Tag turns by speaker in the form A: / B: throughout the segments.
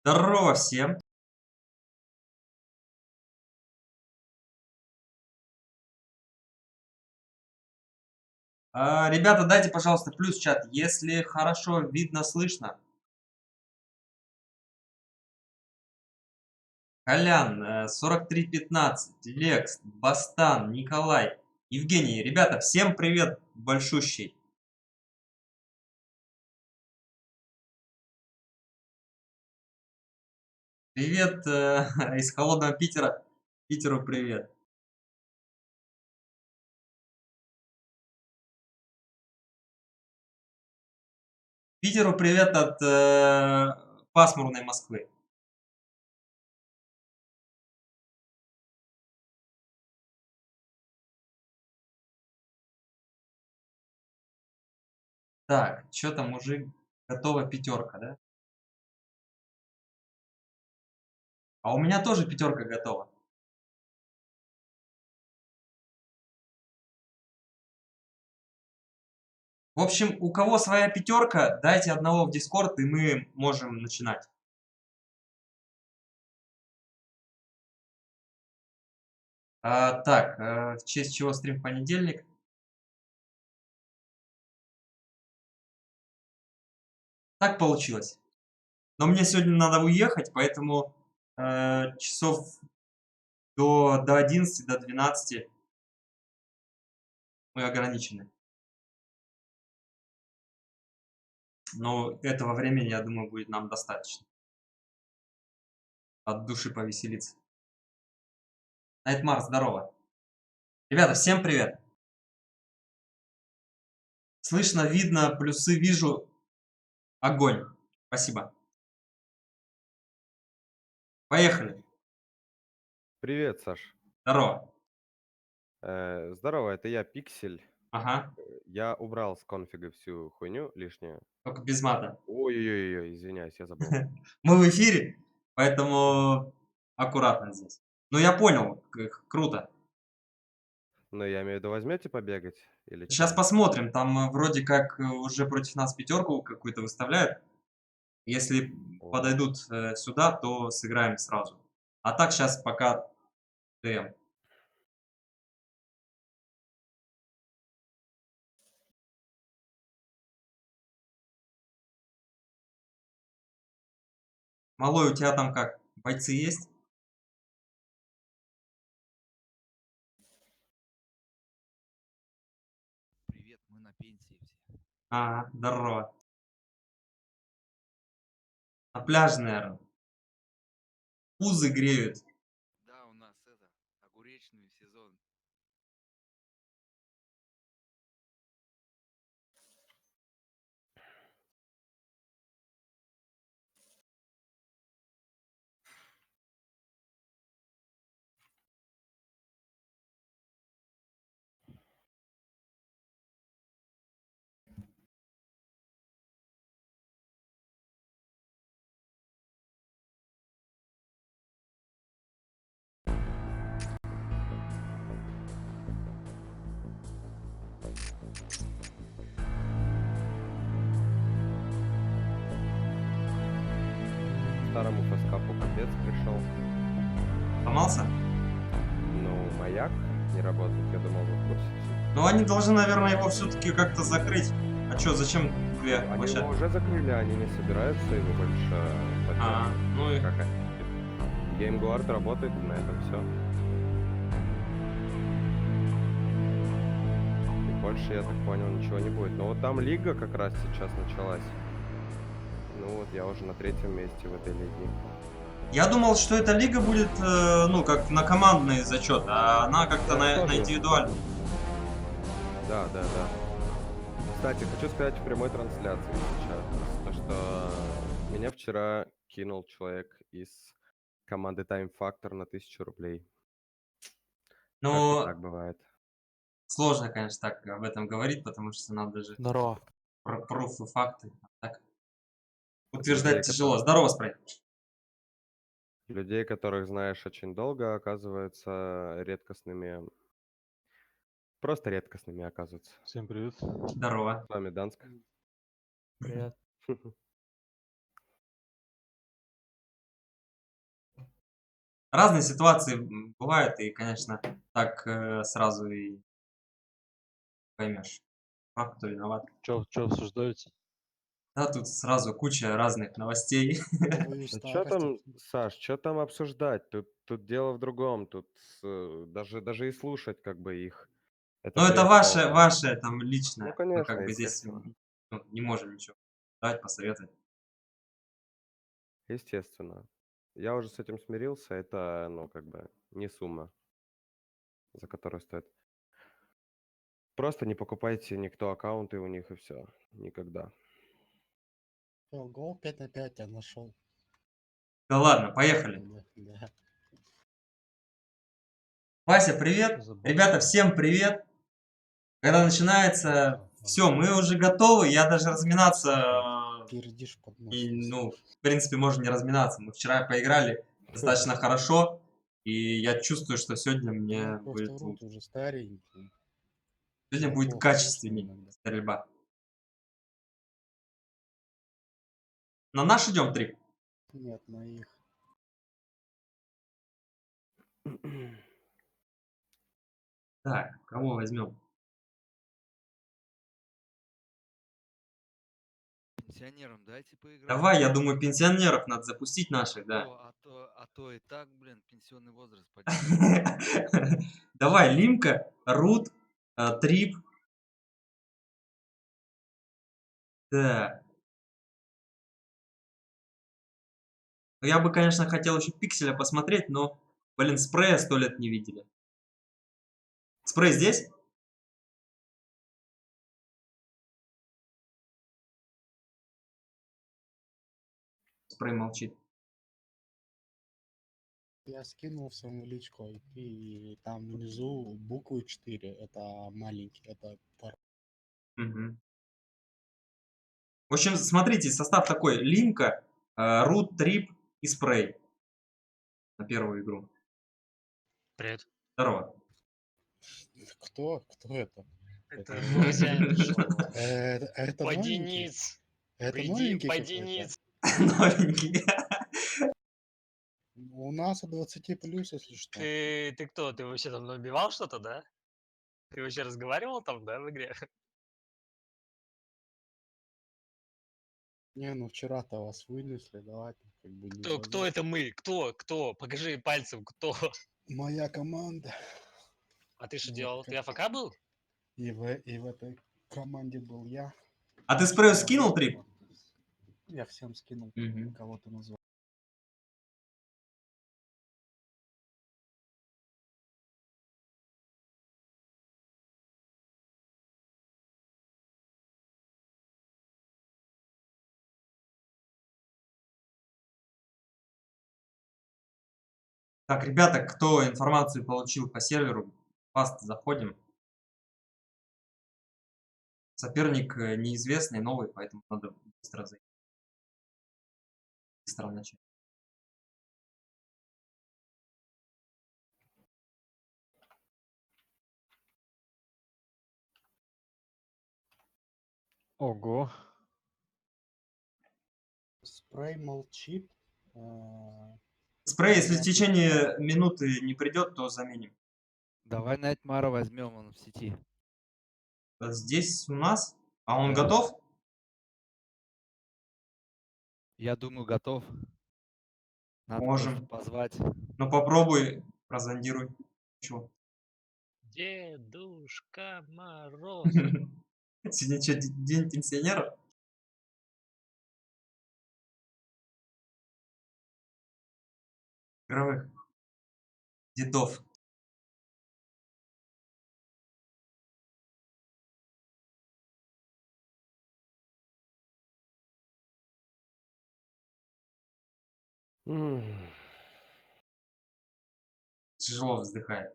A: Здорово всем! Ребята, дайте, пожалуйста, плюс в чат, если хорошо видно, слышно. Колян, 4315, Лекс, Бастан, Николай, Евгений. Ребята, всем привет большущий. Привет из холодного Питера. Питеру привет. Питеру привет от пасмурной Москвы. Так, что там, мужик? Готова пятерка, да? А у меня тоже пятерка готова. В общем, у кого своя пятерка, дайте одного в Дискорд, и мы можем начинать. Так, в честь чего стрим в понедельник? Так получилось. Но мне сегодня надо уехать, поэтому часов до 11, до 12 мы ограничены. Но этого времени, я думаю, будет нам достаточно. От души повеселиться. Найтмар, здорово. Ребята, всем привет. Слышно, видно, плюсы вижу. Огонь. Спасибо. Поехали.
B: Привет, Саш.
A: Здорово.
B: Здорово, это я, Пиксель.
A: Ага.
B: Я убрал с конфига всю хуйню лишнюю.
A: Только без мата.
B: Ой-ой-ой, извиняюсь, я забыл.
A: Мы в эфире, поэтому аккуратно здесь. Ну, я понял, круто.
B: Но я имею в виду, возьмете побегать или
A: Сейчас
B: чё?
A: посмотрим, там вроде как уже против нас пятерку какую-то выставляют. Если
B: О,
A: подойдут сюда, то сыграем сразу. А так сейчас пока ТМ. Малой, у тебя там как? Бойцы есть?
C: Привет, мы на пенсии все.
A: Ага, здорово. На пляже, наверное. Пузы греют.
C: Да, у нас это, огуречный сезон.
B: старому фэскапу капец пришел.
A: Сломался?
B: Ну, маяк не работает, я думал, вы в курсе.
A: Ну, они должны, наверное, его все-таки как-то закрыть. А что, зачем две
B: Они его
A: площадки?
B: уже закрыли, они не собираются его больше поддерживать.
A: Ну и...
B: Как GameGuard работает, на этом все. И больше, я так понял, ничего не будет. Но вот там лига как раз сейчас началась. Ну вот, я уже на 3-м месте в этой лиге.
A: Я думал, что эта лига будет, ну, как на командный зачет, а она как-то
B: Я
A: на
B: тоже.
A: индивидуальный.
B: Да, да, да. Кстати, хочу сказать в прямой трансляции сейчас, то, что меня вчера кинул человек из команды Time Factor на 1000 рублей. Как-то
A: Ну,
B: так бывает.
A: сложно, конечно, так об этом говорить, потому что надо же
D: Здорово.
A: пруфы, факты. Так,
B: Людей,
A: утверждать тяжело. Здорово, Спрей.
B: людей, которых знаешь очень долго, оказываются редкостными. Просто редкостными оказываются.
D: Всем привет.
A: Здорово.
B: С вами Данск.
D: Привет.
A: разные ситуации бывают, и, конечно, так сразу и поймешь, прав кто виноват.
D: Чё обсуждаете?
A: Да, тут сразу куча разных новостей.
E: Твою
B: Да что
E: старость.
B: там, Саш, что там обсуждать? Тут дело в другом. Тут даже и слушать как бы их. Это
A: Но это
B: бред
A: ваше,
B: полный.
A: ваше там
B: Ну,
A: личное. Мы
B: конечно,
A: как бы здесь
B: естественно.
A: ну, не можем ничего дать, посоветовать.
B: Естественно. Я уже с этим смирился. Это, ну, как бы не сумма, за которую стоит. Просто не покупайте никто аккаунты у них и все. Никогда.
E: Ого, 5 на 5 я нашел.
A: Да ладно, поехали.
E: Да.
A: Вася, привет.
D: Забавно.
A: Ребята, всем привет. Когда начинается, все, мы уже готовы. Я даже разминаться,
E: Пердишь под нос.
A: и, ну, в принципе, можно не разминаться. Мы вчера поиграли достаточно хорошо, и я чувствую, что сегодня мне
E: Ну, просто
A: будет,
E: врут уже старенький.
A: сегодня
E: Я
A: будет
E: плохо слышно
A: качественней
E: иногда.
A: стрельба. На наш идем трип?
E: Нет, на их.
A: Так, кого возьмем?
C: Пенсионерам дайте поиграть.
A: Давай, я думаю, пенсионеров надо запустить наших, да.
C: А то и так, блин, пенсионный возраст поднимется.
A: Давай, Лимка, Рут, Трип. Да. Ну, я бы, конечно, хотел еще Пикселя посмотреть, но, блин, Спрея 100 лет не видели. Спрей здесь? Спрей молчит.
E: Я скинул в свою личку IP, и там внизу буквы 4. Это маленький, это
A: Мгм. В общем, смотрите, состав такой. Лимка, Рут, Трип и Спрей. На первую игру.
F: Привет.
A: Здорово.
E: Кто? Кто это?
F: Это твой хозяин пришел.
E: Это новенький?
F: Подениц.
E: Это
F: Приди,
E: новенький какой-то?
F: подениц.
A: Новенький.
E: У нас от 20 плюс, если что.
F: Ты кто? Ты вообще там набивал что-то, да? Ты вообще разговаривал там, да, в игре?
E: Не, ну вчера-то вас вынесли, давайте как бы не
F: Кто
E: базар.
F: это мы? Кто? Покажи пальцем, кто.
E: Моя команда.
F: А ты что
E: Вот
F: делал? Ты
E: как.
F: АФК был?
E: И в этой команде был я.
A: А ты Спрею
E: Я
A: скинул,
E: был-
A: Трип?
E: Я всем скинул,
A: Мгм.
E: кого ты назвал.
A: Так, ребята, кто информацию получил по серверу, фаст заходим. Соперник неизвестный, новый, поэтому надо быстро зайти. Быстро начать.
D: Ого.
E: Спрей молчит.
A: Спрей, если в
E: Я-
A: течение минуты не придет, то заменим.
C: Давай Найтмара возьмем, он в сети.
A: Здесь у нас. А он
C: Да.
A: готов?
C: Я думаю, готов. Надо
A: Можем.
C: просто позвать.
A: Ну попробуй, прозондируй. Чего?
F: Дедушка Мороз.
A: Сегодня что, день пенсионеров? Игровых дедов.
B: М.
A: Тяжело вздыхает.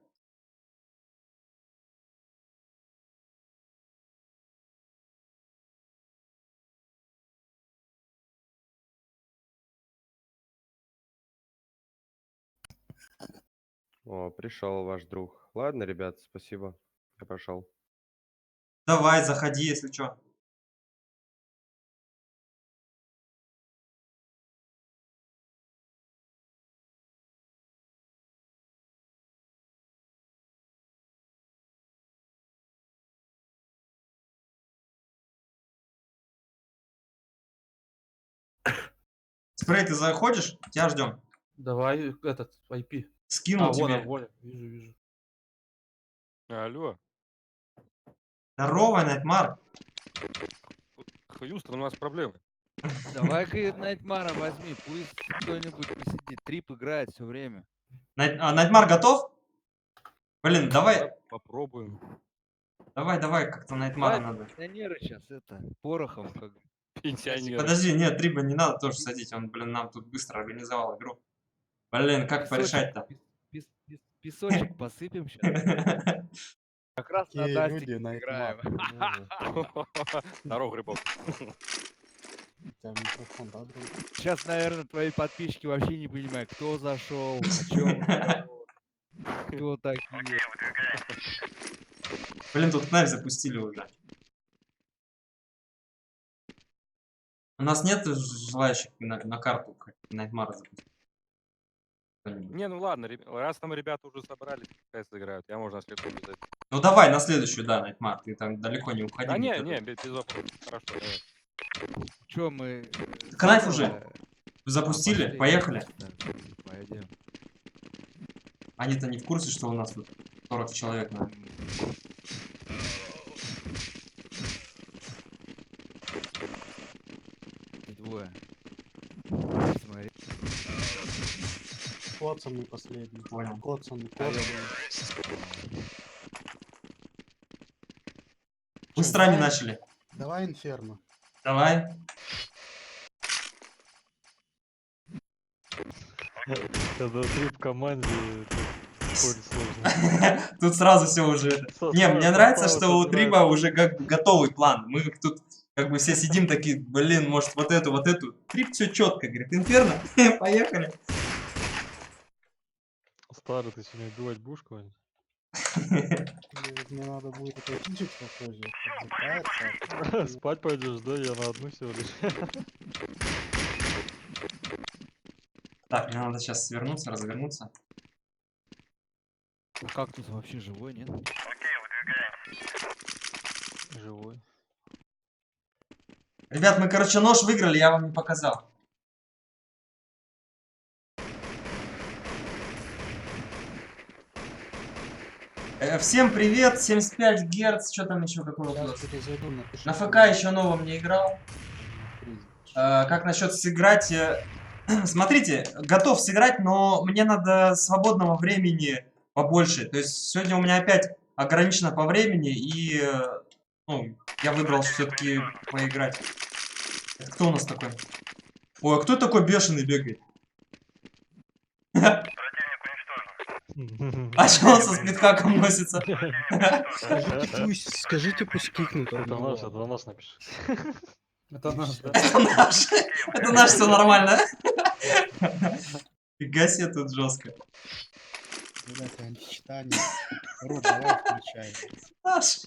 B: О, пришел ваш друг. Ладно, ребят, спасибо. Я пошел.
A: Давай, заходи, если что. Спрей, ты заходишь? Тебя ждем.
G: Давай этот IP.
A: Скинул
G: Вон
A: тебе.
G: он, вон. Вижу.
H: Алло,
A: Здорово, Найтмар.
H: Хьюстон, у нас проблемы.
C: Давай-ка Найтмара возьми, пусть кто-нибудь посидит. Трип играет все время.
A: Найтмар готов? Блин, давай,
H: Попробуем.
A: давай, как-то Найтмара
C: Давай,
A: надо.
C: пенсионеры сейчас это, Порохов как.
H: Пенсионеры.
A: Подожди, нет, Триба не надо тоже садить, он, блин, нам тут быстро организовал игру. Блин, как порешать-то?
C: Песочек посыпем сейчас. Как раз на
E: Такие
C: дастик
E: люди на
C: играем.
H: Здорово, Грибов.
E: У тебя микрофон, да, друг?
C: Сейчас, наверное, твои подписчики вообще не понимают, кто зашел, о чем разговор, кто такие.
A: Блин, тут Knife запустили уже. У нас нет желающих на карту Найтмара запустить? Кто-нибудь?
H: Не, ну ладно, раз там ребята уже собрались, пускай сыграют. Я можно следующую взять.
A: Ну давай на следующую, да, Найтмар, ты там далеко не уходи.
H: А не,
A: где-то
H: не,
A: тут.
H: без вопросов. Хорошо, давай.
C: Че мы...
A: Knife уже? Запустили?
C: Пошли.
A: Поехали.
C: Да, пойдем.
A: Они-то не в курсе, что у нас тут 40 человек, наверное.
C: Двое. Смотри.
E: Коцанный последний.
A: Понял.
E: Коцанный.
A: Быстро они начали.
E: Давай инферно.
A: Давай.
D: Когда ты в команде, это спорить сложно.
A: Тут сразу все уже. Не, мне нравится, что у Триба уже готовый план. Мы тут как бы все сидим такие, блин, может вот эту. Трип все четко, говорит, инферно, поехали.
D: Старый, ты сегодня убивать будешь кого-нибудь?
E: Мне надо будет отключить попозже. Закается.
D: Спать пойдешь, да? Я на одну всего лишь.
A: Так, мне надо сейчас свернуться, развернуться.
C: Кактус вообще живой, нет?
D: Живой.
A: Ребят, мы, короче, нож выиграли, я вам не показал. Всем привет, 75 Гц, что там еще какой вопрос?
E: Сейчас перезайду, напишу.
A: На ФК еще новом не играл. Как насчет сыграть? Смотрите, готов сыграть, но мне надо свободного времени побольше. То есть сегодня у меня опять ограничено по времени, и ну, я выбрал все-таки поиграть. Это кто у нас такой? Ой, а кто такой бешеный бегает? А что он со сплитхаком носится?
E: Скажите, пусть кикнут.
D: Это наш напиши.
E: Это наш, да?
A: Это наш, все нормально. Фига себе тут жестко.
E: Ребята, античитание. Рот, давай включай.
A: Наш.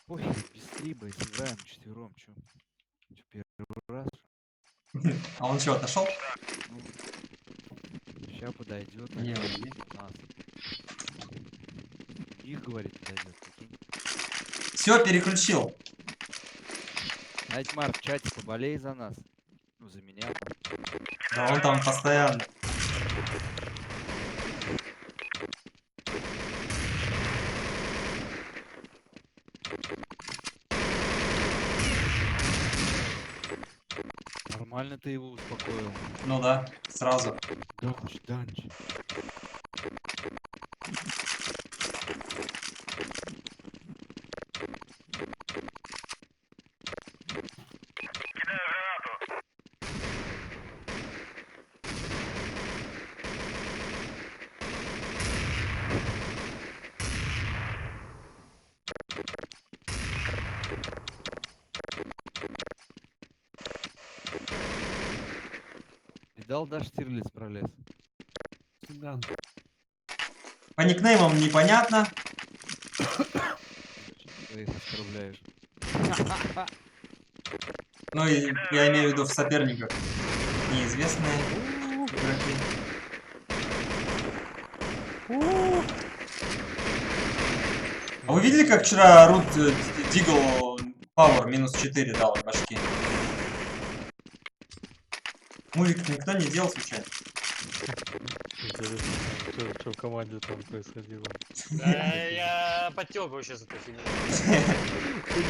C: Ой, без стриба и сыграем четвером, чё? Первый раз.
A: А он что, отошел?
C: Сейчас подойдет.
A: Не, он есть.
C: Их, говорит, подойдет. Прикинь.
A: Все, переключил.
C: Найтмар, в чате поболей за нас. Ну, за меня.
A: Да он там постоянно.
C: Нормально ты его успокоил.
A: Ну да, сразу.
C: Данч. Видал, даже Стирлиц пролез.
E: Да.
A: По никнеймам непонятно.
C: Ты их оскорбляешь.
A: Ну, и я имею в виду в соперниках. Неизвестные игроки. А вы видели, как вчера Рут Дигл Пауэр минус 4 дал от башки? Мувик никто не делал случайно?
D: Интересно, что в команде там происходило.
F: Да, я подтек вообще с этой фигней.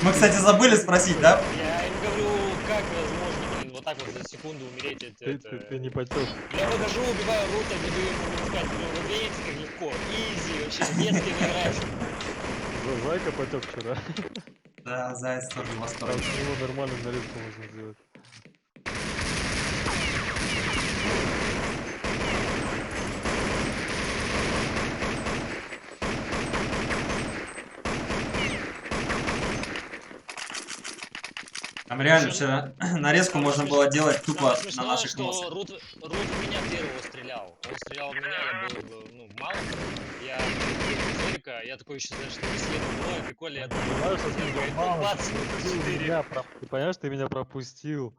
A: Мы, кстати, забыли спросить, да?
F: Я им говорю, как возможно, блин, вот так вот за секунду умереть.
D: Ты не потек.
F: Я выхожу, убиваю Рута, не даю ему минус 5, блин, вы видите, как легко. Изи, вообще, с детским играешь.
D: Зайка потек вчера.
A: Да, Заяц тоже в
D: Там
A: восторге.
D: с него нормальную нарезку можно сделать.
A: Там реально вчера нарезку можно было делать тупо
F: Самое
A: на
F: смешное,
A: наших
F: что
A: мозгах.
F: Рут в меня первого стрелял. Он стрелял в меня, я был, ну, малым. Я был Зорика, я такой еще, знаешь, не исследовал. Ой, прикольно, я
D: Понимаешь, что ты меня мало,
F: бац,
D: ты
F: 4.
D: меня ты понимаешь, ты меня пропустил.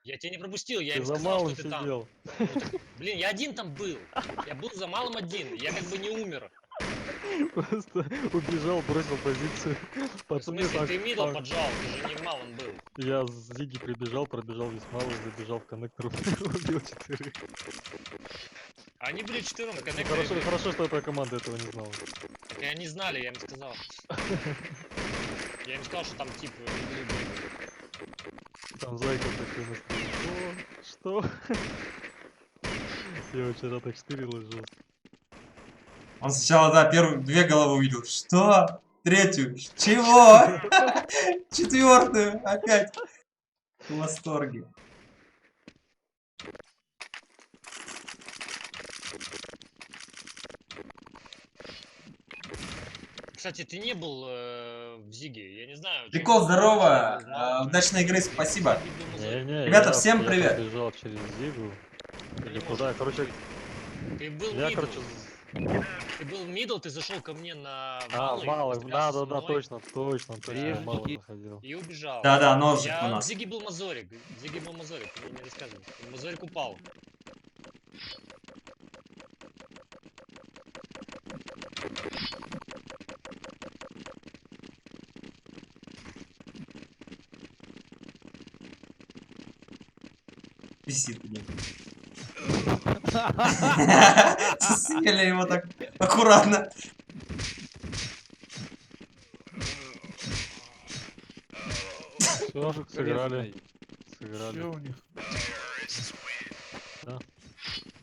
F: Я тебя не пропустил, я
D: Ты
F: им
D: за
F: сказал,
D: малым
F: что ты там.
D: сидел.
F: Ну, так, блин, я один там был. Я был за малым один, я как бы не умер.
D: Просто убежал, бросил позицию.
F: В
D: Пацаны
F: смысле,
D: так...
F: ты мидл поджал, ты же не в малом был.
D: Я с Зиги прибежал, пробежал весь малый, забежал в коннектор, убил 4.
F: Они были 4 на
D: Ну,
F: коннекторе.
D: хорошо, что эта команда этого не знала.
F: Так и они знали, я им сказал. Я им сказал, что там тип в углу бегает.
D: Там Зайка такой на стриме. Что? Я вчера так штырилась жестко.
A: Он сначала, да, первые 2 головы увидел. Что? Третью? Чего? Четвертую? Опять? В восторге.
F: Кстати, ты не был в Зиге, я не знаю.
A: Прикол,
F: чё-
A: здорово.
F: чё- чё-
A: Удачной игры, спасибо.
F: Зиг был мозоль.
D: Не-не,
A: Ребята,
D: я-
A: всем
D: я
A: привет.
D: пробежал через Зигу.
F: Ты
D: Или
F: не
D: куда,
F: можешь
D: короче,
F: быть. Ты был
D: я,
F: мидл.
D: короче,
F: Ты был мидл, ты зашел ко мне на
D: в малый,
F: пострелялся со
D: да,
F: мной
D: точно, в
C: Прежде
D: малый
C: чем-
D: заходил.
F: и убежал.
A: Да-да, ножик
F: Я
A: у
F: в
A: нас.
F: Зиге был Мазорик. В Зиге был Мазорик, ты мне не рассказывай. Мазорик упал.
A: Висит, блин. Съели его так аккуратно.
D: Все, сыграли.
G: Все
D: Сыграли.
G: у них.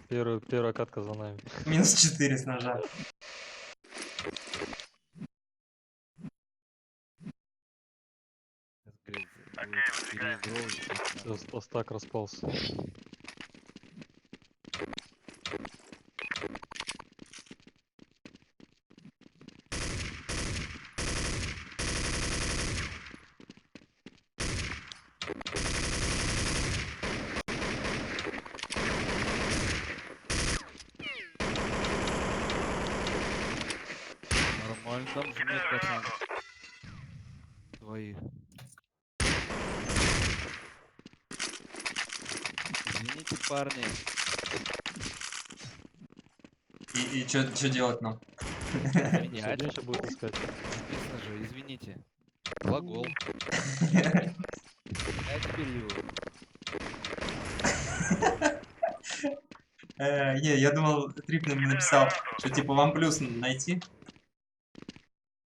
D: Первая катка за нами.
A: Минус 4 с ножа.
D: Все, стак распался.
C: Нормально там жмет, пацан. Твоих. Извините, парни.
A: И что делать нам?
C: Менять.
D: Дальше будет искать.
C: Написано же, извините. Глагол. Я теперь его.
A: Не, я думал, Трип нам написал, что типа вам плюс найти.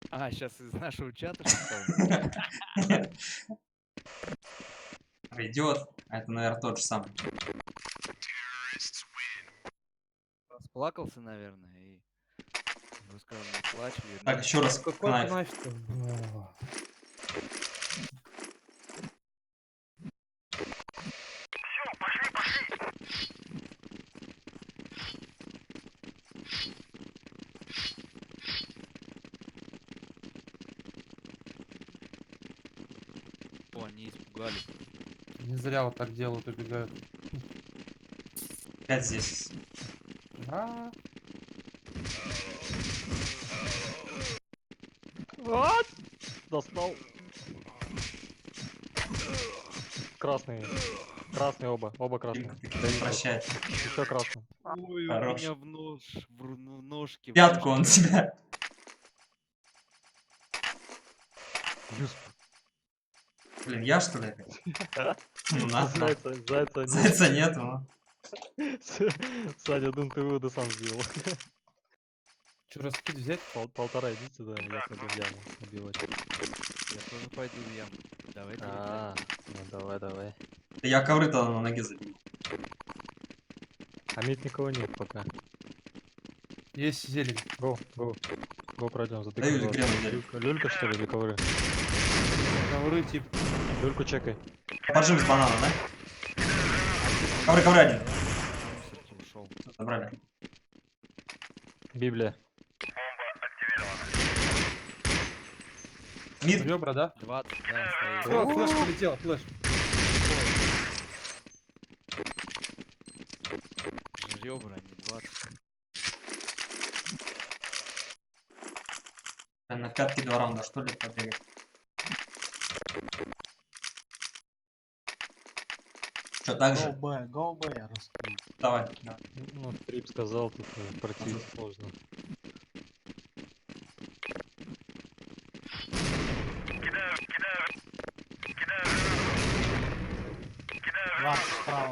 C: А, сейчас из нашего чата что ли?
A: Идиот. А это, наверное, тот же самый.
C: Расплакался, наверное, и вы сказали, не плачь, верни.
A: Так, еще раз
G: Какой
A: кнайф.
G: кнайф-то?
C: О, они испугались.
G: Не зря вот так делают, убегают.
A: Опять здесь.
G: А,
D: Вот! Достал. Красный. Красный оба. Оба красные.
A: Прощай.
D: Еще красный.
C: Ой,
A: Хорош.
C: у меня в нож, в ножке. в
A: Пятку он
C: ножке.
A: тебя. Блин, я что ли опять? Ну надо.
D: Зайца нет.
A: Зайца нету. ну.
D: Саня, один ты выводы сам сделал.
G: Че, раскид взять?
D: Полтора идите, да, я пойду в яму убивать.
C: Я тоже пойду в яму. Давайте.
D: А, ну давай.
A: Да я ковры-то на ноге забил.
D: А мид никого нет пока.
G: Есть зелень.
D: Го пройдем,
A: Даю
D: затыкай.
A: или крем взяли.
D: Люлька что ли или ковры?
G: Ковры тип.
D: Люльку чекай.
A: Поджим с банана, да? Ковры один.
C: Мусорки ушел.
A: Забрали.
D: Библия.
A: Мид.
G: Ребра, да?
C: 20, да, стоит.
G: О, флеш полетел, флеш.
C: Ребра, не 20.
A: На пятки 2 раунда, что ли, побегать? Что, так же?
E: Go B, я раскрою.
A: Давай.
D: Ну, Трип сказал, тут пройти сложно.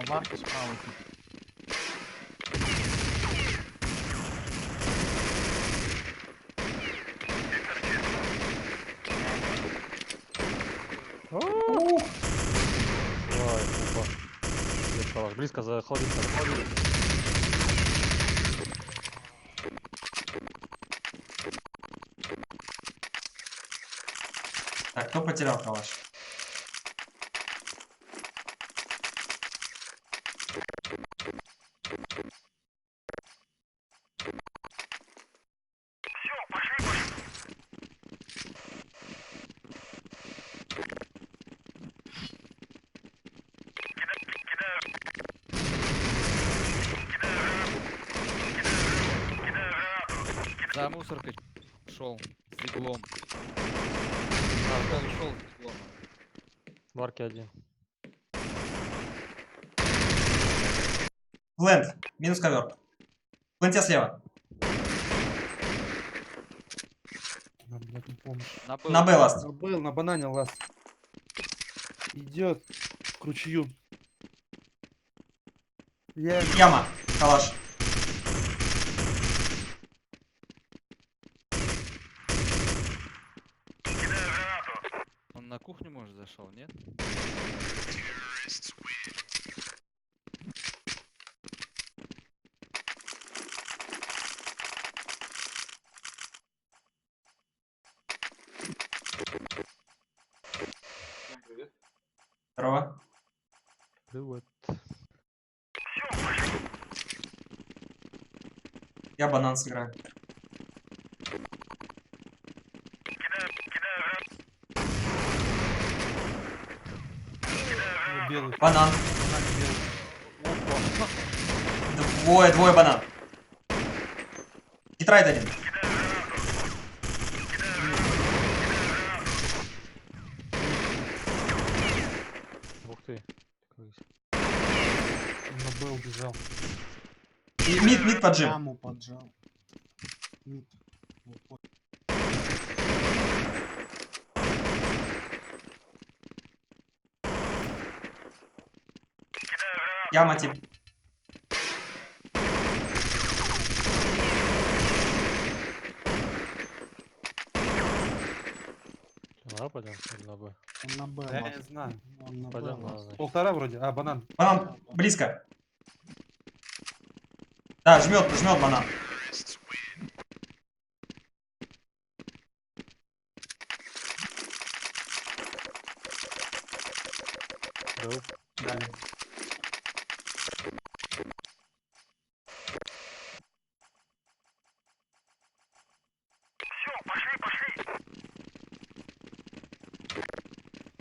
E: Варк справа.
D: Ой, опа. Есть калаш. Близко за холодильник.
A: Так, кто потерял калаш?
C: За мусоркой шел с иглом. Он шел с иглом.
D: Варки один.
A: Плент. Минус ковер. Плент слева.
G: Блядь, не помню.
A: На Б ласт.
G: Был на банане ласт. Идет к ручью. Я
A: Яма. Калаш.
C: Он на кухню, может, зашел, нет?
A: Здорово.
D: Привет.
A: Я банан сыграю.
G: белый.
A: Банан.
G: Банан белый.
A: Двое банан. Тетрайд один.
D: Ух ты.
G: Он на Б убежал.
A: И мид поджим.
E: Яму поджал. Мид. Вот.
A: Яма тип.
D: А, пойдем на Б.
E: Он на Б.
G: Я
E: ласт.
G: не знаю.
E: Он на Б.
D: Пойдем на
E: ласт.
D: значит.
G: Полтора вроде. А, банан.
A: Банан близко. Да, жмет банан.
D: Дал.
A: Дали.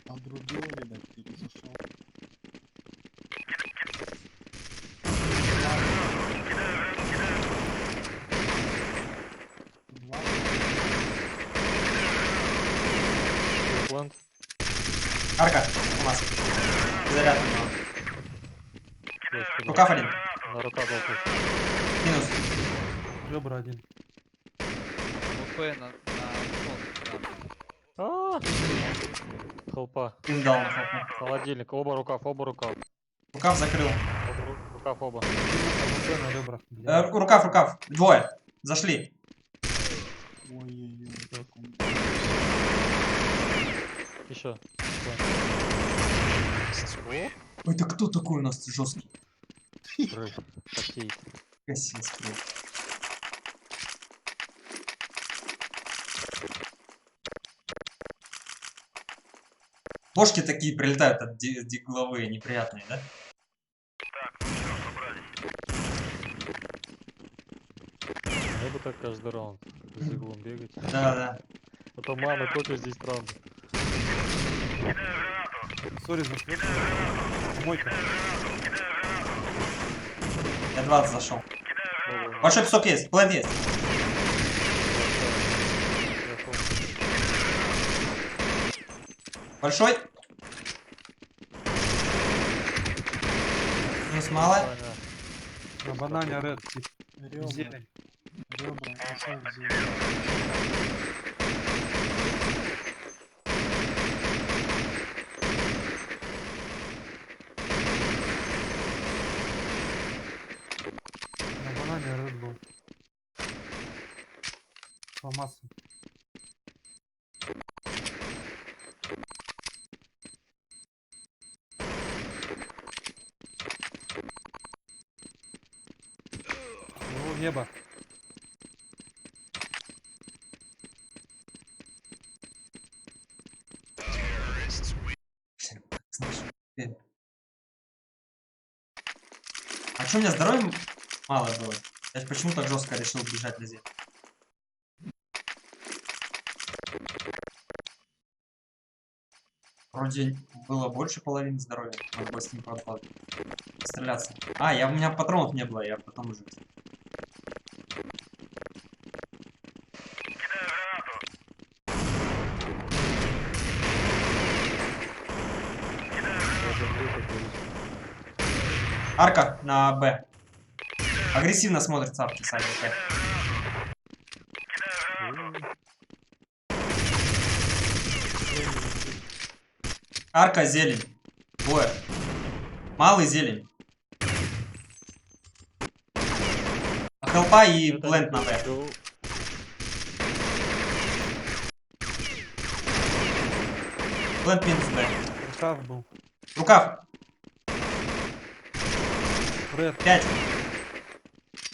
E: Обрубил, видать, перезашел.
D: Плант.
A: Арка. У нас. Рукав один.
D: На рука был пуш.
A: Минус.
G: Ребра один.
C: ОП на
D: А! Хелпа.
A: Пин дал на хлопу.
D: Холодильник. Оба рукав, оба рукав.
A: Рукав закрыл.
D: Рукав оба.
G: АВП на ребрах.
A: Рукав. Двое. Зашли.
E: Ой-ой-ой, как он.
D: Еще.
A: Это кто такой у нас жесткий?
D: Такие.
A: Косинский. Бошки такие прилетают от дигловые, неприятные, да?
D: Я бы так каждый раунд с иглом бегать.
A: Да.
D: А то мама, сколько здесь раундов.
G: Сори за свет. Мойка.
A: Я 20 зашел. Большой песок есть, плент есть. Большой. Минус мало.
G: На банане ред.
E: Ребра,
G: Зелень.
E: ребра, косяк, зелень.
G: На банане ред был. Фамаса. О, небо.
A: А что у меня здоровья мало было? Я почему так жестко решил бежать на землю? Вроде было больше половины здоровья. Надо было с ним постреляться. У меня патронов не было, я потом уже. Арка на Б. Агрессивно смотрит сапки сами. Арка зелень. Двое. Малый зелень. Хелпа и плент на Б. Плент минус Б.
G: Рукав был.
A: Рукав.
G: Ред.
A: 5.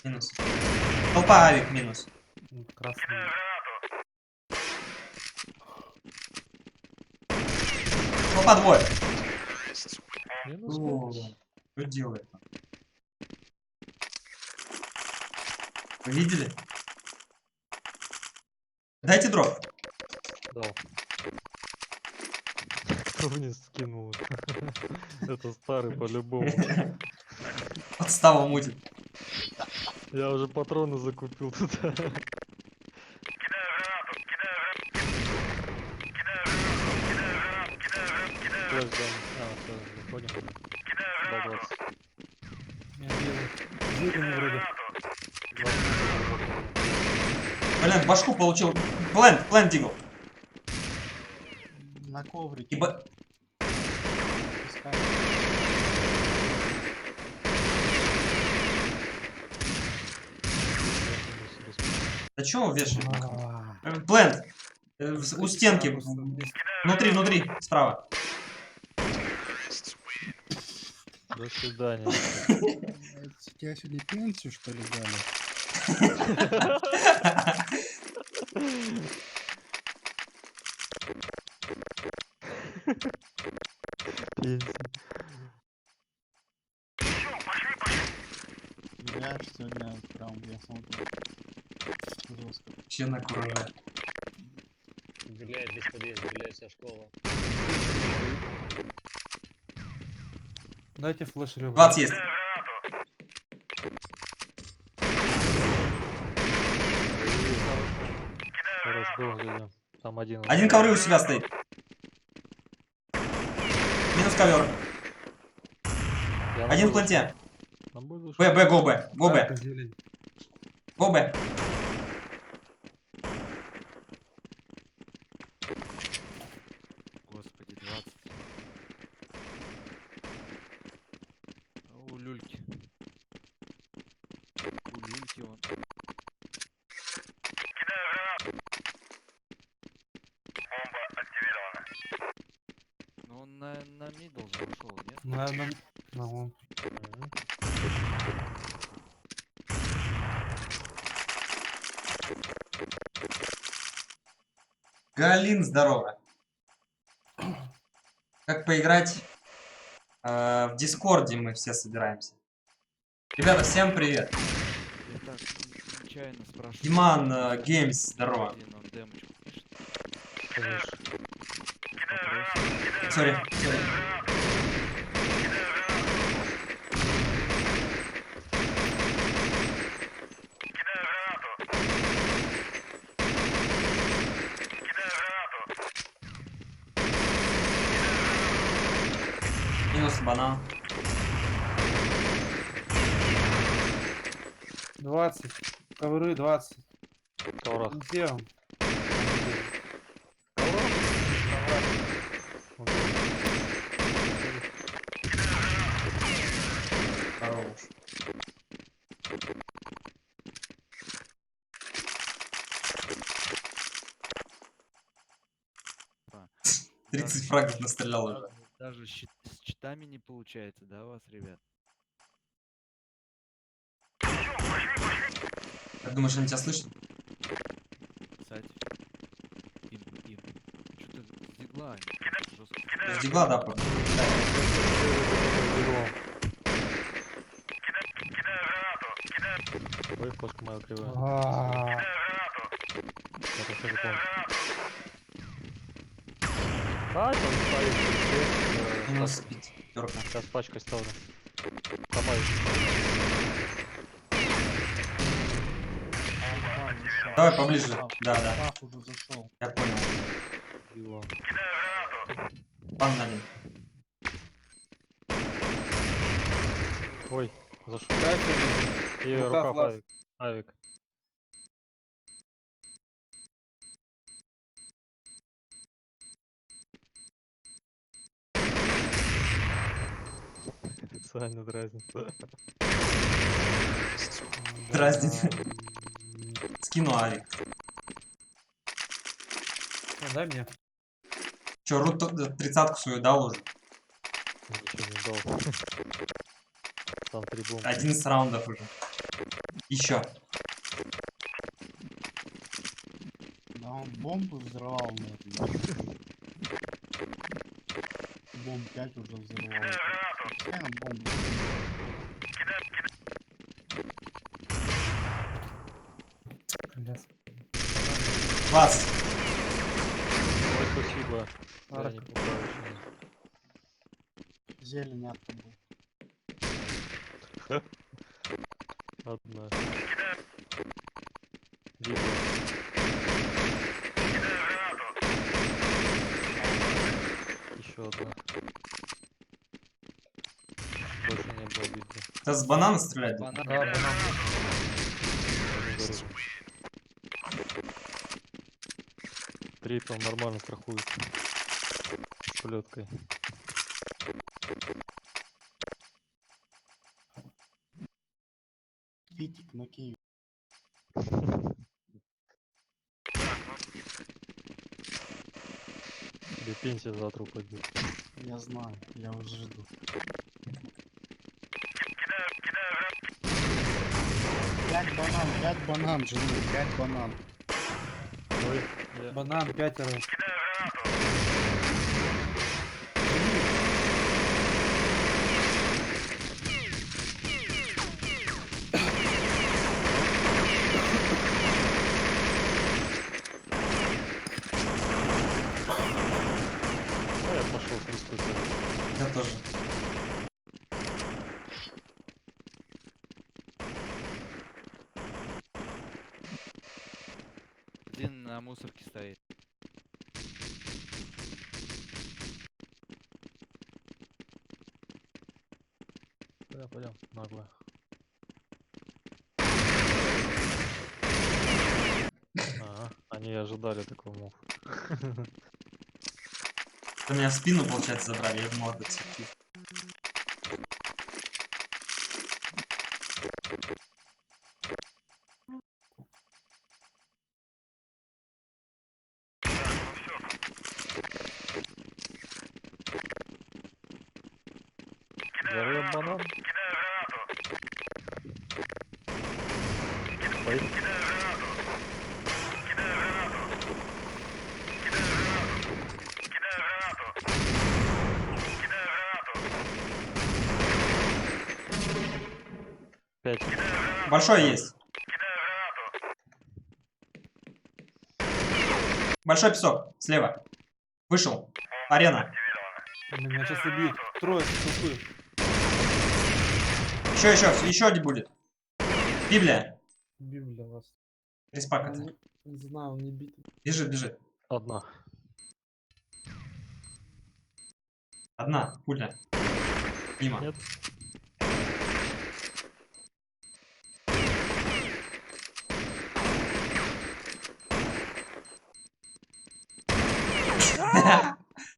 A: Минус. Толпа авик минус.
G: Красный.
A: Толпа двое.
D: Минус
A: О, что делает? Вы видели? Дайте дроп.
D: дал. Кто мне скинул? Это старый по-любому.
A: Подстава мутит.
D: Я уже патроны закупил туда. Флэш дан. Все, выходим. До 20.
G: Я белый. Зелень вроде.
A: Блин, башку получил. Плент дигл.
E: На коврике.
A: Ибо...
E: Пускай.
A: Да чё вы вешаете?
E: А,
A: Плент. У стенки. Внутри, справа.
D: До свидания.
E: Тебя сегодня пенсию, что ли, дали?
D: Пенсия.
E: Я сегодня прям, я смотрю, жестко.
A: Че на кураже.
F: Блять, весь подъезд, блять, вся школа.
G: Дайте флеш ребра.
A: 20 есть.
D: Хорош, был где. Там один.
A: Один ковры у себя стоит. Минус ковер.
D: Я
A: Один в
D: могу-
A: планте.
D: Там будет
A: Б, го, Б, го,
G: Правка,
A: Б,
G: зелень.
A: го, Б.
C: Господи, 20. У люльки. У люльки он. Ну он на мидл зашел, нет?
G: Наверное, ну,
A: Галин, здорово. Как поиграть? В Дискорде мы все собираемся. Ребята, всем привет.
C: Я так нечаянно спрашиваю.
A: Диман Геймс, здорово.
C: Один он демочку пишет.
D: конечно.
C: Вопрос.
A: Сори, сори. Минус банан.
G: 20. Ковры 20.
D: Коврах.
G: Где он?
A: Хорош.
C: А.
A: 30 фрагов настрелял уже.
C: Даже с читами не получается, да, у вас, ребят?
A: Как думаешь, они тебя слышат?
C: Кстати. Им. Что-то с дигла они просто жестко.
A: С дигла, да,
D: Ой, флешка моя кривая.
G: А,
D: Я так тоже помню. А, там ставить
A: Минус пятерка.
D: Сейчас пачкой ставлю. Добавить.
A: Давай поближе. Да, да,
E: Прав уже зашел.
A: я понял.
D: Его.
A: Погнали.
D: Ой, зашел.
G: дальше.
D: И
G: Рукав
D: рукав
G: лаз.
D: авик. Авик. Саня дразнится.
A: Дразнит. Скину авик.
G: Дай мне.
A: Че, рут 30-ку свою дал уже?
D: Ничего не дал. Там 3 бомбы.
A: 11 раундов уже. Еще.
E: Да он бомбу взрывал, наверное. Бомб 5 уже взрывал. Постоянно бомбу.
G: Блядь.
A: 20.
D: Ой, спасибо. Я
G: Арк.
D: не попал еще.
E: Зелень арка был.
D: Одна. Видео. Еще одна. Больше не было видно.
A: Сейчас с банана стрелять?
C: Банан.
G: Да, банан.
D: Один горит. Треть он нормально страхует. С плеткой.
E: Витик на Киев.
D: Тебе пенсия завтра упадет.
E: Я знаю, я уже жду. Пять банан, жену, 5 банан.
D: Ой, я...
G: Банан 5.
D: А я пошел с русской стороны.
A: Я тоже.
C: Один на мусорке стоит.
D: Да, пойдем, нагло. Они ожидали такого мув.
A: Это меня в спину, получается, забрали. Я думал, это цветки.
D: Зарыв банан. Ой. Пять.
A: Большой есть. Большой песок. Слева. Вышел. Арена.
G: Меня сейчас убьют. Трое тупы.
A: Еще один будет. Библия.
G: Библия вас.
A: Респак
G: Он
A: это.
G: не знаю, он не бит.
A: Бежит.
D: Одна.
A: Одна пуля. Мимо.
D: Нет.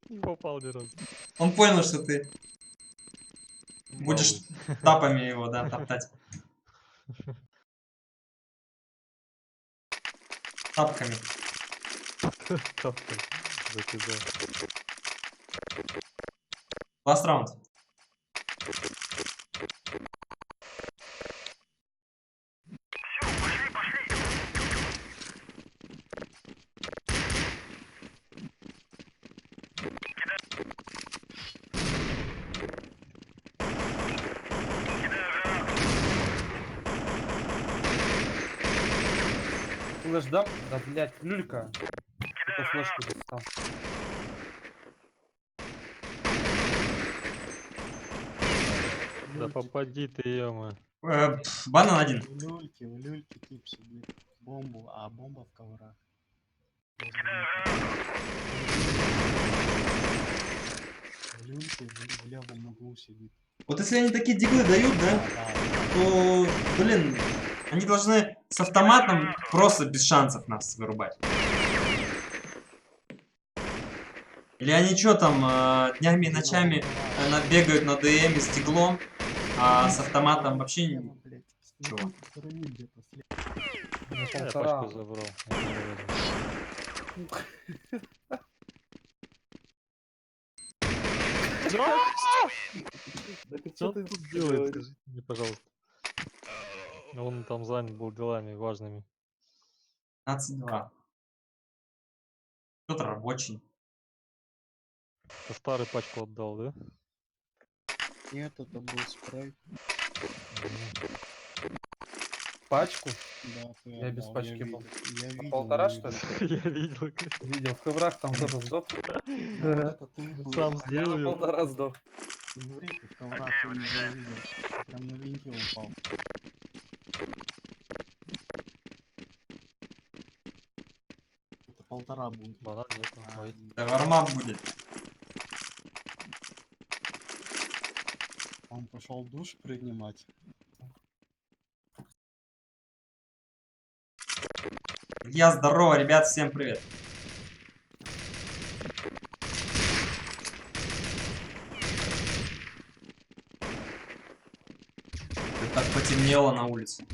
D: Не попал ни разу.
A: Он понял, что ты будешь тапами его, да, топтать. Тапками.
D: Тапкой закидал.
A: Ласт раунд.
G: Флэш дам? Да, блядь, люлька. Это флешку достал.
D: Да попади ты, ё
A: Банан один.
E: В люльке тип сидит. Бомбу, а бомба в коврах. В люльке в левом углу сидит.
A: Вот если они такие диглы дают, да, то, блин, они должны с автоматом просто без шансов нас вырубать. Или они что там, днями и ночами бегают на ДМ с диглом, а с автоматом вообще не...
E: Блядь,
A: Чего?
E: стороны где-то слева.
G: На
D: Я
G: полтора.
D: пачку забрал. Я не вырезал.
G: Да ты
D: Что
G: что ты
D: тут делает, скажите мне, пожалуйста. Он там занят был делами важными.
A: 15-2. Кто-то рабочий.
D: Ты старый пачку отдал, да?
E: Нет, это был спрей.
G: Пачку?
E: Да, ты
G: Я без
E: отдал,
G: пачки был.
E: Я видел.
G: Полтора,
E: я
G: что ли?
E: видел.
D: Я видел.
G: Видел, в коврах там кто-то сдох.
E: Ну, вот это ты был.
D: Сам
G: А я на
D: сделал.
G: полтора сдох.
E: Не ври, ты в коврах ты не видел. Прям на винте упал. Это полтора будет.
D: Банан нет. Ой.
A: Да вармап будет.
E: Он пошел душ принимать.
A: Я здорово, ребят, всем привет. Так потемнело на улице.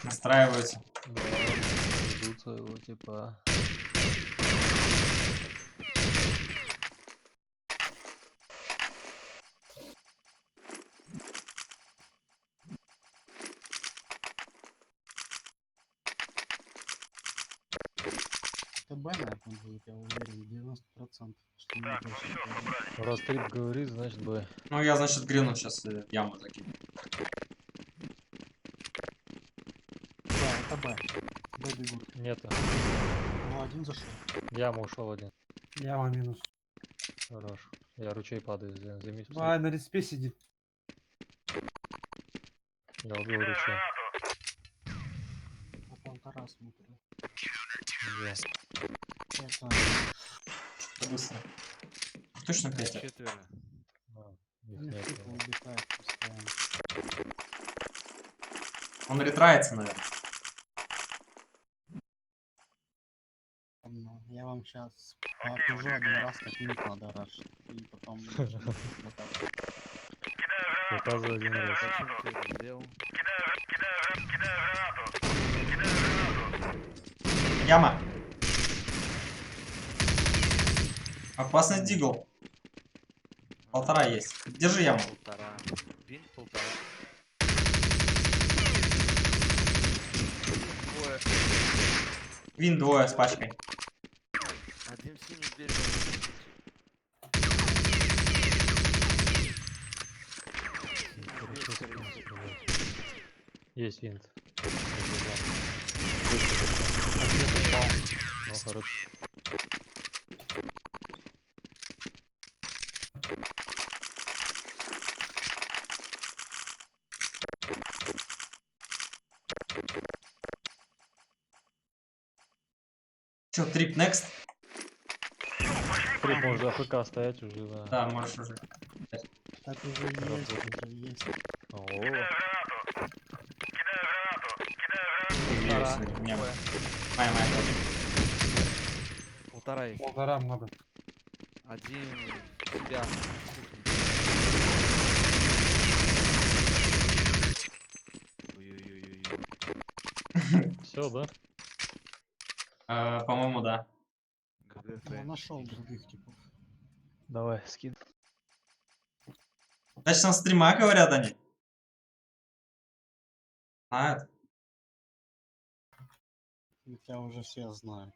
A: Настраиваются.
D: Да, ждут своего типа.
E: ТБ, наверное, будет, я уверен, 90%, что не больше ТБ.
D: Раз Трип говорит, значит Б.
A: Ну, я, значит, грину сейчас яму закину.
E: Да, это Б. Б бегут.
D: Нету.
E: Ну, один зашел.
D: Яма ушел один.
G: Яма минус.
D: Хорош. Я ручей падаю, займись.
G: А, на респе сидит.
D: Я убил ручей.
E: По полтора смотрю.
D: Где?
E: Это
A: Быстро. Точно 5.
C: Четверо.
D: А,
E: у
D: их
E: них
D: нет.
E: типа улетает постоянно.
A: Он ретрается, наверное.
E: Ну, я вам сейчас покажу один раз, как ник надо рашить. И потом...
D: Показывай один раз.
C: Зачем ты это сделал?
A: Яма. Опасный дигл. Полтора есть. Держи яму.
C: Полтора. Винт полтора. Двое.
A: Вин двое с пачкой.
C: Один в синий дверь.
D: Хорошо, в принципе, да. Есть винт. Ну, хорошо.
A: Че, трип next?
D: Трип может АФК стоять уже, да.
A: Да, можешь уже.
E: Так уже есть, уже есть.
D: О,
A: Есть, не было. Моя.
C: Полтора их.
G: Полтора много.
C: Один себя. Ой-ой-ой-ой.
D: все, да?
A: По-моему, да.
C: ГГФ.
E: Я нашел других типов.
D: Давай, скид.
A: Значит, на стрима говорят они. Знают.
E: Тебя уже все знают.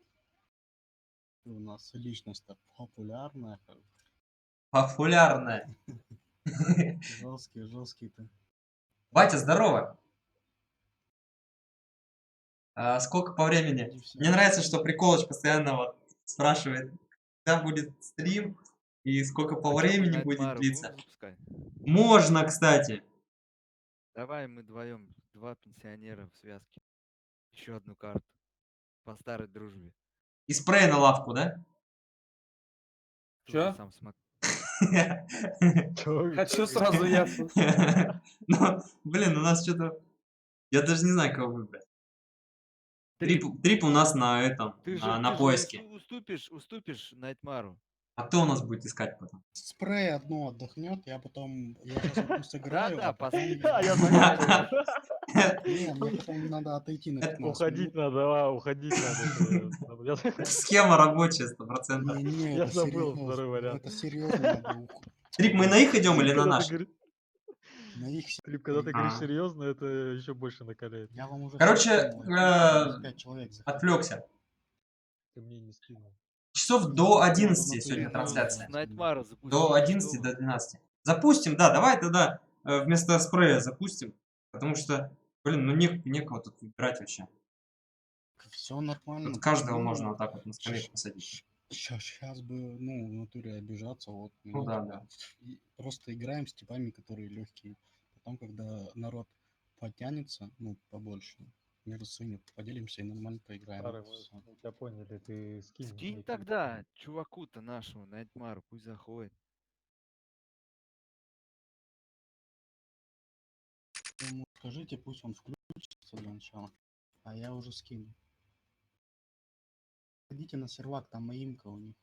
E: У нас личность популярная,
A: Популярная.
E: жесткий ты.
A: Батя, здорово. Сколько по времени?
E: Иди все.
A: Мне нравится, что Приколыч постоянно вот спрашивает, когда будет стрим и сколько по времени будет длиться. Можно, кстати.
C: Давай мы вдвоем, два пенсионера в связке. Еще одну карту. По старой дружбе.
A: И спрей на лавку, да?
C: Тоже
G: Чё?
C: сам смог.
G: Хочу сразу ясно.
A: Ну, блин, у нас что-то... Я даже не знаю, кого выбрать. Трип у нас на этом,
C: Ты же,
A: на поиске.
C: уступишь Найтмару.
A: А кто у нас будет искать потом?
E: Спрей одно отдохнет, я потом... Я сейчас одну сыграю,
C: Да-да,
E: а потом...
C: последний.
E: Не, мне потом надо отойти на 15
D: Уходить
E: минут.
D: надо, уходить надо.
A: Схема рабочая, 100%.
E: Не,
D: Я
E: это
D: забыл
E: серьезно.
D: второй вариант.
E: Это серьезно надо
A: Трип, мы на их идем или на
D: Когда
A: наш?
D: ты говоришь-
E: на их
D: Трип, когда ты говоришь
A: А.
D: серьезно, это еще больше накаляет.
E: Я вам уже
A: Короче,
E: скинул, это 5 человек заходит.
A: Отвлекся.
D: Ты мне не скинул.
A: Часов до
E: Надо
A: 11 сегодня
E: натуре
A: трансляция.
C: Найтмара запустить.
A: До 11, до 12. Запустим, да, давай тогда вместо спрея запустим. Потому что, блин, ну некого тут выбирать вообще.
E: Все нормально.
A: Тут каждого
E: Ну,
A: можно вот так вот на скамейку посадить.
E: Сейчас бы, ну, в натуре обижаться, вот.
A: Ну да, да.
E: Просто играем с типами, которые легкие. Потом, когда народ потянется, ну, побольше, между своими поделимся и нормально поиграем.
D: Старый,
E: Вот всё.
D: мы тебя поняли, ты скинь.
C: Скинь
D: мне
C: тогда чуваку-то нашему, Найтмару, пусть заходит.
E: Ему скажите, пусть он включится для начала, а я уже скину. Ходите на сервак, там моимка у них.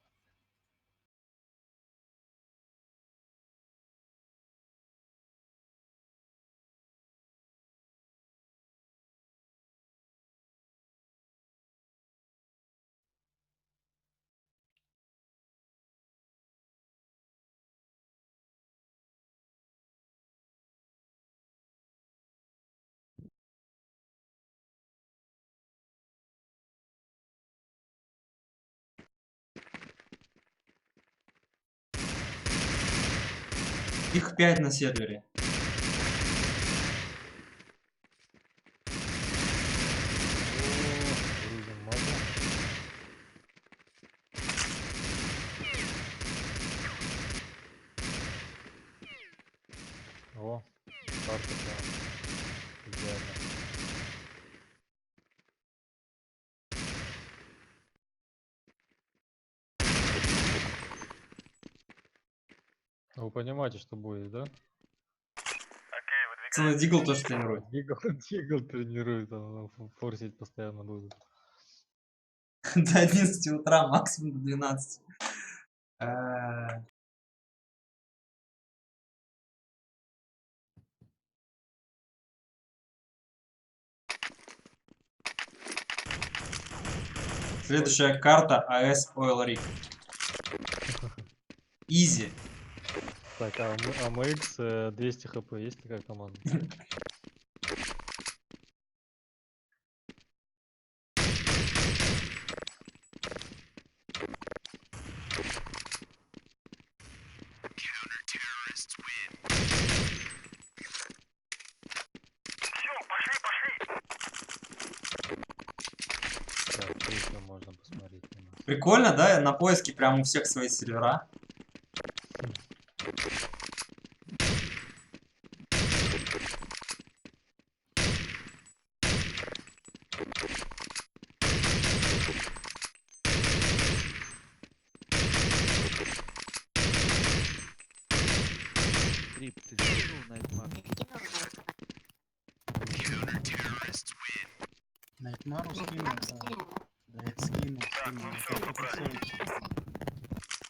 A: Их 5 на сервере.
D: Грузим мапу. О, карта прям. Идеально. Вы понимаете, что будет, да?
A: Пацаны, Дигл тоже тренирует.
D: Дигл тренирует, он форсить постоянно будет.
A: До 11 утра, максимум до 12. Следующая карта AS Oil Rig. Изи.
D: Так, а MX 200 хп, есть такая команда? Так, что еще можно посмотреть у нас?
A: Прикольно, да? На поиске прям у всех свои сервера.
C: Трип, ты скинул Найтмар?
E: Найтмару скинул, да. Да, это скинул. Это Петросович.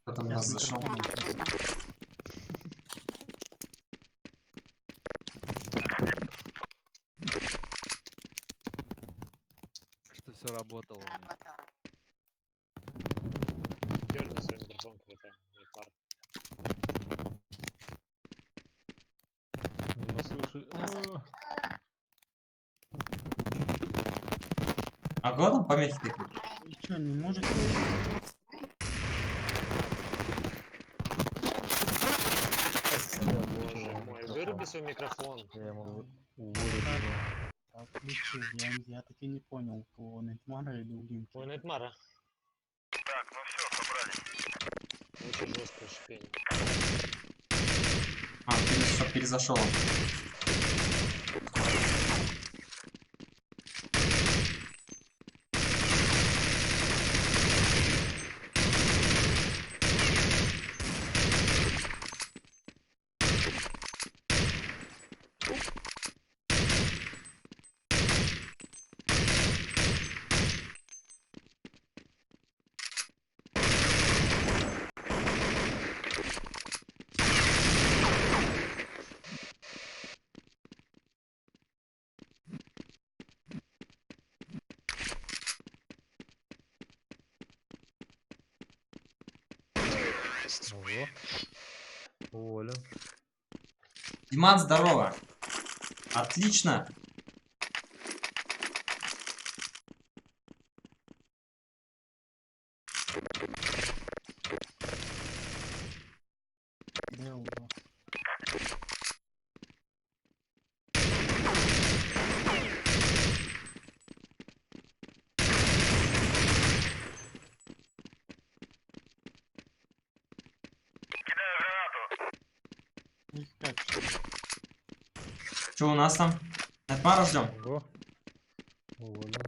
A: Кто-то у
E: Я
A: нас
E: с
A: зашел.
E: микрофоном сейчас.
C: Что все работало у них.
F: Дёрни свой микрофон какой-то.
D: Ну, слушай,
A: А кого там помехи такие?
E: Вы что, не можете?
F: Боже мой, выруби свой микрофон.
D: я ему вырубил.
E: А включи, я таки не понял, у кого Найтмара или у Линки.
F: Ой, Найтмара. Так, ну все, собрались. Очень жесткое шипение.
A: А, перезашел.
D: Ого. Уволен.
A: Диман, здорово. Отлично.
E: Дэл, да. Их 5
A: Что у нас там? Найтмара ждем.
D: Ого. Уволен.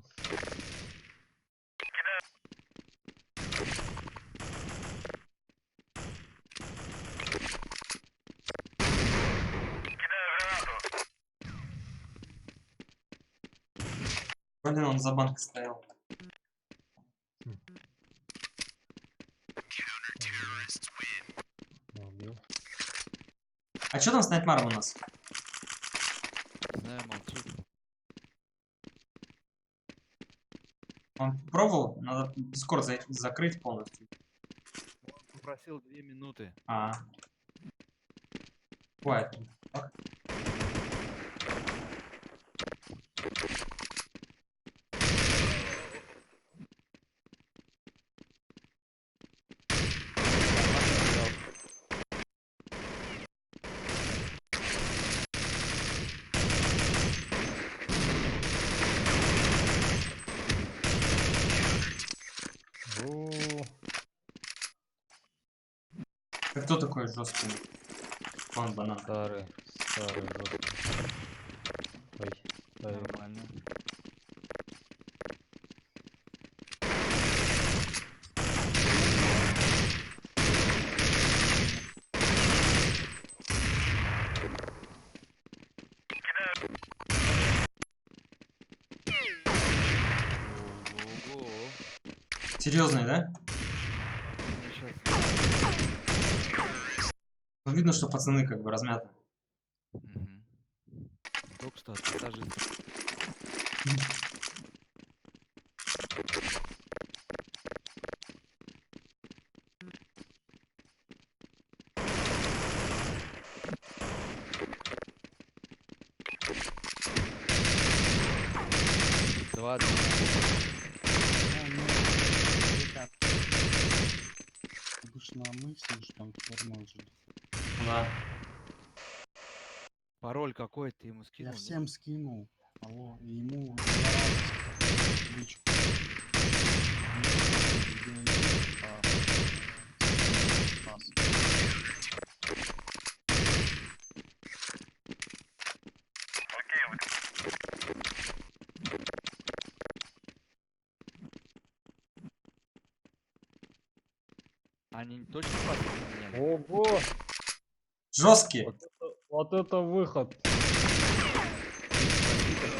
A: Блин, он за банкой стоял.
D: Убил.
A: А что там с Найтмаром у нас?
C: Знаю, молчит.
A: Он пробовал? Надо Дискорд закрыть полностью.
C: Попросил 2 минуты.
A: А. Бывает. Это кто такой жесткий? Вон банан.
D: Старый, жесткий. Ой, ой.
C: Нормально. Ого-го.
A: Серьезный, да?
C: Сейчас.
A: Ну, видно, что пацаны как бы размяты.
C: Мгм. Только что от массажиста. Два.
E: Ну, ребят, обычно мы все ждем, теперь мы ждем.
A: Да.
C: Пароль какой ты ему скинул?
E: Я
C: нет?
E: всем скинул. Алло, и ему 2 раза в личку.
C: Они точно паспорт поменяли?
D: Ого!
A: Жесткие.
D: Вот это выход.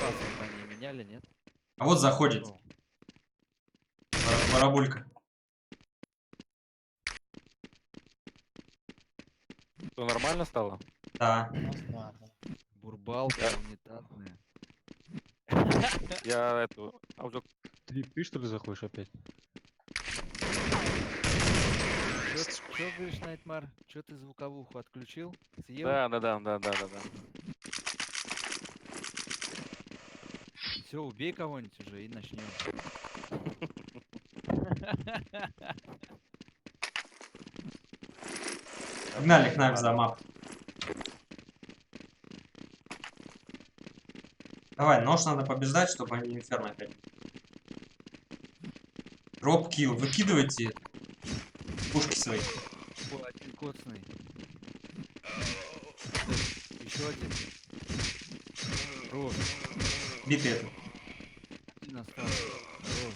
C: Паспорт они меняли, нет?
A: А вот заходит
C: О,
A: барабулька.
H: Что, нормально стало?
A: Да.
E: У нас, да, да.
C: бурбалка
H: Я-
C: унитазная.
H: Я эту...
D: Ты что ли заходишь опять?
C: Чё говоришь, Найтмар? Чё ты звуковуху отключил? Съел?
H: Да.
C: Все, убей кого-нибудь уже и начнем.
A: Погнали, Кнайф за мап. Давай, нож надо побеждать, чтобы они инферно опять. Дроп-килл. Выкидывайте пушки свои.
C: О, один коцный. Еще один. Рож.
A: Битый это.
C: Один остался. Рож.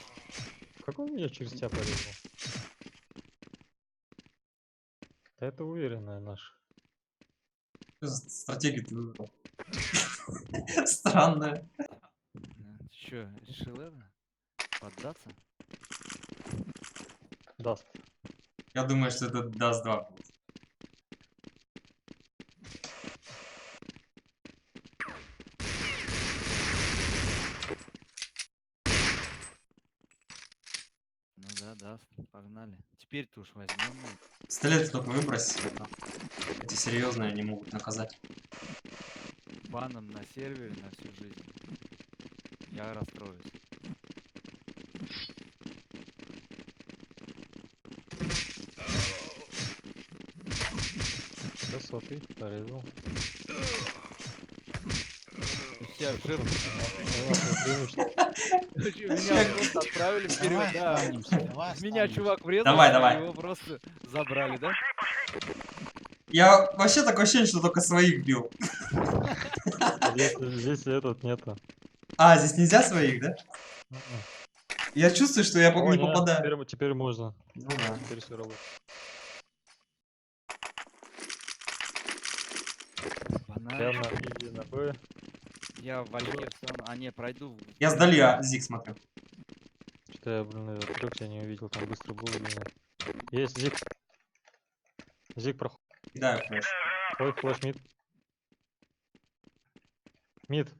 D: Как он меня через тебя порезал? Да это уверенная наша.
A: Что за стратегию ты выбрал? Странная.
C: Че, решил это? Поддаться?
D: Даст.
A: Я думаю, что это даст 2.
C: Ну да, даст. Погнали. Теперь-то уж возьмем.
A: Пистолет только выбрось. Эти серьезные не могут наказать.
C: Баном на сервере на всю жизнь. Я расстроюсь.
D: Красоты, порезал.
C: Все, жертву.
D: Преимущество.
C: Меня просто отправили вперед,
E: Давай
C: да.
E: останемся, давай
C: Меня
E: останемся.
C: чувак врезал,
A: Давай,
C: а
A: давай.
C: его просто забрали, да?
A: Я вообще такое ощущение, что только своих бил.
D: Здесь этот нету.
A: А, здесь нельзя своих, да?
D: Мгм.
A: Я чувствую, что я
D: О,
A: не
D: нет,
A: попадаю.
D: теперь можно.
A: Ну да.
D: Теперь все работает.
C: Банан.
D: Я на миде на Б.
C: Я в Альке встану. А, не, пройду.
A: Я сдали Зиг смотрю.
D: Что я, блин, отвлекся, не увидел, там быстро был или нет. Есть Зиг. Зиг проходит.
A: Кидаю флеш.
D: Ой, флэш мид. Мид.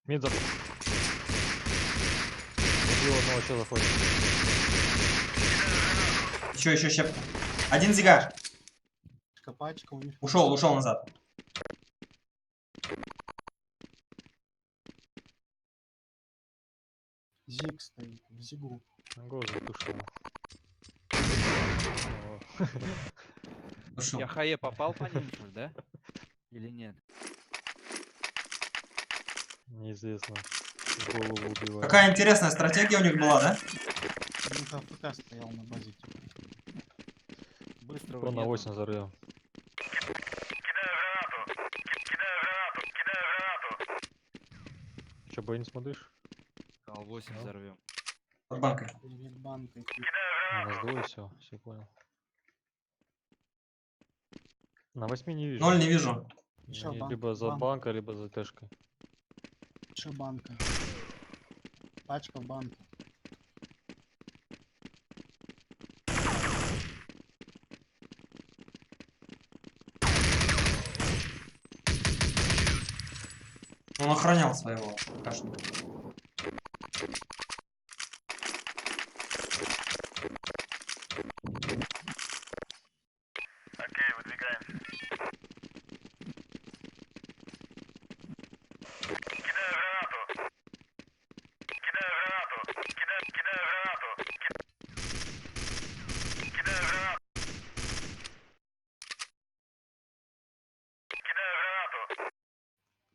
D: Мид за... Убил одного чела заходит.
A: Еще щепка. Один Зига.
E: Пачка у них.
A: Ушел назад.
E: Зиг стоит, в зигу.
D: Го затушил. О,
A: Ушел.
C: Я хае попал по ним, что ли, да? Или нет?
D: неизвестно. В голову убивает.
A: Какая интересная стратегия у них была, да?
E: У них АФК стоял на базе. Типа.
C: Быстрого
D: Кто на
C: нету.
D: 8 взорвем. Че, Б не смотришь?
C: Сказал 8
D: Ну.
C: взорвем.
A: Под банкой.
E: Перед банкой.
D: У нас двое, все понял. На 8 не вижу.
A: 0 не вижу.
E: Еще
D: Они
E: банк,
D: либо за
E: банк.
D: банка, либо за тэшкой.
E: Еще банка. Пачка в банке.
A: Он охранял своего кашника.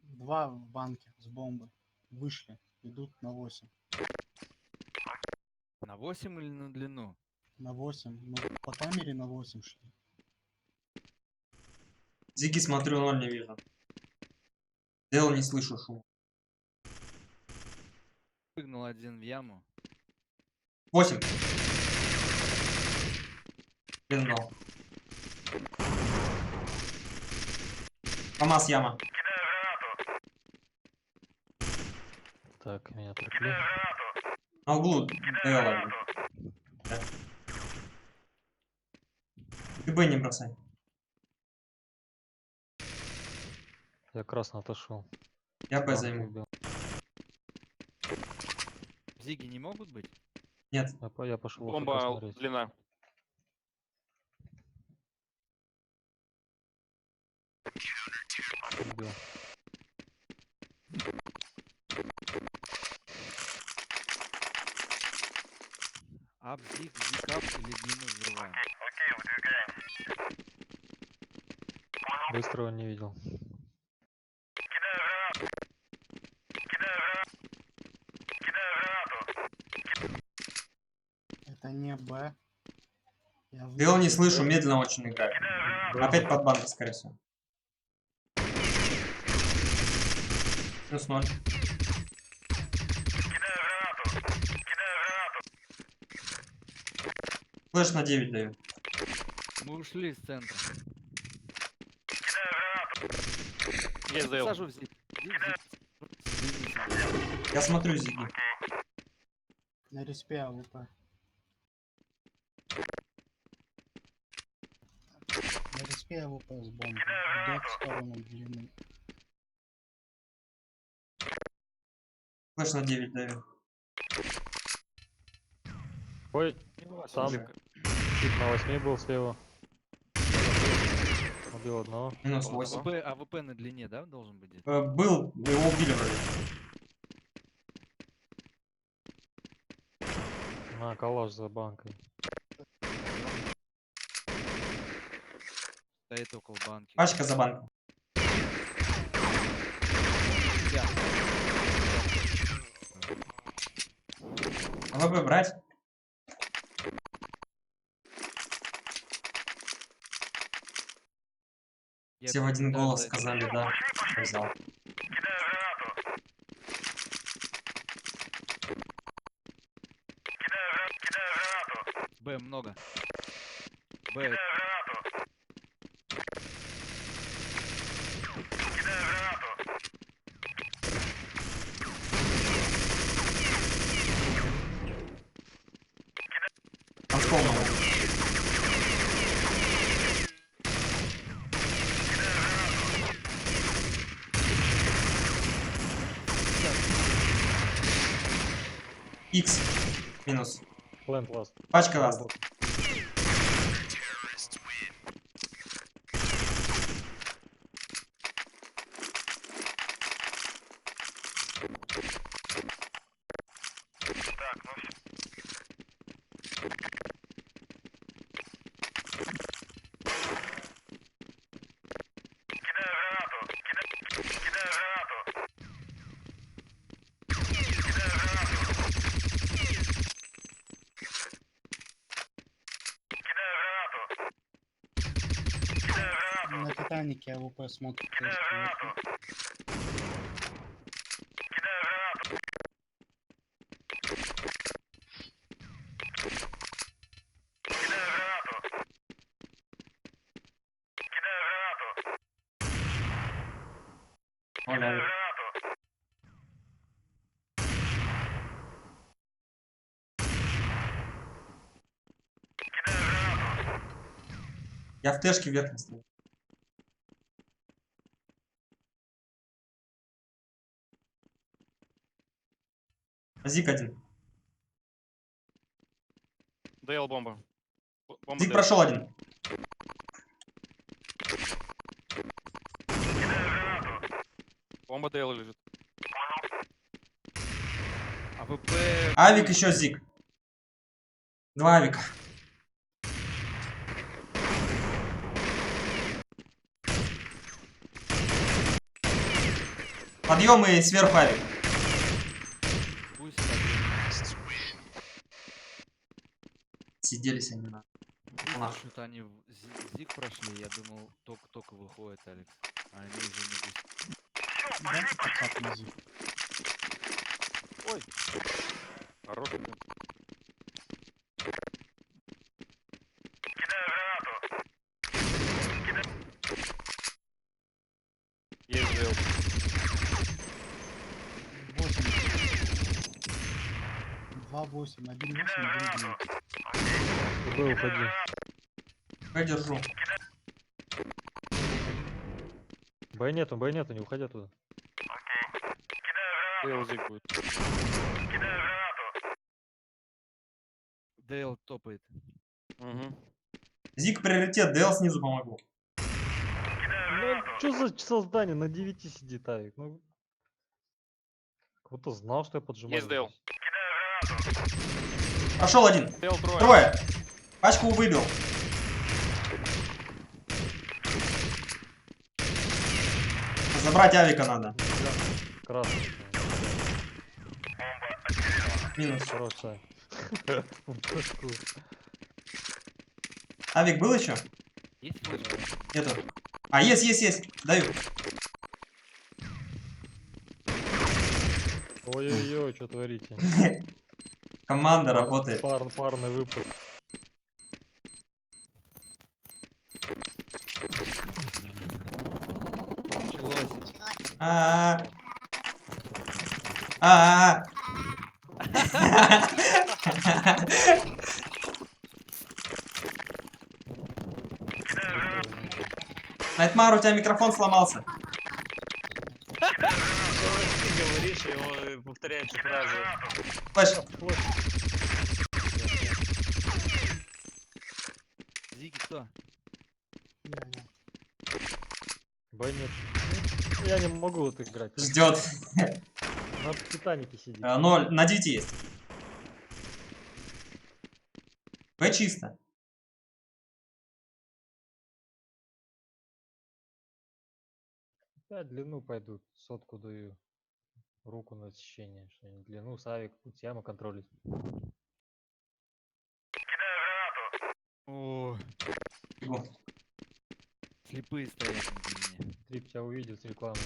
E: Два в банке с бомбы. Вышли. Идут на 8.
C: На 8 или на длину?
E: На 8. Ну, по камере на 8 шли.
A: Зиги смотрю, 0 не вижу. Дел не слышу шум.
C: Прыгнул один в яму.
A: 8. Пиндал. КамАЗ яма.
D: Так, меня отвлекли.
A: На углу ДЛ. Да. Ты Б не бросай.
D: Я красно отошел.
A: Я Б займу.
C: Зиги не могут быть?
A: Нет.
D: Я пошел
H: Бомба
D: смотреть.
H: длина.
D: Убил.
C: Ап, зиг, зиг, ап или длину взрываем?
D: Быстрого не видел.
E: Это не Б. Я
A: Дел не
E: вышел.
A: слышу, медленно очень играет. Опять под банкой, скорее всего. Плюс 0. Флэш на 9 даю.
C: Мы ушли из центра.
H: Есть ДЛ.
C: Сажу в зиг. Зиг, зиг.
A: Я смотрю Зиги.
E: На респе АВП. На респе АВП с бомбой. Идет в сторону длины.
A: Флэш на 9 даю.
D: Ой, там тип на 8 был слева. Убил одного.
A: Минус 8.
C: АВП на длине, да, должен быть где-то?
A: Был, его убили вроде.
D: На калаш за банкой.
C: Стоит около банки.
A: Пачка за банком.
C: Я.
A: АВП брать?
C: Я
A: Все в один
C: предлагаю
A: голос
C: дать-
A: сказали, да. Я взял.
C: Б много. Б.
A: Танцпол много. Икс. Минус.
D: Плент ласт.
A: Пачка ласт.
E: Титаники АВП смотрит.
A: Оля. Я в тэшке вверх стою. Зик один.
H: Дейл бомба. Бомба
A: Зик
H: Дейл.
A: прошел один.
H: Бомба Дейл лежит.
C: АВП...
A: Авик еще Зик. Два авика. Подъем и сверху авик.
C: Пусть так.
A: Сиделись они на. Нахуй.
C: Что-то они зиг прошли, я думал, только выходит, Алекс. А они уже не быстро.
E: Да, так на зиг.
H: Ой. Хороший. Блин. Есть Дейл.
E: 8. 2-8, 1-8, 1-9.
D: Куда уходи?
A: Я держу.
D: Б нету, не уходи оттуда.
H: Дейл зиг будет.
C: Дейл топает.
H: Угу.
A: Зик приоритет, Дэл снизу помогу.
D: Ну, что за создание? На 9 сидит Авик. Ну, кто-то знал, что я поджимаю.
H: Есть Дейл.
A: Прошел один.
H: Дейл трое.
A: Трое. Пачку выбил. Забрать авика надо.
D: Красный.
A: Минус.
D: Хорошая. В башку.
A: Авик был еще?
C: Есть флешка?
A: Нету. А, есть. Даю.
D: Ой-ой-ой, что творите?
A: Команда работает.
D: Парный выпуск.
C: Началось.
A: А. А. Найтмар, у тебя микрофон сломался.
F: Ты говоришь, и он повторяет эту фразу.
A: Флэш.
C: Зиги кто?
E: Я.
D: Б нет. Ну, я не могу вот играть.
A: Ждет.
D: На Титанике сидит.
A: 0. На 9 есть. Б чисто.
D: Я длину пойду, сотку даю. Руку на отсечение. Что они длину, Савик, путь яма контролить.
C: О,
A: Бегу.
C: слепые стоят на длине.
D: Трип тебя увидел с рекламы.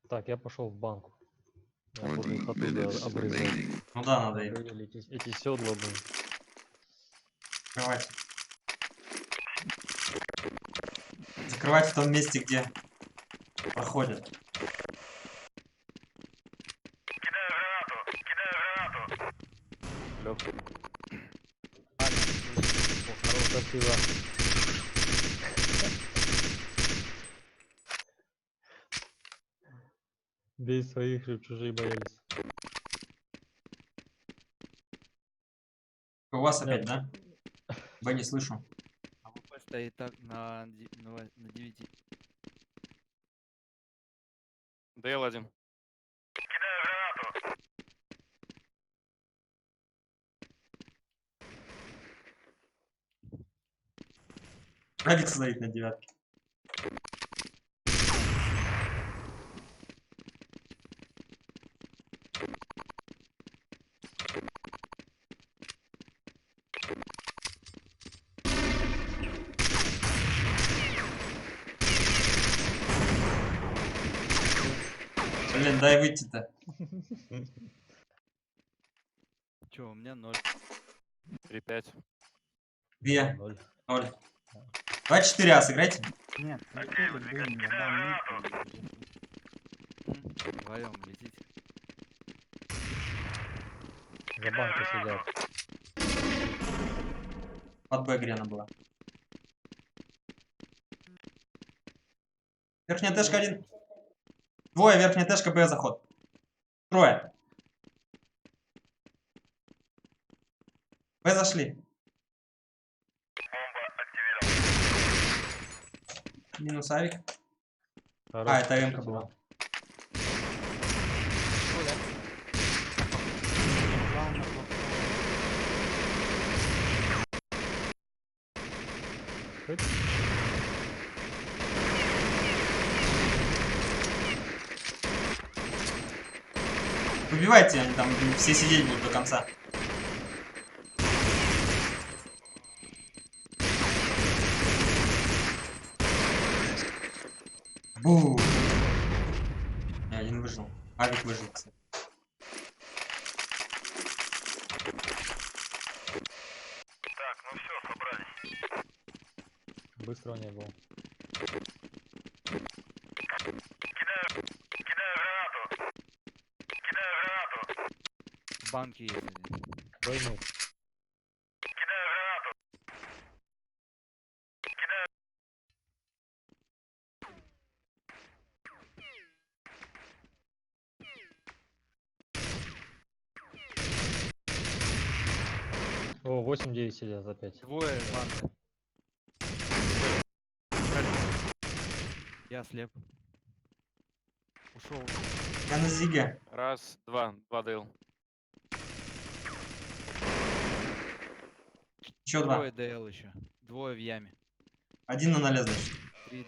D: Так, я пошел в банку. Я буду их оттуда обрезать.
A: Ну да, надо их
D: Обрезали эти седла, блин.
A: закрывать. Закрывать в том месте, где проходят.
H: Лёг.
D: Спасибо. Бей своих, чтоб чужие боялись.
A: У вас
D: Нет.
A: опять, да? Б не слышу.
C: АВП стоит так на 9.
H: Дейл один.
A: Авик стоит на 9. Блин, дай выйти-то.
C: Чё, у меня 0.
H: 3-5.
A: 2.
D: 0.
A: 0. Давай 4А сыграйте.
E: Нет, летели дым, я дам мид.
C: Вдвоем летите.
D: За банкой сидят.
A: Под Б грена была. Верхняя тэшка 1. Двое, верхняя тэшка, Б заход. Трое. Б зашли. Минус авик. А, это М-ка была. Выбивайте, они там все сидеть будут до конца. Бу. Я один выжил. Авик выжил, кстати.
D: Быстрого не было.
C: В банке есть один.
D: Двойник. О, 8-9 сидят опять.
C: Двое банка. Я слеп. Ушел.
A: Я на зиге.
H: Раз, два. 2 дыл.
A: Еще два.
C: Двое ДЛ еще. Двое в яме.
A: Один на нале, значит.
C: 3.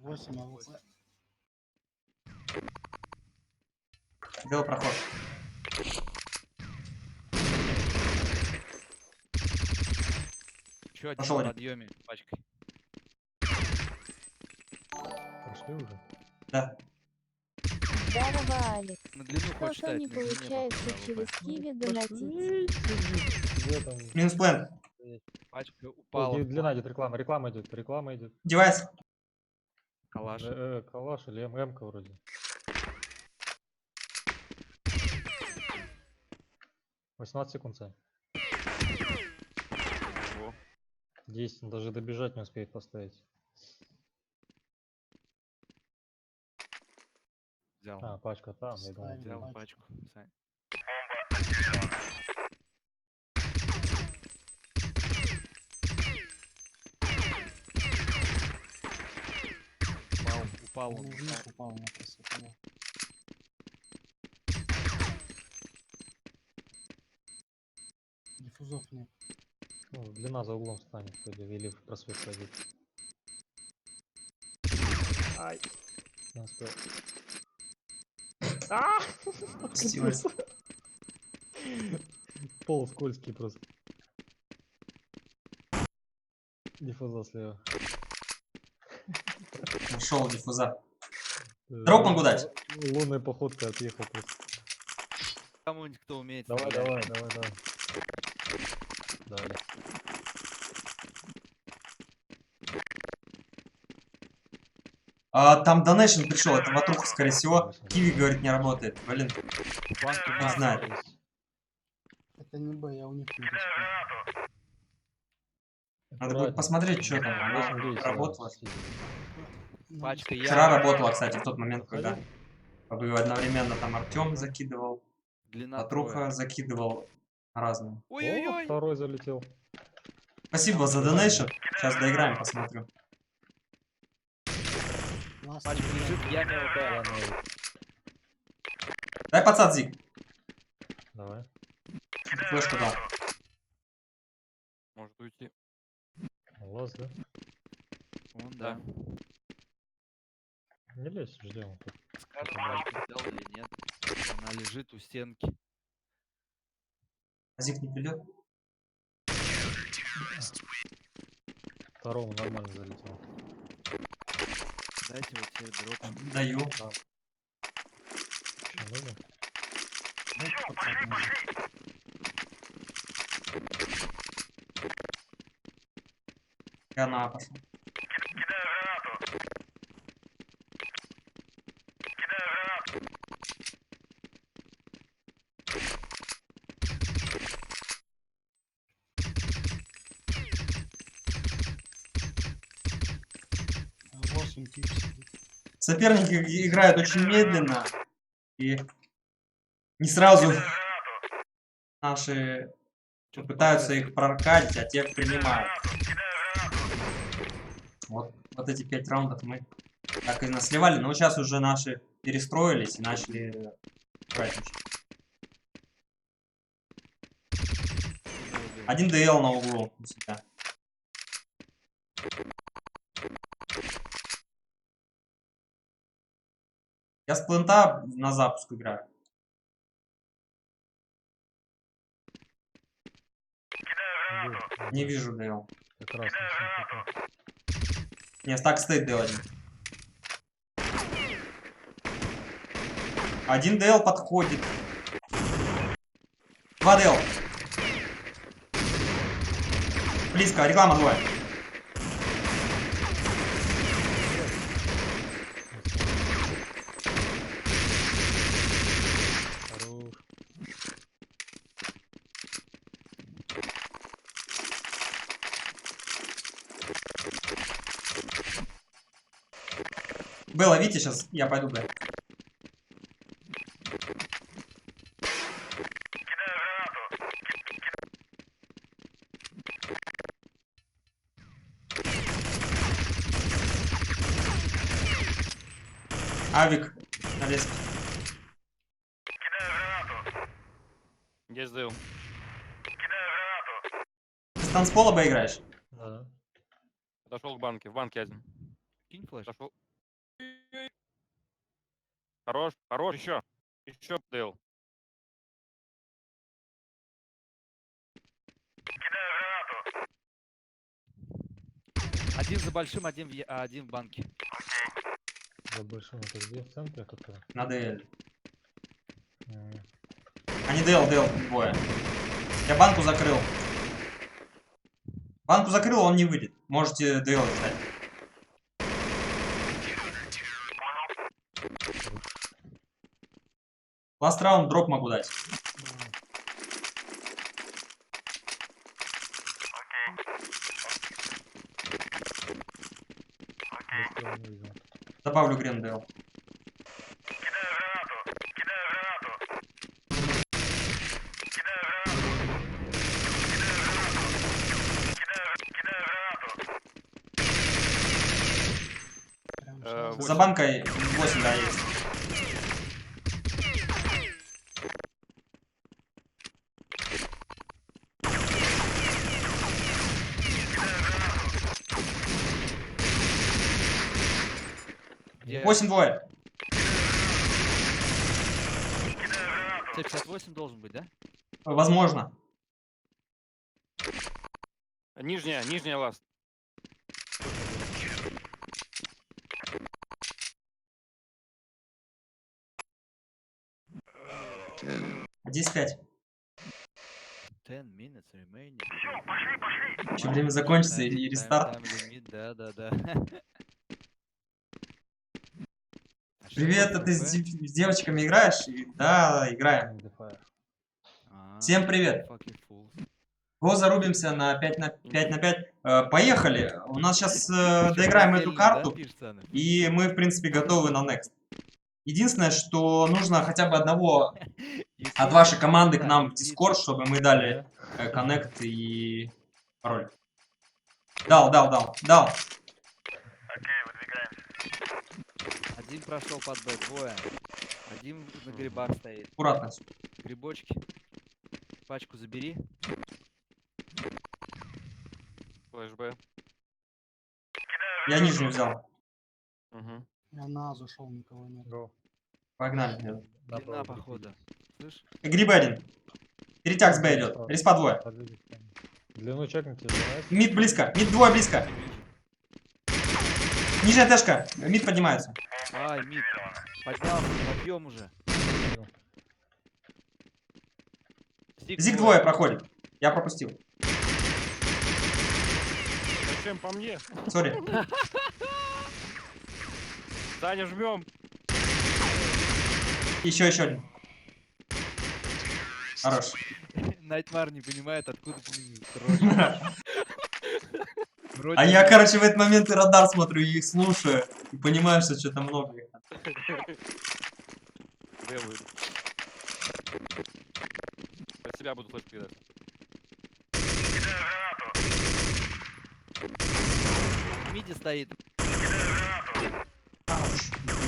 E: 8 АВЦ.
A: Дел проход.
C: Еще один
A: Пошел
C: на
A: один.
C: подъеме пачкой.
D: Прошли уже?
A: Да.
I: Здорово, Алекс.
C: На длину
I: Что
C: хочешь
I: то
C: ставить,
I: не
C: на длине
I: получается
C: попробуй.
I: через киви донатить?
D: Где там?
A: Минус план.
C: Пачка
D: Ой,
C: упала.
D: длина идет, реклама. Реклама идет, реклама идет.
A: Девайс.
C: Калаш.
D: Калаш или ММ-ка вроде. 18 секунд, Сань.
H: Ого.
D: 10, он даже добежать не успеет поставить.
C: Взял.
D: А, пачка там, я думал.
E: Ставим
C: Взял
E: пачку.
C: пачку. Сань. Упал
E: Он
C: он.
E: вниз упал на красоту. Диффузов нет.
D: Ну, длина за углом станет, вроде, или в просвет ходить. Ай. Не успел.
A: Стивен.
D: Пол скользкий просто. Диффуза слева.
A: Ушел диффуза. Дроп могу дать?
D: Лунной походкой отъехал просто.
C: Кому-нибудь, кто умеет.
D: Давай,
C: стрелять.
D: давай. Дали.
A: Там донейшн пришел, это ватруха, скорее всего. Киви, говорит, не работает. Блин,
C: В банке
A: не
C: масса
A: знаю.
C: есть.
E: Это не Б, я у них не рискую.
A: Надо будет посмотреть, что там. Оно работало.
C: Пачка
A: Вчера
C: я.
A: работала, кстати, в тот момент, когда одновременно там Артем закидывал,
C: Длина
A: ватруха
C: трое.
A: закидывал разные.
D: О,
C: Ой-ой-ой.
D: второй залетел.
A: Спасибо за донейшн. Сейчас доиграем, посмотрю.
E: Ласт.
C: Пачка лежит в яме ЛП.
A: Дай подсад, Зиг.
D: Давай.
A: Флешку дал.
H: Может уйти.
D: Лаз, да?
C: Он, да.
D: Не лезь, ждем. Тут.
C: Скажем, пачку взял или нет. Она лежит у стенки.
A: А Зиг не придет?
D: Второму нормально залетел.
C: Дайте вот себе дроп.
A: Даю.
D: нужно?
E: Вот пацан может.
A: Гана пошла.
E: А 8 тип сидит.
A: Соперники играют очень медленно. И не сразу наши пытаются их прокатить, а те принимают. Вот эти 5 раундов мы так и насливали. Но сейчас уже наши перестроились и начали брать. Один ДЛ на углу у себя. Я с плента на запуск играю. Не вижу ДЛ.
D: Как раз на снайпер.
A: Не, так стоит ДЛ один. Один ДЛ подходит. 2 ДЛ. Близко, реклама 2.
D: Хорош.
A: Было, видите, сейчас я пойду, Б. Авик на леске.
H: Есть дыл.
A: Ты с танцпола Б играешь?
D: Да.
H: Подошел к банке. В банке один.
C: Кинь флеш.
H: Подошел. Хорош, хорош, еще. Еще дыл.
C: Один за большим, один в банке.
D: За большим это где? В центре который?
A: На ДЛ.
D: М,
A: А не ДЛ, двое. Я банку закрыл. Банку закрыл, он не выйдет. Можете ДЛ ждать. Ласт раунд дроп могу дать.
D: быстро не видно.
A: Добавлю грен ДЛ.
E: Прям
H: Э,
E: щас.
A: За банкой 8, да, есть.
C: Где?
A: 8 двое.
C: Т-58 должен быть, да?
A: Возможно.
H: Нижняя ласт.
A: А 10-5.
C: 10 minutes remaining.
A: Еще время закончится и рестарт.
C: Time limit, да. А что
A: Привет,
C: было
A: а ты
C: в
A: с
C: ВП?
A: девочками играешь? Да, играем.
D: Defier.
C: А,
A: Всем привет.
C: fucking fools.
A: Го зарубимся на 5 на 5. Поехали. У нас сейчас
C: Чё,
A: доиграем эту
C: раздельно, да,
A: карту.
C: пишет, Саня?
A: И мы, в принципе, готовы на next. Единственное, что нужно хотя бы одного от вашей команды к нам в Discord, чтобы мы дали коннект и пароль. Дал.
C: Один прошел под Б, двое. Один на грибах стоит.
A: Аккуратно.
C: Грибочки. Пачку забери.
H: Флэш Б.
A: Я нижнюю взял.
H: Угу.
E: Я на А зашел, никого нет.
D: Go.
A: Погнали.
C: Длина,
D: Направо
C: походу. Слышь?
A: Грибы один. Перетяг с Б идет. Респа двое.
D: подвигай. Длину чекните, знаешь?
A: Мид близко. Мид двое близко. Нижняя тэшка. Мид поднимается.
C: Ай, мид. Поднялся, подъем уже.
D: видел.
A: Зиг двое проходит. Я пропустил.
H: Зачем по мне?
A: Сори.
H: Саня, жмем.
A: Еще один. Хорош.
C: Найтмар не понимает, откуда ты дрочишь. Вроде
A: А я, короче, в этот момент и радар смотрю и их слушаю. И понимаю, что что-то много их.
H: Я выйду. От себя буду флеш кидать.
C: в миде стоит.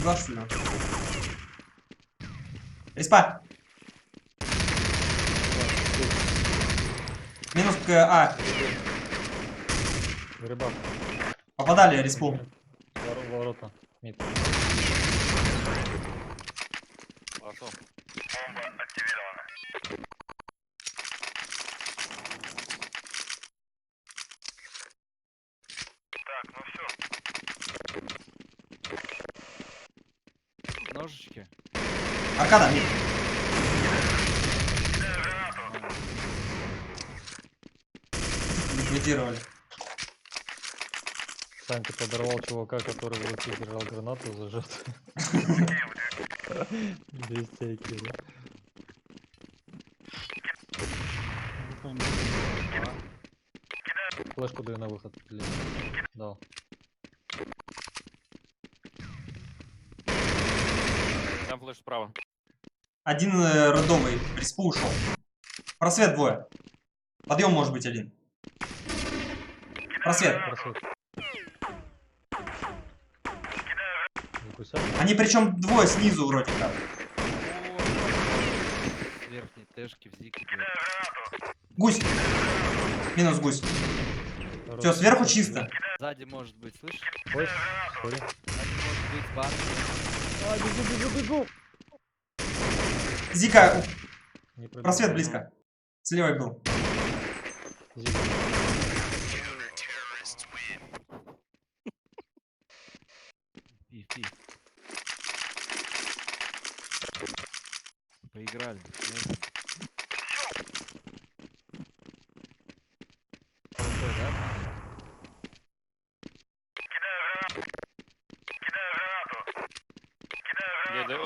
A: Два что ли? Респа. Минус к А.
D: Грибак.
A: Попадали респу.
D: Ворота. Мид.
H: Хорошо.
C: Ножички.
A: Аркада. Мид. Ликвидировали.
D: Сань, ты подорвал чувака, который в руке держал гранату зажат. 200 IQ, да? Флешку даю на выход. Блин. Дал.
H: Там флеш справа.
A: Один родовый. Респу ушел. Просвет двое. Подъем может быть один. Просвет.
D: Просвет. Закусят?
A: Они причем двое снизу вроде как.
C: С верхней тэшки в зиг идет.
A: Гусь. Минус гусь. Все, сверху чисто.
C: Сзади может быть, слышишь?
D: Ой, сори.
C: Сзади может быть бар.
D: А, бегу.
A: Зика.
D: Не пробил.
A: Просвет близко. С левой был.
D: Зиг.
C: Пи. Поиграли. Ясно. Крутой, да?
H: Я даю.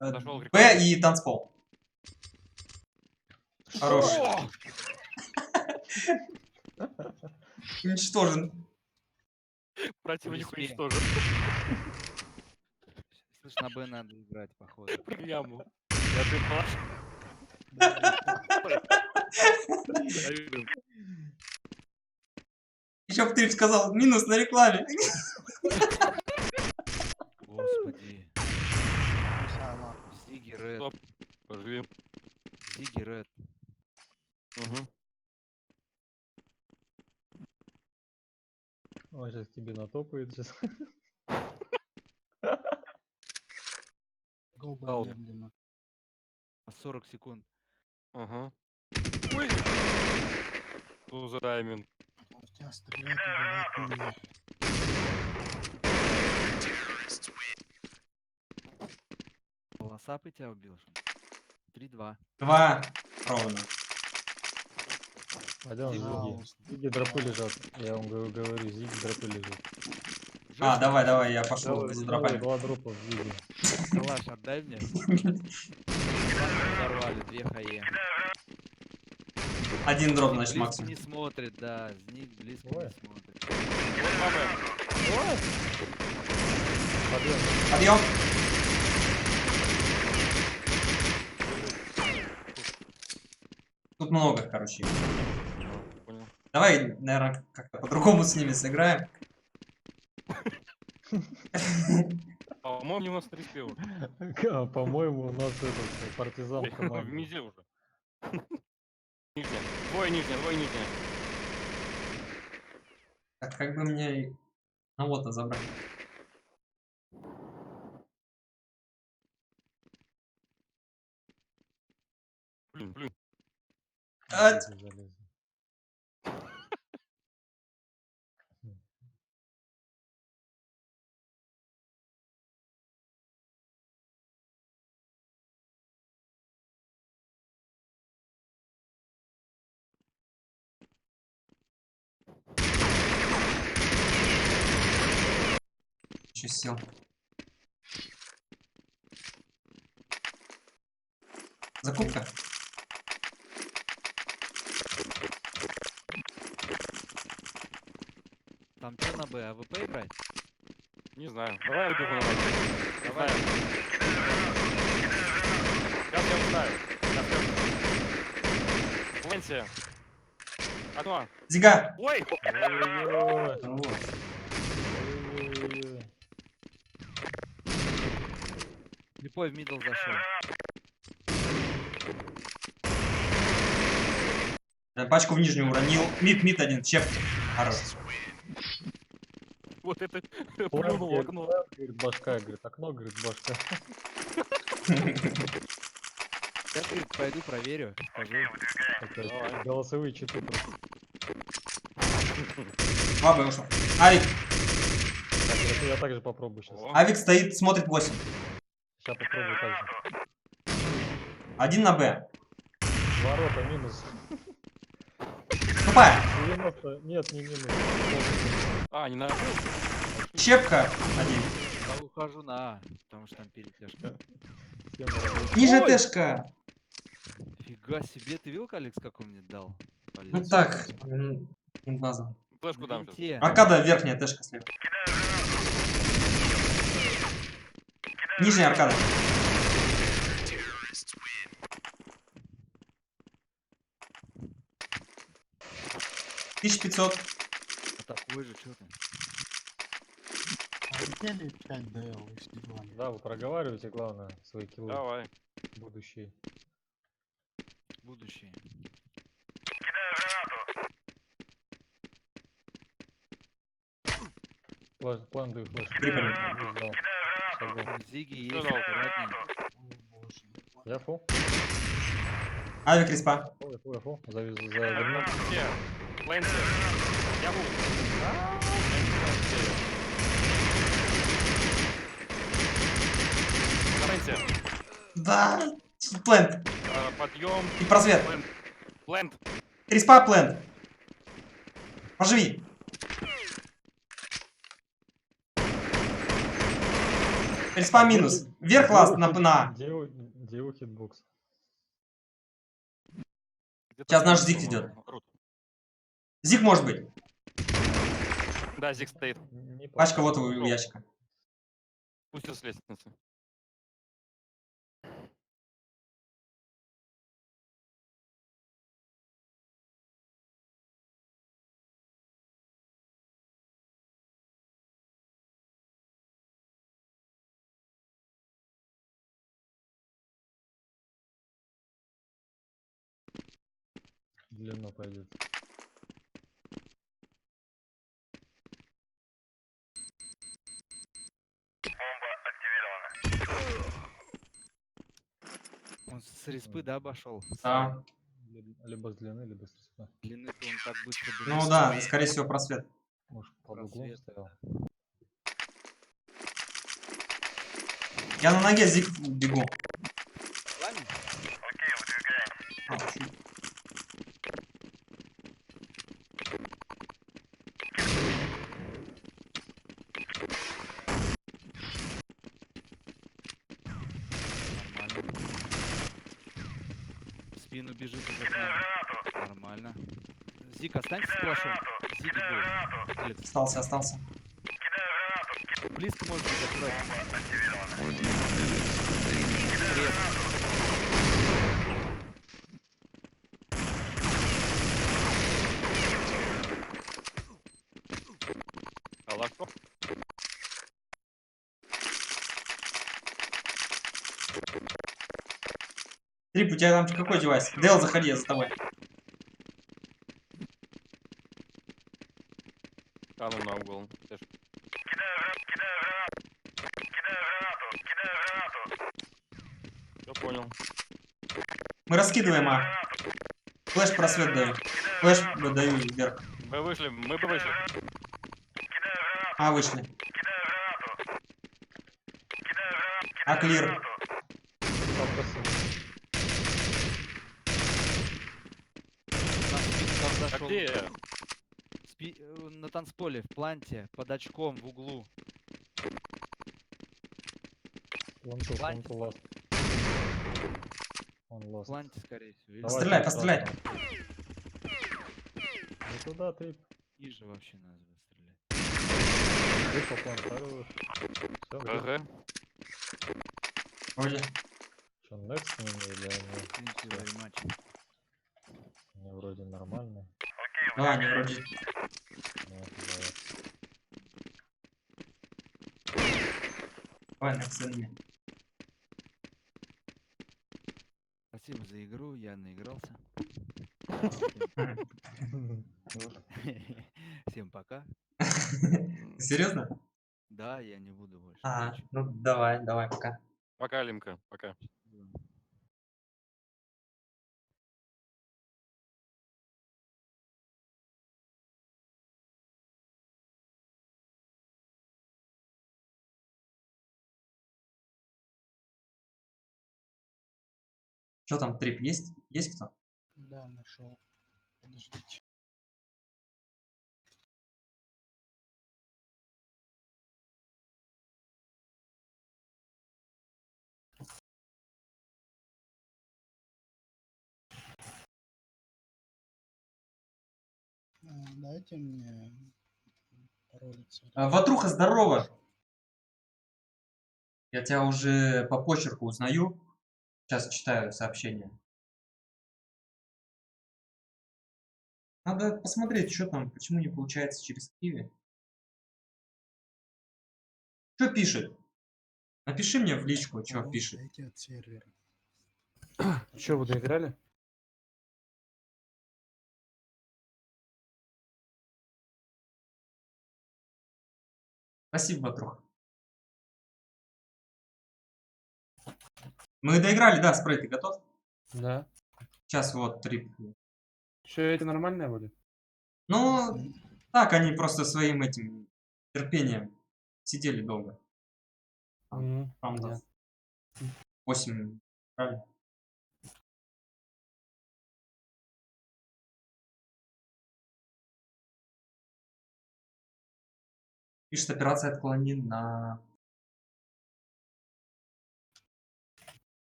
H: Зашел
A: Б и танцпол. Хорош. Уничтожен.
H: Противник
C: Успеем.
H: уничтожен.
C: Слышь, на Б надо играть, походу.
H: Яму. Я ты паш.
A: Еще в 3 сказал, минус на рекламе.
C: Господи. Зиги Ред.
H: Стоп. Поживи.
C: Зиги Ред.
H: Угу.
D: Он сейчас тебе натопает сейчас.
E: Голба
H: Дал.
E: медленно.
C: 40 секунд.
H: Ага. Ой. Что за тайминг?
E: Он в тебя стреляет, убивает меня.
C: Волосапы тебя убил. 3-2.
A: 2. Ровно.
D: Пойдем,
E: Пожалуйста.
D: Зиги дропы лежат. Я вам говорю, Зиги дропы лежат.
A: А, давай, я пошел
D: Давай,
A: за
D: давай,
A: дропами.
D: 2 дропа в Зиги.
C: Калаш отдай мне. Взорвали, 2 хае.
A: Один дроп,
C: Зиг
A: значит,
C: близко
A: максимум.
C: не смотрит, да. Зиг близко
D: Ой.
C: не смотрит.
D: Подъем.
A: Подъем. Тут много, короче.
H: Понял.
A: Давай, наверное, как-то по-другому с ними сыграем.
H: По-моему, не у нас 3 спева.
D: По-моему, у нас этот партизан в
H: В
D: команде.
H: миде уже. Нижняя. Двое нижняя.
A: Так, как бы мне кого-то забрать?
H: Блин.
A: А,
D: Залезли.
A: Еще сел. Закупка.
C: Там что на Б, АВП играть?
H: Не знаю. Давай я бегу на вас.
C: Давай.
H: Сейчас я узнаю. Венсия. Одно.
A: Зига.
H: Ой!
D: Ой-ой-ой.
A: Вот.
D: Ой-ой-ой.
C: Слепой в мидл зашел.
A: Пачку в нижнюю уронил. Мид один. Чеп. Хорош.
H: Вот это
D: План,
H: плюнул в
D: говорит,
H: окно.
D: план, говорит, башка, говорит, окно, говорит, башка.
C: Сейчас, говорит, пойду проверю. Скажу.
D: Такой,
H: Давай.
D: голосовые читы.
A: Баба ушел. Авик.
D: Так, это я также попробую сейчас.
H: О,
A: Авик стоит, смотрит 8.
D: Сейчас попробую также.
A: Один на Б.
D: Ворота минус.
A: Тупая.
D: 90, нет, не минус.
H: А, не надо.
A: Щепка. Один.
C: Я ухожу на А, потому что там перетяжка.
D: Всем работает.
A: Ниже
C: Ой!
A: Тэшка.
C: Фига себе, ты видел, Алекс, как он мне дал?
A: Ну так. База.
H: Флешку дам сейчас.
C: Те.
A: Аркада верхняя, Тэшка слева. Нижняя аркада. $1500.
C: Такой же, что ты?
E: Полетели 5 ДЛ и все дела.
D: Да, вы проговариваете, главное, свои киллы
H: Давай.
D: будущие.
C: Будущее.
D: План даю флеш.
A: Прикольно.
D: Ждал. Шагов.
C: Зиги
H: Всё
C: есть,
H: дал.
C: аккуратней.
E: О, боже.
D: Я фу.
A: Авик респа.
D: Я фу. Завернул.
H: Все. Венсия. Я буду. Венсия.
A: Да. Плент.
H: Подъем.
A: И просвет.
H: Плент.
A: Респа плент. Поживи. Респа минус. Вверх ласт на А.
D: Где его хитбокс?
A: Сейчас наш Зиг идет. Зиг может быть.
H: Да, Зиг стоит.
D: Не
A: Пачка вот у ящика.
H: Пустил с лестницы.
D: Длинно пойдет.
C: Он с респы, да, обошел?
A: Да.
D: Либо с длины, либо с респа.
C: Длины-то он так быстро бы
A: Ну
C: не
A: да,
C: успел.
A: скорее всего просвет.
D: Может, под углом
C: Просвет.
D: стоял.
A: Я на ноге Зиг бегу.
C: Пламя?
A: А, чуть.
C: Нормально. В спину бежит из окна. Нормально. Зик, останься с плашом. Зиги будет. Алекс,
A: Остался.
C: близко может быть аккуратнее.
H: Алашко.
A: Трип, у тебя там какой девайс? Дэл, заходи, я за тобой.
H: А ну на угол. Все понял.
A: Мы раскидываем А. Флэш просвет даю. Флэш даю вверх.
H: Мы вышли, мы бы вышли.
A: А, вышли. А, клир.
C: На спину там
H: А
C: зашел.
H: где?
C: На танцполе, в планте, под очком, в углу.
D: Вон
C: Ланч.
D: ту ласт. Он ласт.
C: Планте, скорее всего. Или
A: Постреляй,
D: Давай,
A: постреляй.
D: Не туда ты.
C: ниже вообще надо стрелять.
D: Ты по план хорош. Всё,
H: ГГ.
A: Вроде.
D: Что, next с ними или они?
C: Thank you very much.
D: Они вроде нормальные.
A: Да, они вроде...
D: Ну, давай.
A: Давай, на цене.
C: Спасибо за игру, я наигрался. Всем пока.
A: Серьезно?
C: Да, я не буду больше.
A: А,
C: Ничего.
A: ну давай, пока.
H: Пока, Лимка, пока.
A: Что там, трип есть? Есть кто?
E: Да, нашел. Подождите. Дайте мне пароль.
A: Ватруха, здорово! Я тебя уже по почерку узнаю. Сейчас читаю сообщение. Надо посмотреть, что там, почему не получается через Киви. Что пишет? Напиши мне в личку, что
E: Пароль
A: пишет.
E: дайте от сервера.
G: Че, вы доиграли?
A: Спасибо, Ватруха. Мы доиграли, да, спрей, ты готов?
G: Да.
A: Сейчас вот трип.
G: Че, это нормальное вроде?
A: Ну, так, они просто своим этим терпением сидели долго. Там
G: Понятно.
A: 8, правильно? Пишет, операция отклонена.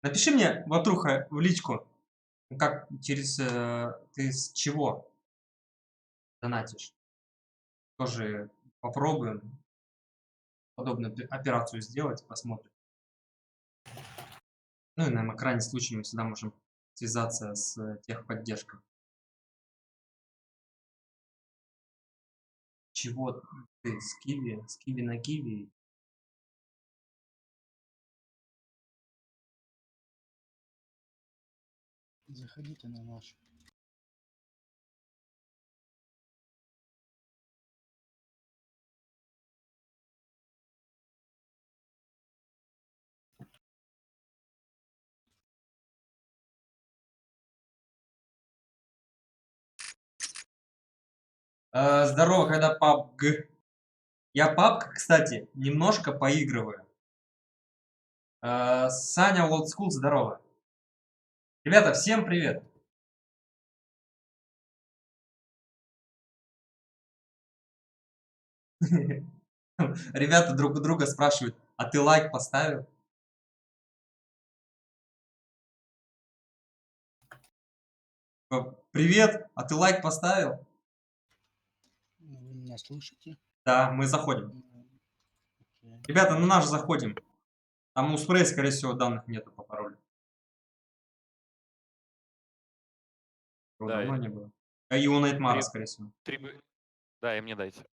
A: Напиши мне, Ватруха, в личку, как через... ты с чего донатишь. Тоже попробуем подобную операцию сделать, посмотрим. Ну и на крайний случай мы всегда можем связаться с техподдержкой. Чего ты с Киви? С Киви на Киви?
E: Заходите на наш.
A: Здорово, когда PUBG. Я PUBG, кстати, немножко поигрываю. Саня Old School, здорово. Ребята, всем привет. Ребята друг у друга спрашивают, а ты лайк поставил? Привет, а ты лайк поставил?
E: Вы меня слышите?
A: Да, мы заходим.
E: Окей.
A: Ребята, на наш заходим. Там у спрея, скорее всего, данных нету по паролю. Его
H: Да,
A: давно
H: и-
A: не было. И у Найтмара,
H: Три-
A: скорее всего.
H: Да, и мне дайте.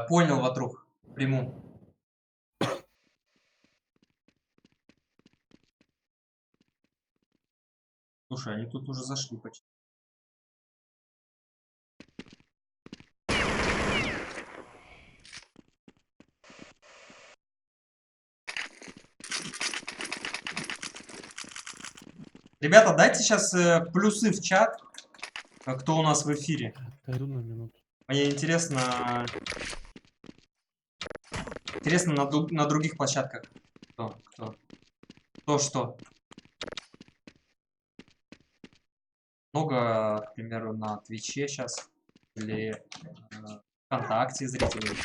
A: Понял, Ватрух. Приму. Слушай, они тут уже зашли почти. Ребята, дайте сейчас плюсы в чат, кто у нас в эфире.
G: Отойду на минуту.
A: Мне интересно, Интересно, на других площадках кто что. Много, к примеру, на Твиче сейчас или ВКонтакте зрителей.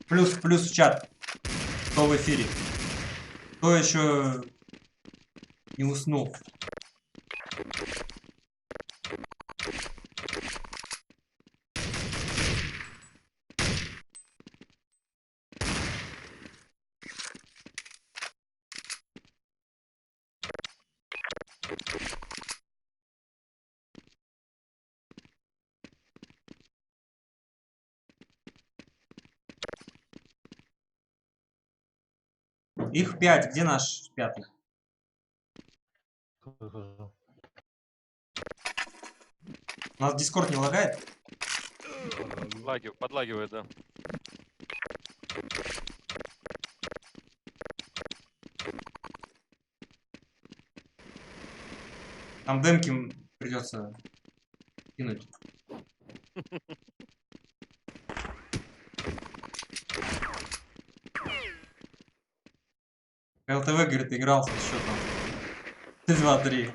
A: Плюс в чат. Кто в эфире? Кто еще не уснул? Их 5. Где наш 5-й?
D: Выхожу.
A: У нас Дискорд не лагает?
H: Подлагивает, да.
A: Там демки придется кинуть. ЛТВ, говорит, игрался с счетом 3-2-3.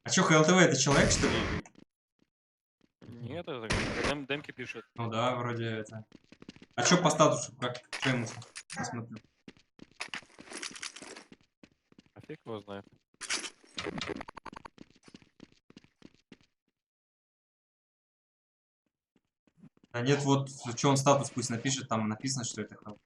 A: А чё, ХЛТВ это человек, что ли?
H: Нет, это демки пишет.
A: Ну да, вроде это. А чё по статусу? Как? Что ему? Посмотрю.
H: А фиг его знает.
A: А нет, вот, что он статус пусть напишет, там написано, что это ХЛТВ.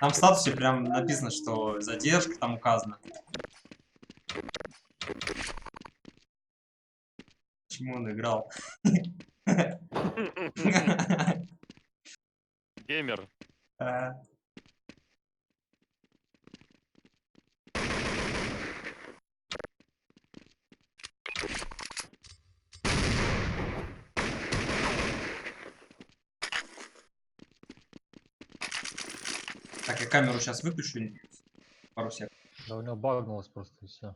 A: Там в статусе прям написано, что задержка там указана. Почему он играл?
H: Геймер.
A: Так, я камеру сейчас выключу. Пару секунд.
D: Да у него багнулось просто и все.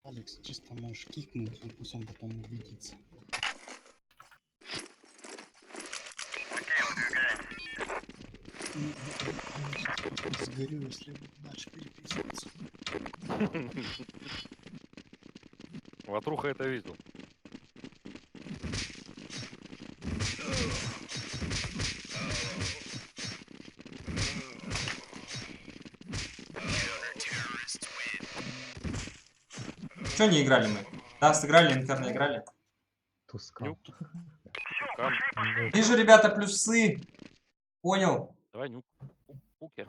E: Алекс, чисто можешь кикнуть, и пусть он потом увидится. Я сейчас просто сгорю, если буду дальше переписываться.
H: Ватруха это видел.
A: Что не играли мы? Да, сыграли, интерны играли.
D: Тускал.
H: Нюк. Кам.
A: Вижу, ребята, плюсы. Понял.
H: Давай нюк. Пукер.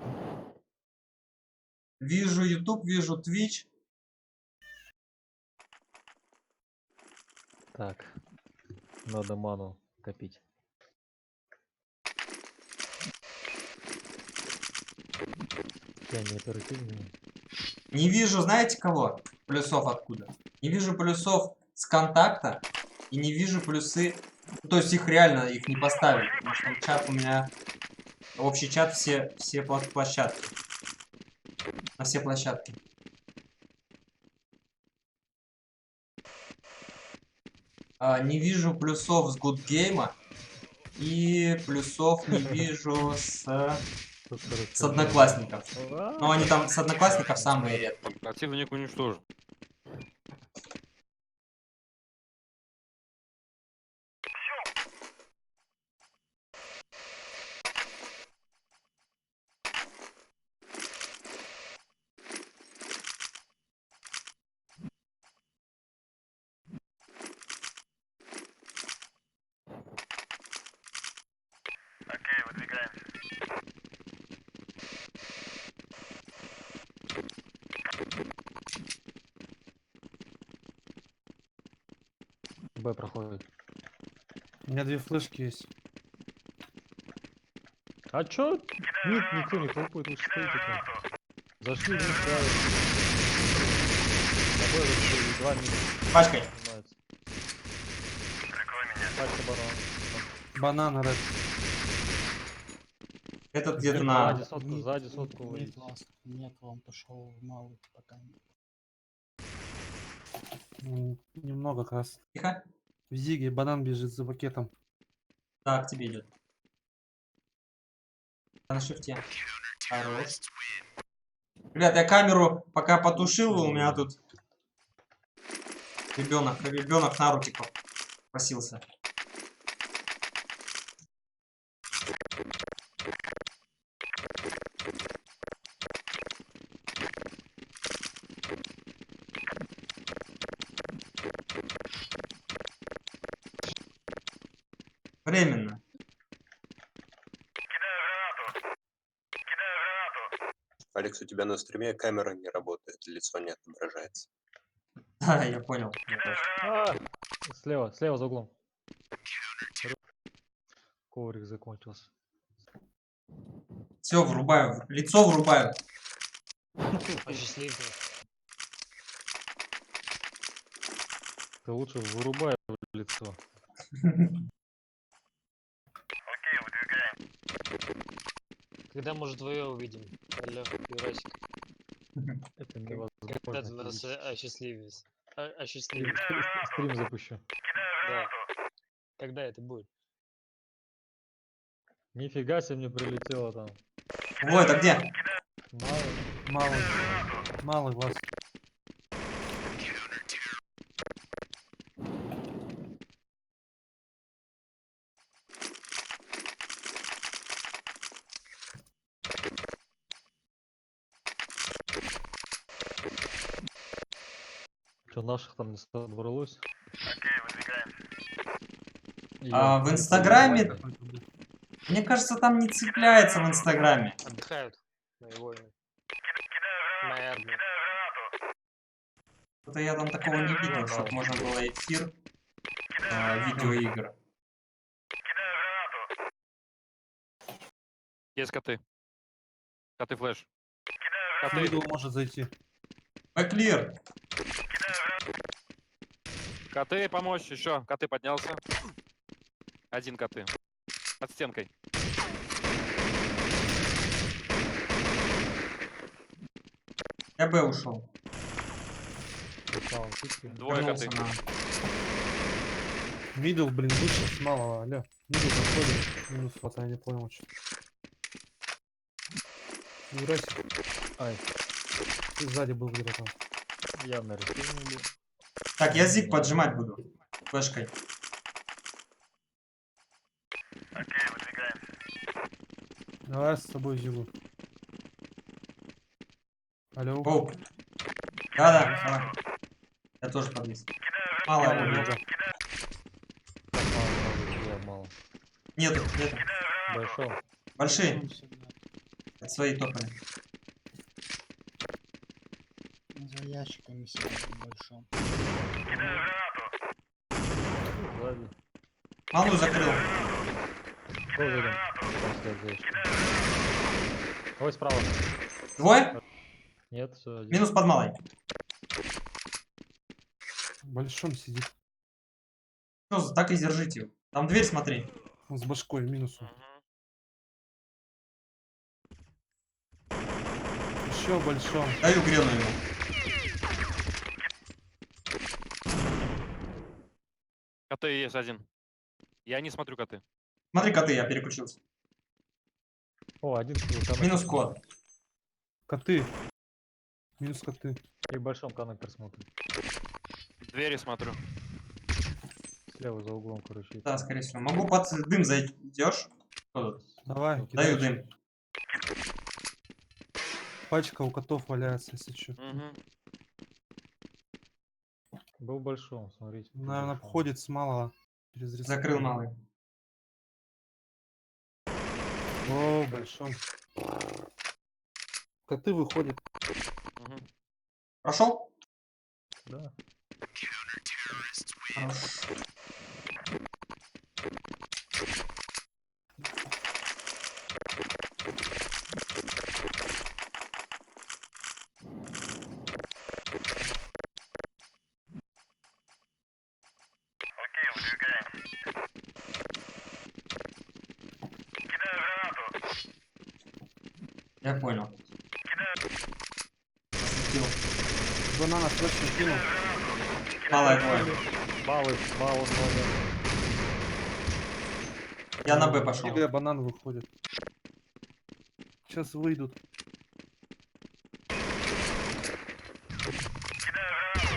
A: Вижу YouTube, вижу Twitch.
D: Так. Надо ману копить. Я не оперативный.
A: Не вижу, знаете кого? Плюсов откуда? Не вижу плюсов с контакта. И не вижу плюсы. Ну, то есть их реально, их не поставили. Потому что чат у меня... Общий чат все площадки. На все площадки. Не вижу плюсов с Good Game. И плюсов не вижу с одноклассников. Но они там с одноклассников самые редкие.
H: Противник уничтожен.
J: Окей, выдвигаемся.
D: Б проходит.
G: У меня 2 флешки есть.
D: А чё? Нет, никто не толпует, вы что стоите там? Зашли вниз, правильно. На Б зашли, 2 минуса
A: Пачкой.
D: снимается. Пачка барона.
G: Банан, Ред.
A: Этот где-то
D: Сзади
A: на...
D: сотку, сзади сотку
E: Нет,
D: уводите.
E: ласт. Нет, он пошел в малый пока.
G: Немного как раз.
A: Тихо.
G: В Зиге банан бежит за пакетом.
A: Да, к тебе идет. На шифте. Хорош. Ребят, я камеру пока потушил, у меня тут ребенок на руки просился. Временно.
J: Алекс, у тебя на стриме камера не работает, лицо не отображается.
A: Да, я понял.
D: А, слева, слева за углом. Коврик закончился.
A: Все, врубаю. Лицо врубаю.
F: Посчастливее.
D: Ты лучше вырубай в лицо.
F: Когда мы уже вдвоем увидим? Алло, Юрасик.
D: Это
F: Когда
D: невозможно.
F: ты нас
D: физически.
F: осчастливишь?
D: Стрим запущу.
F: Да. Когда это будет?
D: Нифига себе мне прилетело там.
A: Ой, это где?
D: Мало.
G: Малый. Малый глаз.
D: Что, наших там не собралось?
A: А в Инстаграме, мне кажется, там не цепляется в Инстаграме.
F: Отдыхают мои воины. Моя армия.
A: Это я там такого не видел, чтобы можно было эфир видеоигр.
H: Есть коты. Коты флеш. Коты.
G: Мидл может зайти.
A: Бэклир.
H: Коты, помочь еще. Коты поднялся. Один коты. Под стенкой.
A: Я Б ушел.
H: Двое коты.
G: Мидл, блин, вышел с малого, алло. Мидл подходит. Минус вот, я не понял, что. Юрасик,
D: Ай,
G: ты сзади был где-то там.
D: я на рисунке был.
A: Так, я зиг поджимать буду. Флешкой.
G: Давай с тобой зигу. Алло.
A: Оу. Да-да, давай. Я тоже подвис. Мало
G: Мало,
A: его.
G: много.
D: Мало.
A: Нету.
D: Большой.
A: Большие.
E: Он всегда
A: Это свои топали.
E: за ящиками сидит в большом.
D: Сзади.
A: Малую закрыл.
D: Кто зайдем? Там стоит за ящиком. Ой, справа.
A: Двое?
D: Нет, все, один.
A: Минус под малой.
G: В большом сидит.
A: Всё, так и держите его. Там дверь смотри.
G: Он с башкой минусу. Еще в большом.
A: Даю грену ему.
H: Коты есть один. Я не смотрю коты.
A: Смотри, коты, я переключился.
D: О, один коннектор.
A: Минус код.
G: Коты. Минус коты.
D: И в большом коннектор смотрит.
H: Двери смотрю.
D: Слева за углом, короче.
A: Да, скорее всего. Могу под дым зайдешь? Кто тут?
G: Давай,
A: Даю
G: кидай.
A: дым.
G: Пачка у котов валяется, если что.
D: Был в большом, смотрите.
G: Наверное, входит с малого. Через
A: Закрыл малый.
G: О, в большом. Коты выходят.
A: Прошел?
D: Да.
A: Хорош. Я понял. Засветил.
G: Банана точно кинул.
A: Малое двое.
D: Баллы, баллы много.
A: Я на Б пошел.
G: Дига банан выходит. Сейчас выйдут.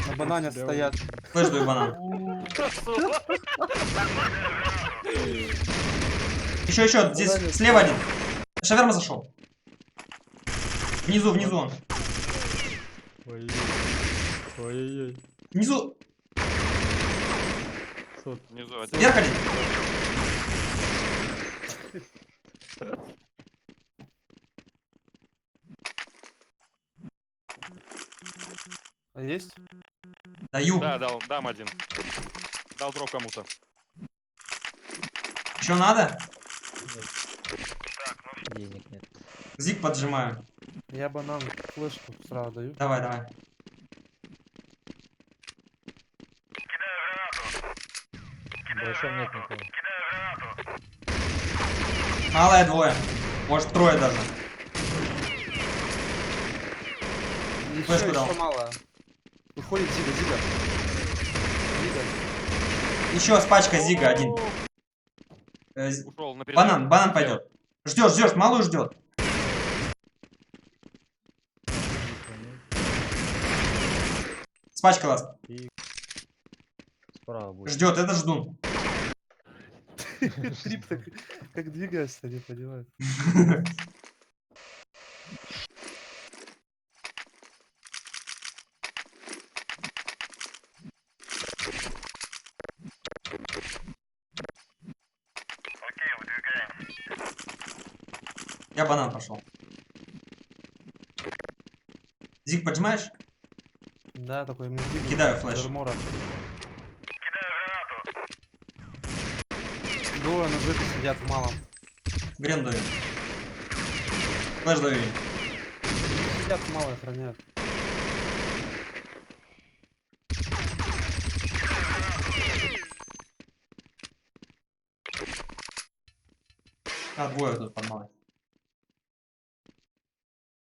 G: На банане
D: Тебя
G: стоят.
A: Флэш даю банан. Еще, здесь слева один. Шаверма зашел. Внизу он.
D: Ой-ой-ой. Ой-ой-ой.
A: Внизу.
D: Сот.
H: Внизу один.
A: Вверх один.
G: А есть?
A: Даю.
H: Да, дам один. Дал дроп кому-то.
A: Еще надо?
D: Денег нет.
A: Зиг поджимаю.
G: Я банан флешку сразу даю.
A: Давай.
D: Большом нет никого.
A: Малое двое. Может трое даже. Флешку дал.
G: Еще мало. Выходит Зига.
A: Еще с пачкой Зига один.
H: Ушел на передачу.
A: Банан пойдет. Ждешь, малую ждет. С пачкой ласт.
D: Справа будет.
A: Ждет, это ждун.
G: Трип так как двигается, не понимаю.
A: Я банан пошел. Зиг поджимаешь?
G: Да, такой медведь.
A: Кидаю флеш.
G: Армора. Двое на жопе сидят в малом.
A: Грен даю. Флеш даю.
G: Сидят в малой охраняют.
A: А, двое тут под малой.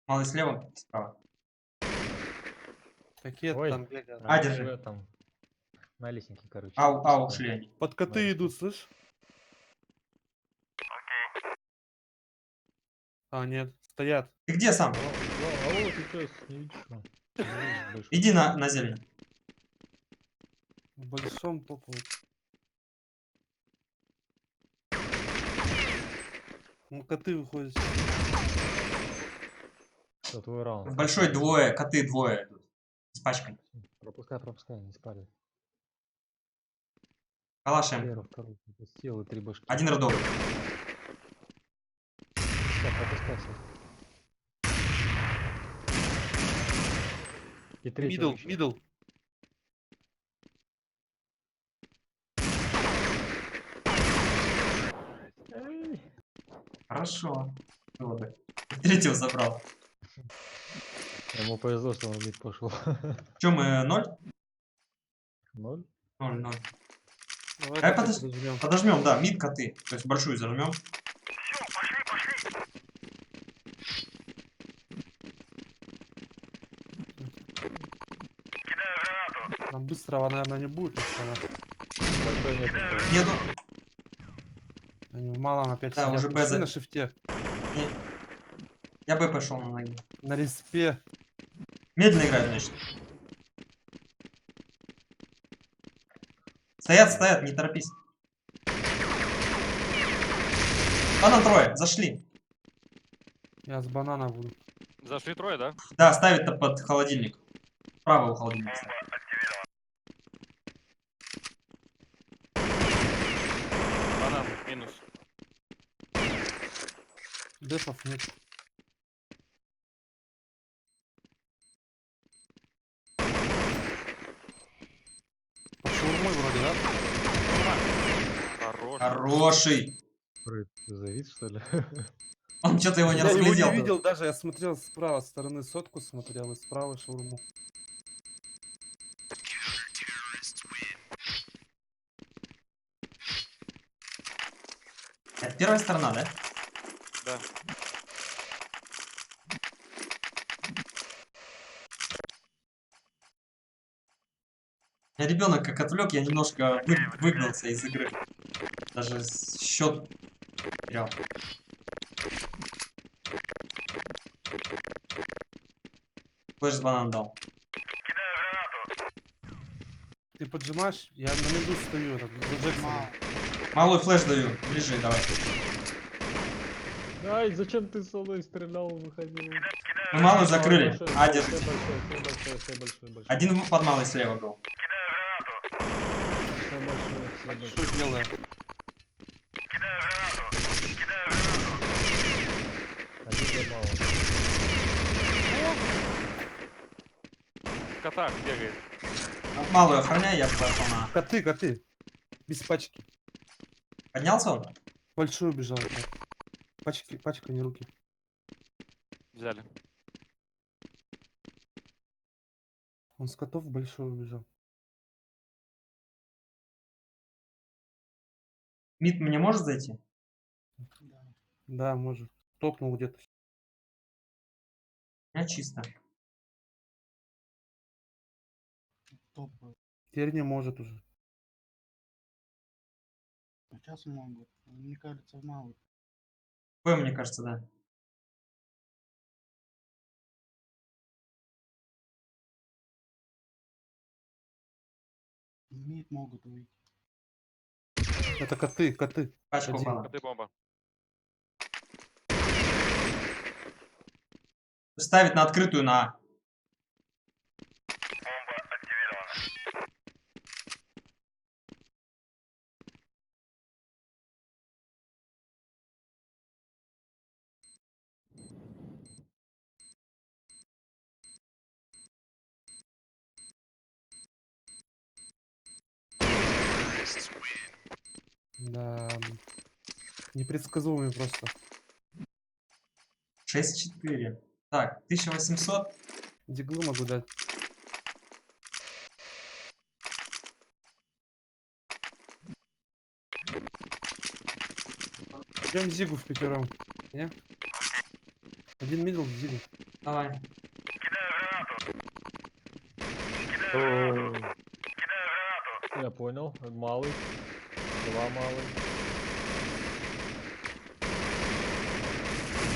A: Малый слева, справа.
G: Какие
D: Ой.
G: там бегают.
A: А, держи.
D: Там на лестнике, короче.
A: Ушли они.
G: Под коты идут, слышь? А, нет, стоят.
A: Ты где сам?
D: А вот сейчас не видишь.
A: Иди на зелень.
G: В большом току. Ну, коты выходят.
D: Что, твой раунд?
A: Большой двое, коты двое идут. С пачкой.
D: Пропускай, не спали.
A: Калашем.
D: Первый, второй, пропустил и 3 башки.
A: Один родовый.
D: Пропускай. И третий.
G: Мидл.
A: Хорошо. Было бы. Третьего забрал.
D: Ему повезло, что он в мид пошел.
A: Че, мы 0?
D: 0?
A: 0.
G: Давай
A: Давай
G: коты подожмем.
A: Подожмем, да, мид коты. То есть большую зажмем.
G: Там быстрого, наверное, не будет.
D: Большой нет.
A: Нету.
G: Они в малом опять
A: Да,
G: сидят.
A: уже
G: Пошли
A: Б
G: на шифте.
A: Я бы пошел на ноги.
G: На респе.
A: Медленно играют, значит. Стоят, не торопись. Банан трое, зашли.
G: Я с банана буду.
H: Зашли трое, да?
A: Да, ставит-то под холодильник. Правый у холодильника ставит.
H: Банан, минус.
G: Дефов нет. По шаурмой вроде, да?
H: Хорош.
A: Хороший.
D: Завис, что ли?
A: Он что-то его не
G: Я его
A: разглядел.
G: не видел даже, я смотрел с правой стороны сотку, смотрел и справа шаурму.
A: Это первая сторона, да?
H: Да.
A: Ребенок как отвлек, я немножко выгнался из игры. Даже счет терял. Флэш с банан дал.
G: Ты поджимаешь? Я на меду стою, за Джексоном.
A: Малый флэш даю. Ближе давай.
D: Ай, зачем ты со мной стрелял, выходил?
A: Мы малую закрыли.
D: Большой,
A: А,
D: все
A: держите.
D: большой.
A: Один под малой слева был.
D: Все большой.
C: Что делаю?
D: Один за мало.
H: В котах бегает.
A: Малую охраняй, я пошел на...
G: Коты. Без пачки.
A: Поднялся он?
G: Большой убежал. Да. Пачка, не руки.
H: Взяли.
G: Он с котов в большой убежал.
A: Мид мне может зайти?
G: Да, может. Топнул где-то.
A: У меня чисто.
E: Топ.
G: Теперь не может уже.
E: Сейчас могут. Мне кажется, мало.
A: Б, мне кажется, да.
E: Мид могут выйти.
G: Это коты.
A: Пачка
G: Один.
A: упала.
H: Коты бомба.
A: Ставить на открытую на А.
G: Да. Непредсказуемый просто.
A: 6-4. Так, 1800.
G: Диглу могу дать. Идем Зигу в пятером. Не? Один мидл, Зигу.
A: Давай.
D: Я понял. Малый. Два малый.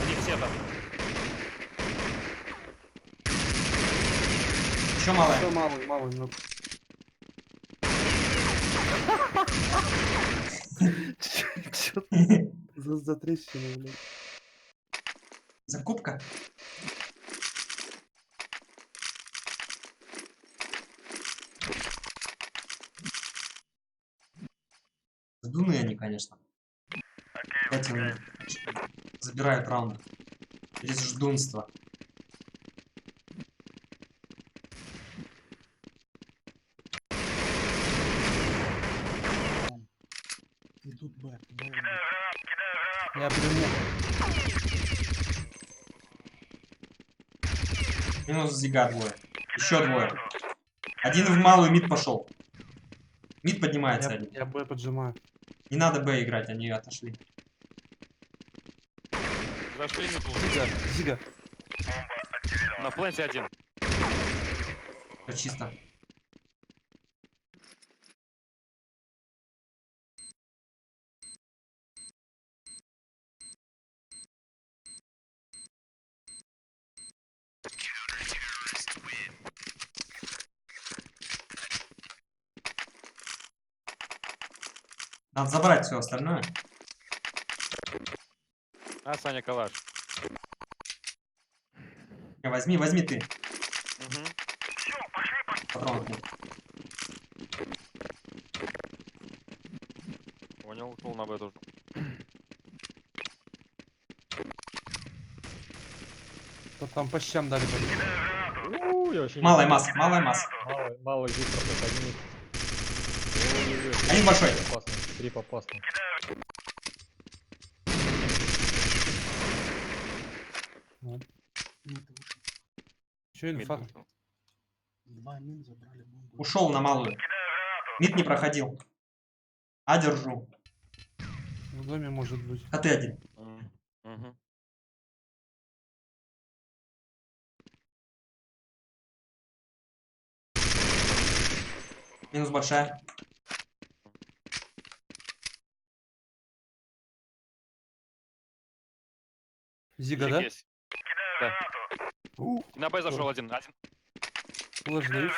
H: Они все там.
A: Еще малая.
G: Еще малый, но... Чё за трещина, блядь?
A: Закупка. Сдуны они, конечно. Этим забирают раунд. Здесь ждунство.
E: Идут Б.
G: Я приму.
A: Минус Зига двое. Еще двое. Один в малую мид пошел. Мид поднимается один.
G: Я Б поджимаю.
A: Не надо Б играть, они отошли.
H: Зашли не был.
G: Зига.
H: На пленте один.
A: Все чисто. Надо забрать все остальное.
H: А, Саня, калаш.
A: Возьми ты.
H: Угу.
A: Патронов нет.
H: Понял, ушел на Б тоже.
G: То там по щам дали.
D: Я вообще не
A: Малая
D: понял.
A: масса, малая масса.
D: Малый здесь просто один. Ой-ой-ой.
A: Один большой.
D: Опасно. Трип опасно.
E: Мид вышел.
G: Че инфа?
H: Мид вышел.
E: 2 мин забрали бомбу.
A: Ушел на малую. Мид не проходил. А держу.
G: В доме может быть.
A: А ты один.
H: Угу.
A: Минус большая.
G: Зига,
H: Зиг
G: да?
H: есть. Да. И на Б зашел один.
G: Флэш дают.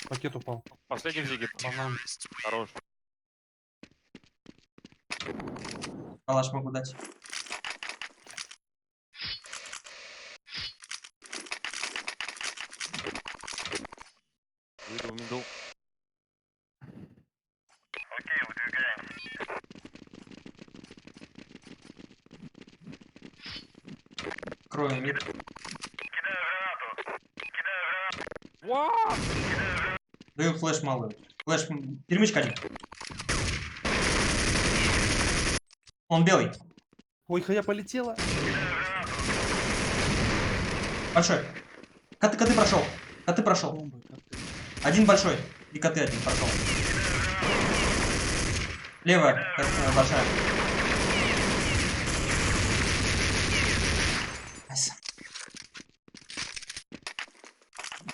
G: Пакет упал.
H: Последний в Зиге.
G: Банан.
H: Хорош.
A: Калаш могу дать.
H: Выйду в мидл.
A: Крою мид. Даю флеш малую. Флеш, перемычка один. Он белый.
G: Ой, хая полетела.
A: Большой. Коты прошел. Коты прошел.
E: Бомбы, коты.
A: Один большой. И коты один прошел. Левая, большая. Найс.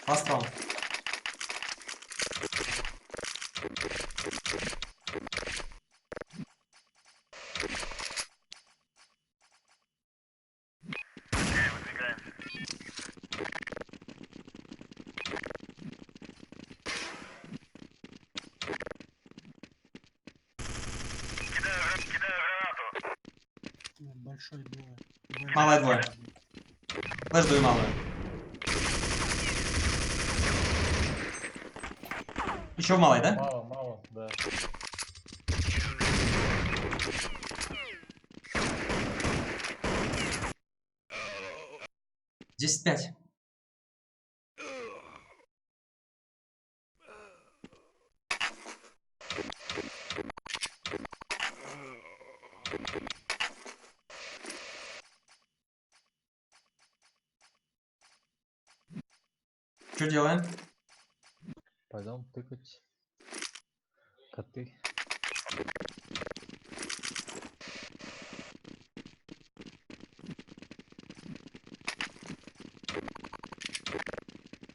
A: Астрал.
E: Большой двое.
A: Малая двое. Флеш даю малую. Еще в малой, да?
D: Мало, мало, да.
A: Десять пять. Что делаем?
D: Пойдем тыкать. Коты.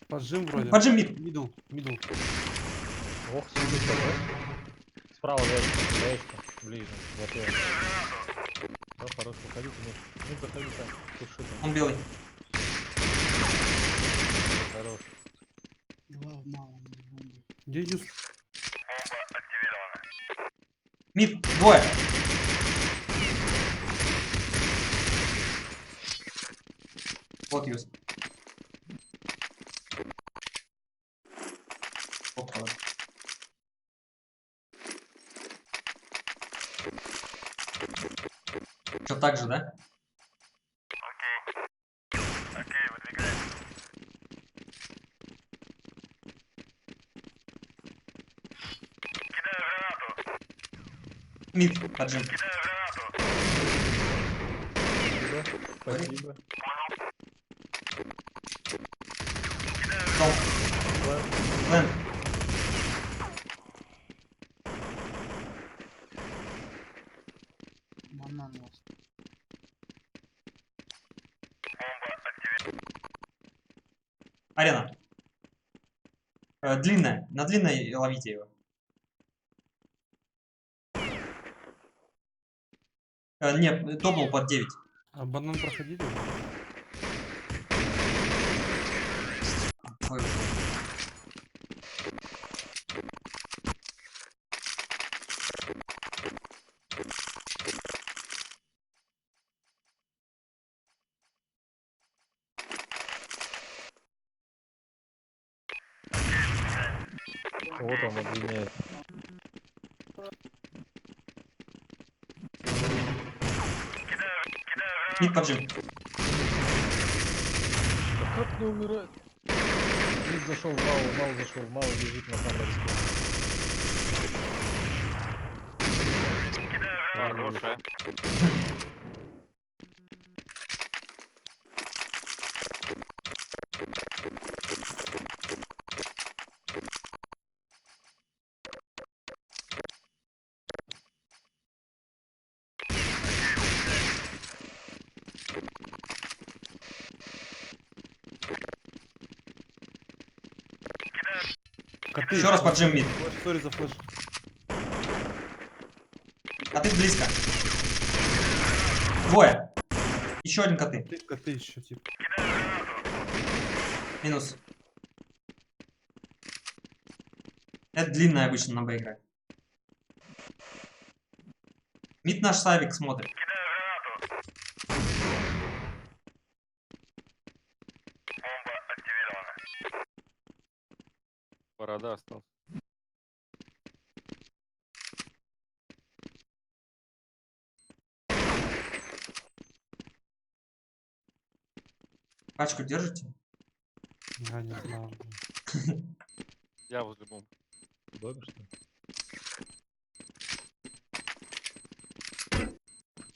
G: Поджим вроде.
A: Поджим мид.
G: Мидл.
D: Ох, сидит КП. Справа яичко. Ближе. За первым. Да, хорош, выходите. Ну, заходи там. Туши там.
A: Он белый.
D: Хорош.
E: Два в малом, бомбы.
G: Где Юс?
A: Мид. Двое. Вот юз. Опа. Что так же, да? Мид, поджим.
D: Спасибо.
A: Дом. Лэн.
E: Банан у вас.
A: Арена. Длинная. На длинной ловите его. Нет, топнул под 9.
G: А банан проходили?
A: Ой.
D: Вот он обвиняет.
A: Мид поджим.
D: Как не умирает? Мид зашел в мало зашел в мало, лежит на самом
H: Хорошая.
G: Коты.
A: Еще раз поджим мид.
G: Флэш, сори за флэш.
A: Коты близко. Двое. Еще один коты.
G: Коты еще, типа.
A: Минус. Это длинная обычно на Б играет. Мид наш Савик смотрит.
H: Борода остался.
A: Пачку держите?
G: Я не знаю.
H: Я возле бомбы.
D: Добишь, что ли?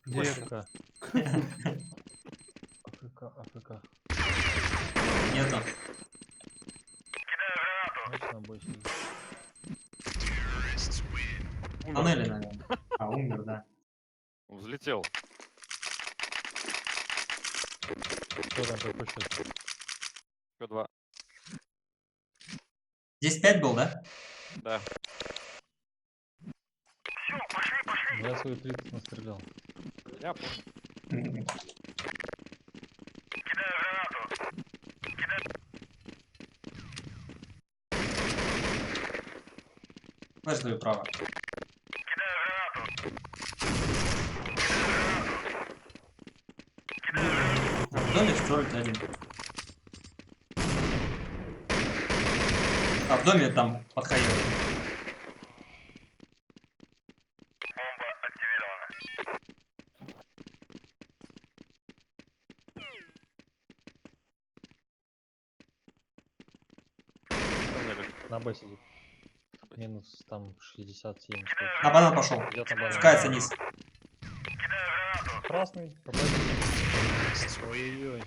G: Где это?
D: АФК. АФК.
A: Нету.
D: Значит, на бой сидит.
A: Тоннели, наверное. А, умер, да.
H: Взлетел.
D: Что там какой счет?
H: Еще 2.
A: Здесь 5 был, да?
H: Да.
D: Я свой 30 настрелял.
H: Я понял.
A: Флэш даю право. В доме второй один. А в доме там подходил.
D: На бой сидит. Минус там 67.
A: На банан пошел.
D: Идет на банан.
A: Спускается низ.
D: Красный. Ой-ой-ой.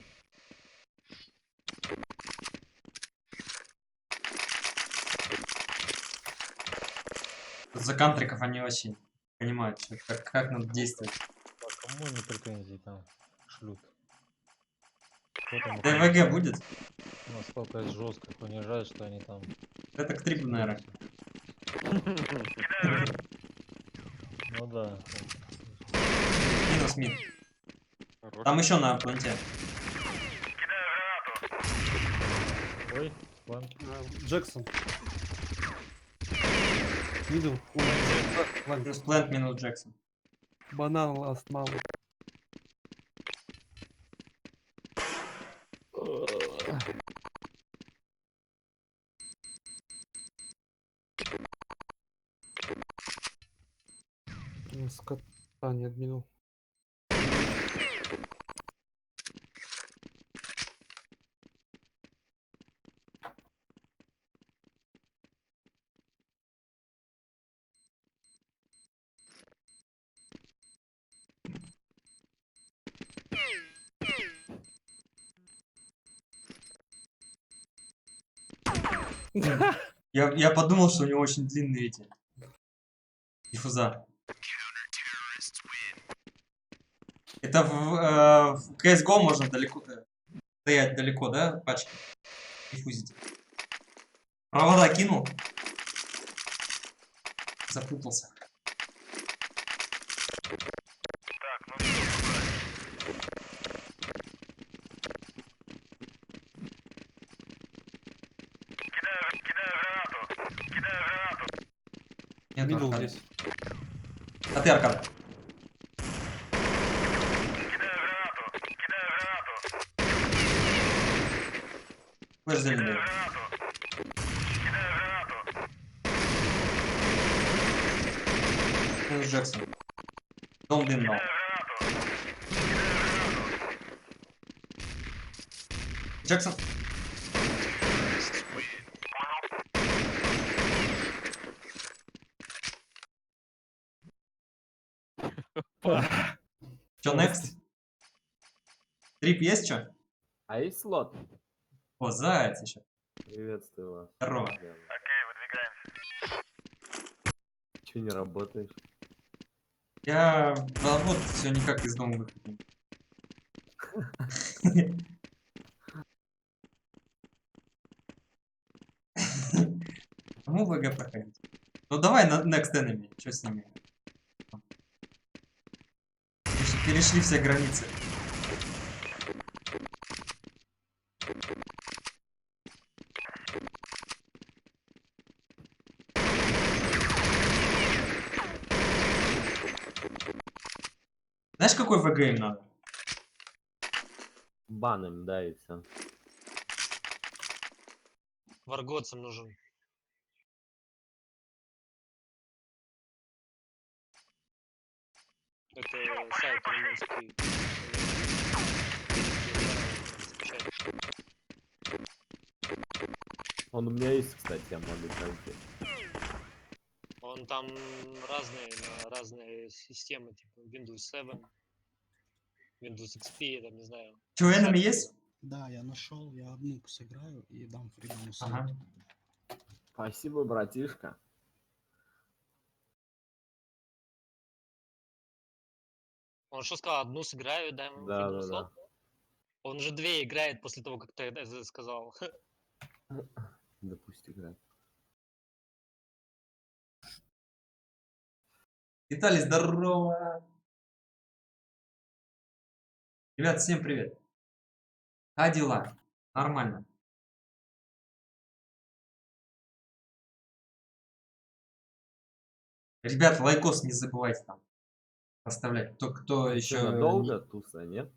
A: За кантриков они вообще понимают, как надо действовать.
D: А кому они претензии там шлют? Кто там их
A: ДВГ будет?
D: насколько это жестко унижает, что они там.
A: Это к трику, наверное.
D: Ну да.
A: Минус мид.
H: Хорош.
A: Там еще на планте.
D: Ой, план.
G: Джексон. Мидл.
A: Плюс плент, минус Джексон.
G: Банан ласт, мало. Скота не отменил.
A: Я подумал, что у него очень длинные эти диффуза. Это в CSGO можно далеко стоять далеко, да, пачки? Диффузить. Провода кинул. Запутался. Нет,
G: Мидл
A: аркады.
G: здесь.
A: А ты аркада. Флэш зеленый. Минус Джексон. Дом дым дал. Джексон. Чё, next? Трип есть чё?
K: А есть слот?
A: О, заяц еще.
K: Приветствую вас.
A: Здорово.
K: Че не работаешь?
A: Я вот все никак из дома выхожу. Кому ВГ проходить? Ну давай на Next Enemy. Что с ними? Перешли все границы. Знаешь, какой ВГ им надо?
K: Бан им, да, и все.
F: Варгоцам нужен. Это сайт румынский.
K: Он у меня есть, кстати, я могу пройти.
F: Он там на разные системы, типа Windows 7, Windows XP, я там не знаю.
A: Че, Enemy есть?
E: Да, я нашел, я одну сыграю и дам фридому
A: Ага.
K: Спасибо, братишка.
F: Он что сказал, одну сыграю и дам
K: Да,
F: фридом
K: да,
F: слот? Он же 2 играет после того, как ты это сказал.
K: Да пусть играет.
A: Виталий, здорово! Ребят, всем привет. Как дела? Нормально. Ребят, лайкос не забывайте там оставлять. Кто еще...
K: Надолго туса, нет?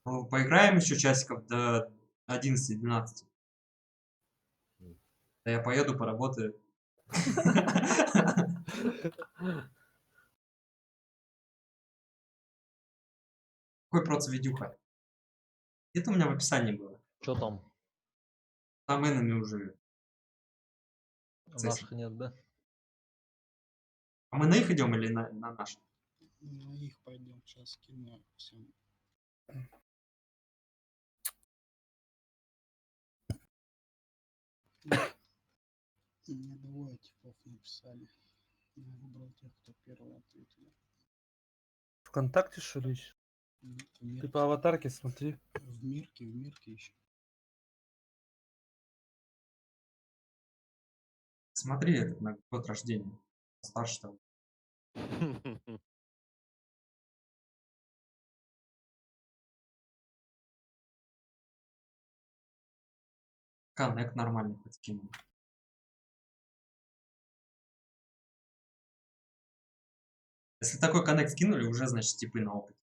A: Ну, поиграем еще часиков до 11-12. Да я поеду, поработаю. Какой проц видюха? Это у меня в описании было.
D: Что там?
A: Там Enemy уже.
D: Наших нет, да?
A: А мы на их идем или на наш?
E: На их пойдем, сейчас кину всем. Мне двое типов написали. Я выбрал тех, кто первый ответил.
G: ВКонтакте, что ли? ещё? Ты по аватарке смотри.
E: В мирке еще.
A: Смотри, этот на год рождения. Старше того. Коннект нормальный подкинул. Если такой коннект скинули, уже значит типы на опыте.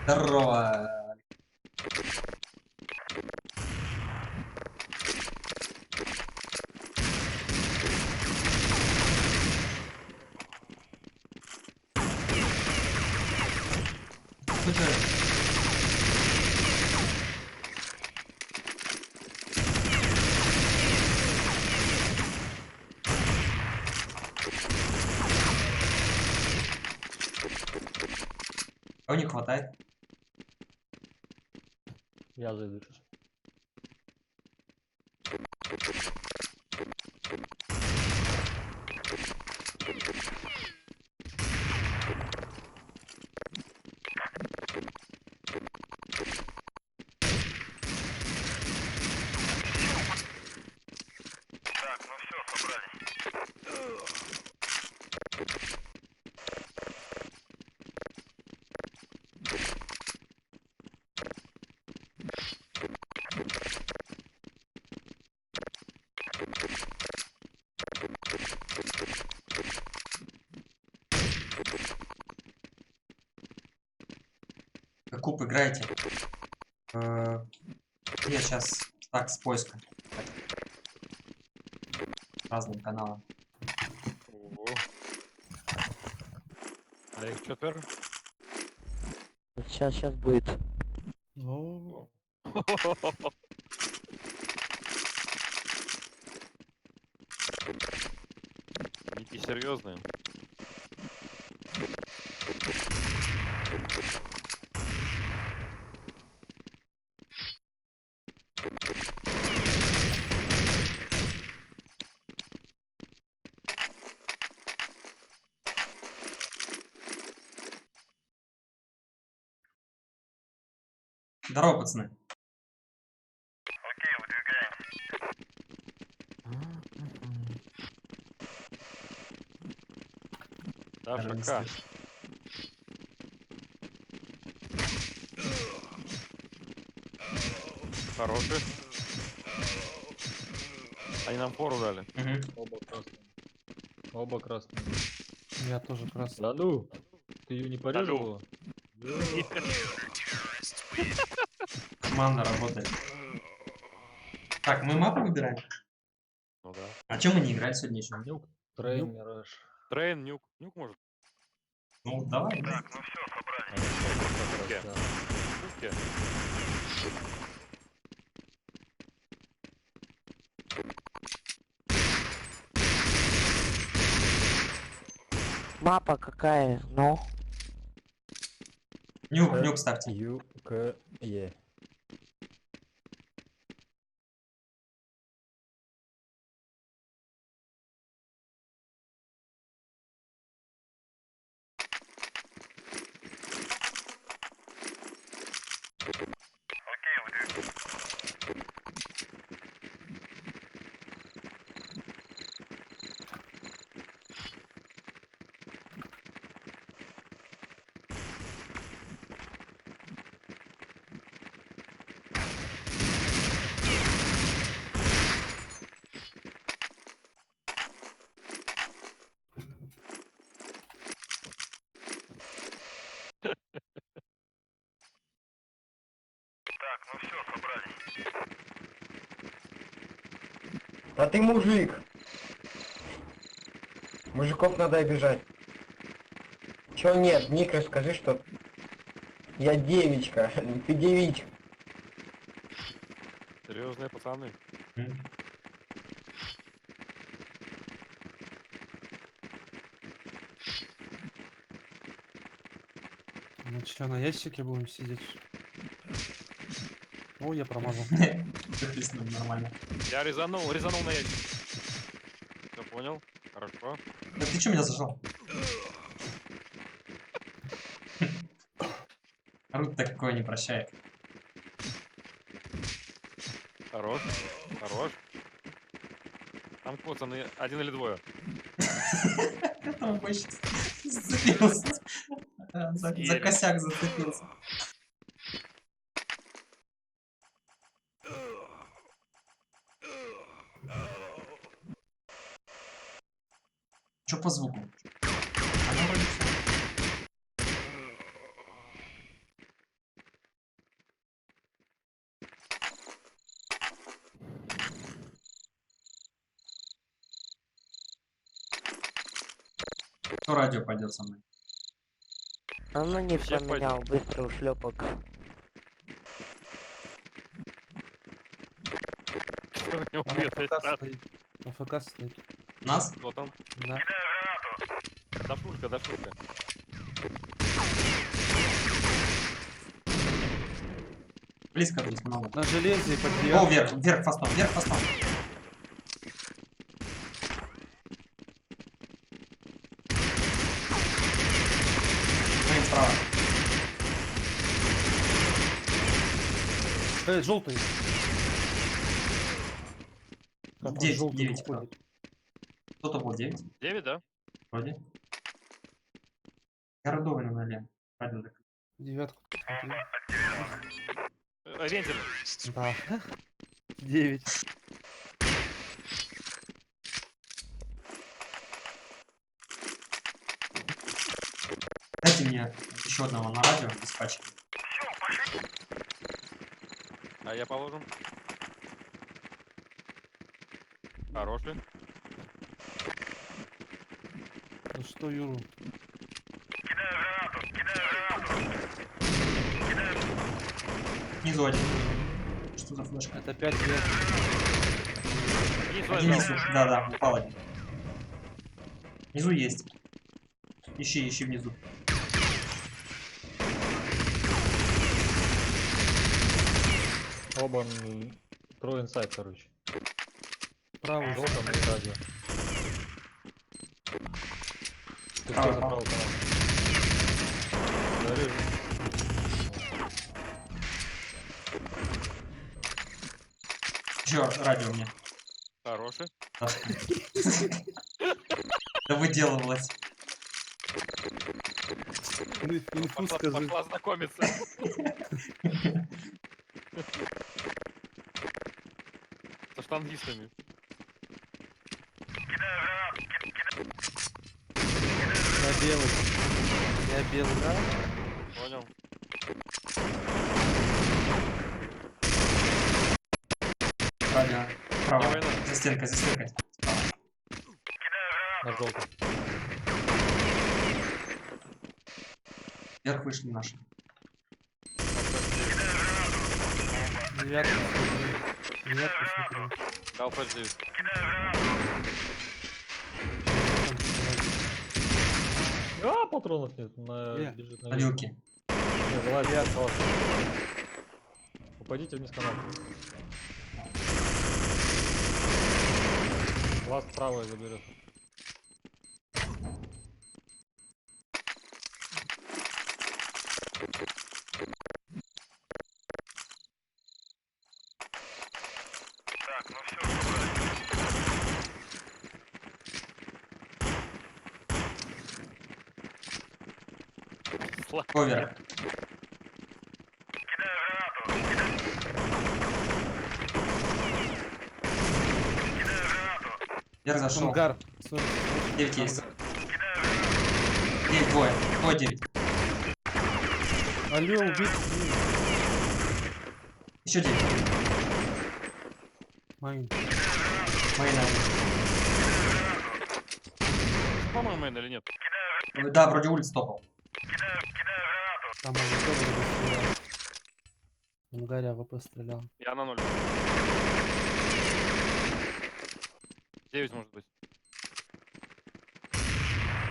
A: Здорово. Слушай. Кого не хватает?
D: Я зайду сейчас.
A: куб играете? Я сейчас так с поиска. Разным каналам.
H: Ого. А их четверо?
I: Сейчас будет.
G: Ну,
H: Ники серьезные.
A: Здорово, пацаны.
H: Даша,
A: не
H: К.
A: слышу.
H: Хороший. Они нам фору дали.
A: Мгм.
D: Оба красные. Оба красные.
G: я тоже красный.
D: Да ну! Ты ее не порезал?
A: Команда работает. Так, мы мапу выбираем.
H: Ну да.
A: А чем мы не играли сегодня еще?
D: Нюк, трейн, мираж.
H: Трейн, нюк. Нюк может.
A: Ну, давай.
D: А,
H: Окей.
D: да.
H: Пушки.
I: Мапа какая? Ну?
A: Нюк ставьте.
D: Ю-К-Е.
G: А ты мужик. Мужиков надо обижать. Чё нет? Ник, расскажи, что я девочка, ты девичка.
H: Серьезные пацаны.
A: Мгм.
G: Ну чё, на ящике будем сидеть? О, я промазал.
A: Записано нормально.
H: Я резанул на ящик. Все понял? Хорошо.
A: Да ты что меня зажал? Рут такое не прощает.
H: Хорош. Хорош. Там пацаны, один или двое.
A: Он больше зацепился. За
H: Съели.
A: косяк зацепился. Что по звуку? Она вроде всё. Кто радио пойдет со мной?
I: А ну не
H: Все
I: поменял, быстро ушлепок.
G: АФК стоит. АФК стоит.
A: Нас?
H: Кто там?
G: Да.
H: Дашурка, Дашурка.
A: Близко здесь много.
G: На железе под
A: О,
G: девятку.
A: вверх фастом, вверх фастом. Блин, справа.
G: Желтый. Как он
A: 9,
G: желтый
A: 9.
G: уходит?
A: Кто-то был 9,
H: 9, да?
A: вроде. Городовый налево. Радио закрыто.
G: Девятку. смотри.
H: Вентиль.
G: Да. 9.
A: Дайте мне еще одного на радио без пачки.
H: А я положим. Хороший.
C: Ну что, Юру?
A: Снизу один. Что за флешка?
C: Это 5 лет.
H: Внизу
A: Один
H: лежал.
A: внизу. Да, упал один. Внизу есть. Ищи внизу.
D: Оба трое инсайд, короче.
C: Правый.
D: Желтом и радио. Ты
A: Право,
D: что за право канал? Говорю,
A: Еще радио мне.
H: Хороший.
A: Да выделывалась.
C: Инфу
H: Пошла,
C: скажи.
H: пошла знакомиться. Со штангистами.
C: Я белый. Я белый, да?
H: Понял.
A: Радио. Право.
H: Не война.
A: За стенкой, за стенкой. Справа.
D: на желтом.
A: Вверх вышли наши.
C: Девятку смотри. Девятку смотри.
H: Дал флеш дают.
D: А, патронов нет.
C: Где?
D: Бежит на
A: На люке.
D: Не, залазит, осталось. Упадите вниз канал. Вас правая заберет.
A: Овер. Вверх зашел.
C: Ангар.
A: 9 есть. 9 двое. Кто 9?
C: Алло, убить.
A: Еще 9.
C: Майн.
A: Майна.
H: По-моему, мэн или нет?
A: Да, вроде улиц топал.
C: Там он тоже стрелял. В ангаре АВП стрелял.
H: Я на 0. 9 может быть.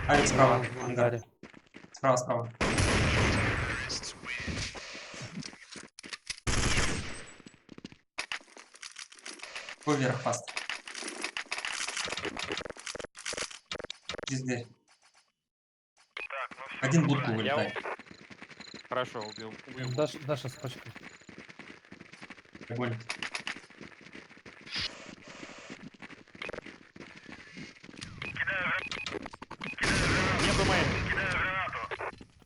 A: Авик справа.
C: В
A: Ангар.
C: ангаре.
A: Справа, справа. Твой вверх фаст. Здесь дверь. Один будку вылетает.
H: Хорошо, убил. Убил.
C: Даша с пачкой.
A: Огонь.
H: Нету мэн.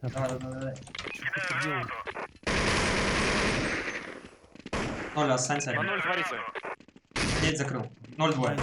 A: Давай.
C: Что ты делаешь?
A: 0, останься.
H: На 0 смотрите.
A: 9 закрыл. 0, 2.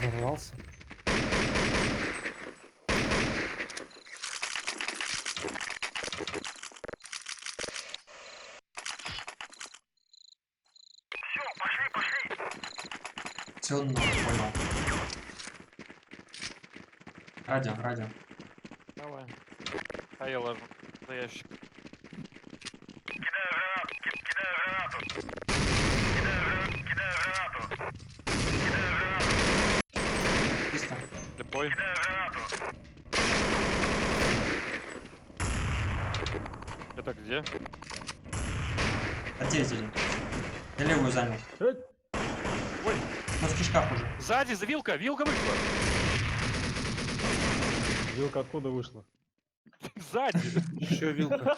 C: Взорвался.
A: Все, ну, понял. Радио.
H: Давай. А я ложу за ящик.
A: Чисто.
H: Слепой. Это где?
A: От 9 один. Я левую занял.
H: Ой,
A: Но в кишках уже.
H: сзади, вилка вышла.
D: Вилка откуда вышла?
H: Сзади.
C: Еще вилка.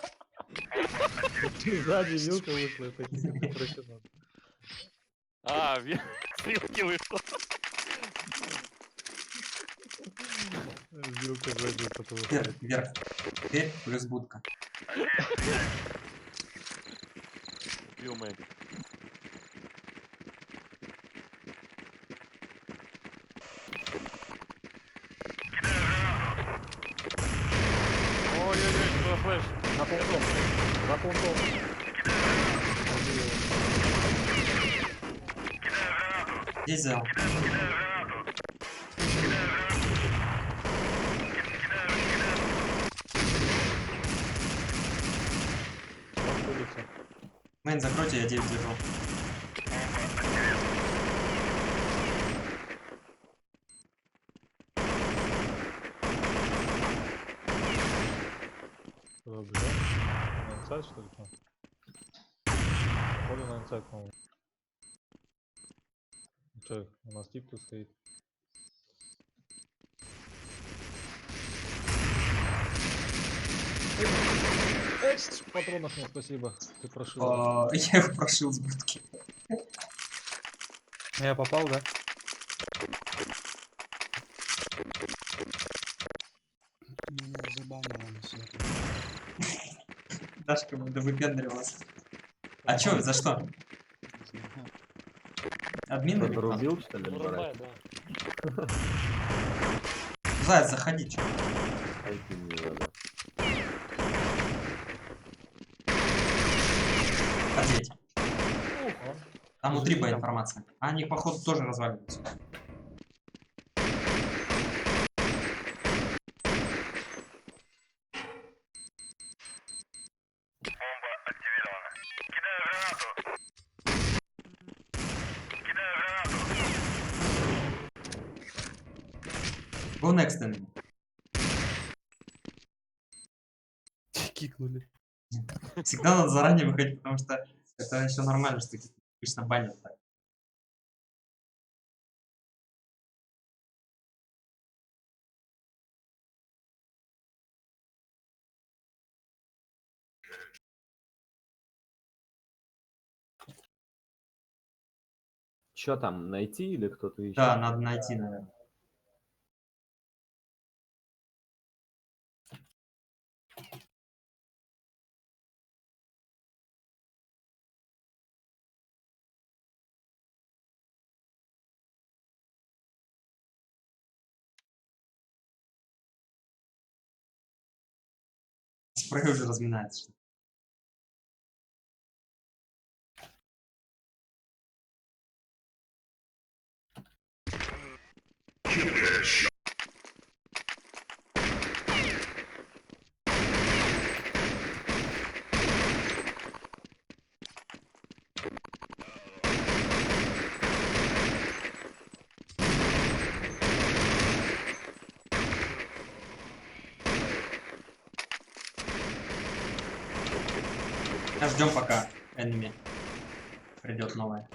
D: Сзади вилка вышла, это профессионал.
H: А, с вилки вышел.
D: Вилка сзади вот это вот.
A: Вверх, вверх. Дверь плюс будка.
H: Вилмейк. Ой-ой-ой, что флеш.
D: За пунктом. За пунктом.
A: Здесь зал.
D: Улица.
A: Мэн, закройте, я 9 держу.
D: Куда убежал? На инсайд, что ли, там? Походу на инсайд, по-моему. Че, у нас тип тут стоит. Патронов нет, спасибо. Ты прошил.
A: Я его прошил с будки.
C: Я попал, да?
E: Меня забанило на свет.
A: Дашка да выпендривалась. А чё, за что? Админ?
K: Кто-то рубил, что ли,
F: Вырубай,
K: брать?
F: да.
A: Заяц, заходи, чё?
K: Пойти не надо.
A: Ответь. Там внутри была информация. А они, походу, тоже разваливаются. Go next enemy.
C: Кикнули.
A: Всегда надо заранее выходить, потому что это еще нормально, что такие обычно банят так.
K: Чё там, найти или кто-то еще?
A: Да, надо найти, наверное. Спрей уже разминается. Что ли. Ждем, пока enemy придет новая.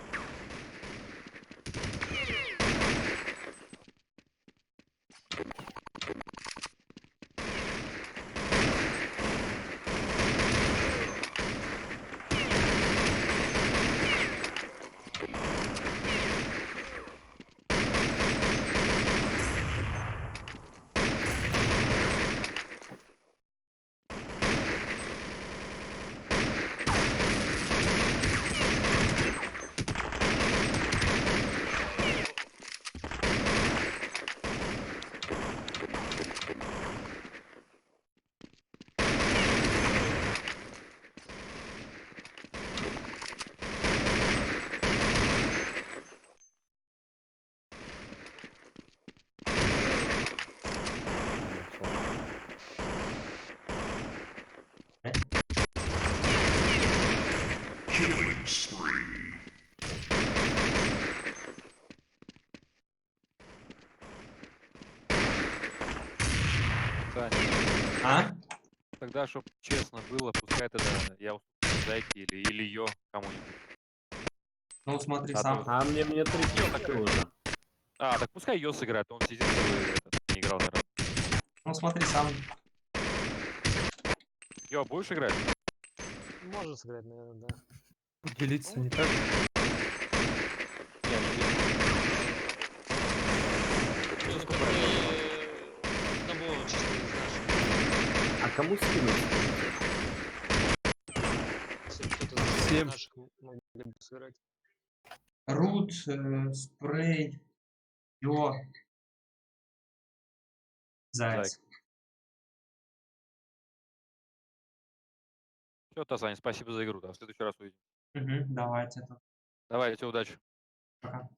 A: А?
H: Тогда, чтобы честно было, пускай тогда я зайти или ее кому-нибудь.
A: Ну смотри
H: А
A: сам.
H: то-
K: А мне 30 уже.
H: А, так пускай ее сыграет, он сидит, не играл, наверное.
A: Ну смотри сам.
H: Йо, будешь играть?
F: Можно сыграть, наверное, да.
C: Делиться не так.
H: Нет,
F: Ну, одного чисто из наших.
K: А кому скинуть?
F: Если кто-то из
C: Всем.
F: наших могли бы сыграть.
A: Рут, спрей, Йо. Заяц.
H: Все, Тазань, спасибо за игру. Да, в следующий раз увидим.
A: Мгм, давайте.
H: Давайте, удачи.
A: Пока.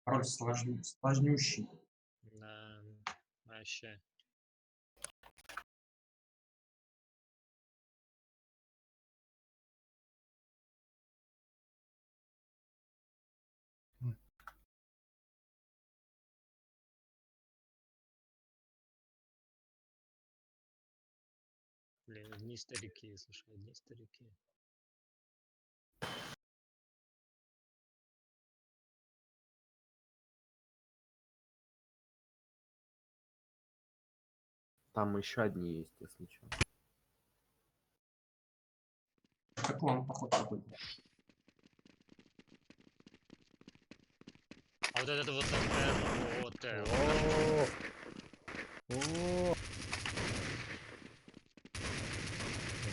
A: Пароль сложнющий.
F: Да, вообще. Блин, одни старики, слушай, одни старики.
K: Там еще одни есть, если что.
A: Как вам поход какой-то?
F: А вот это вот вот
D: О!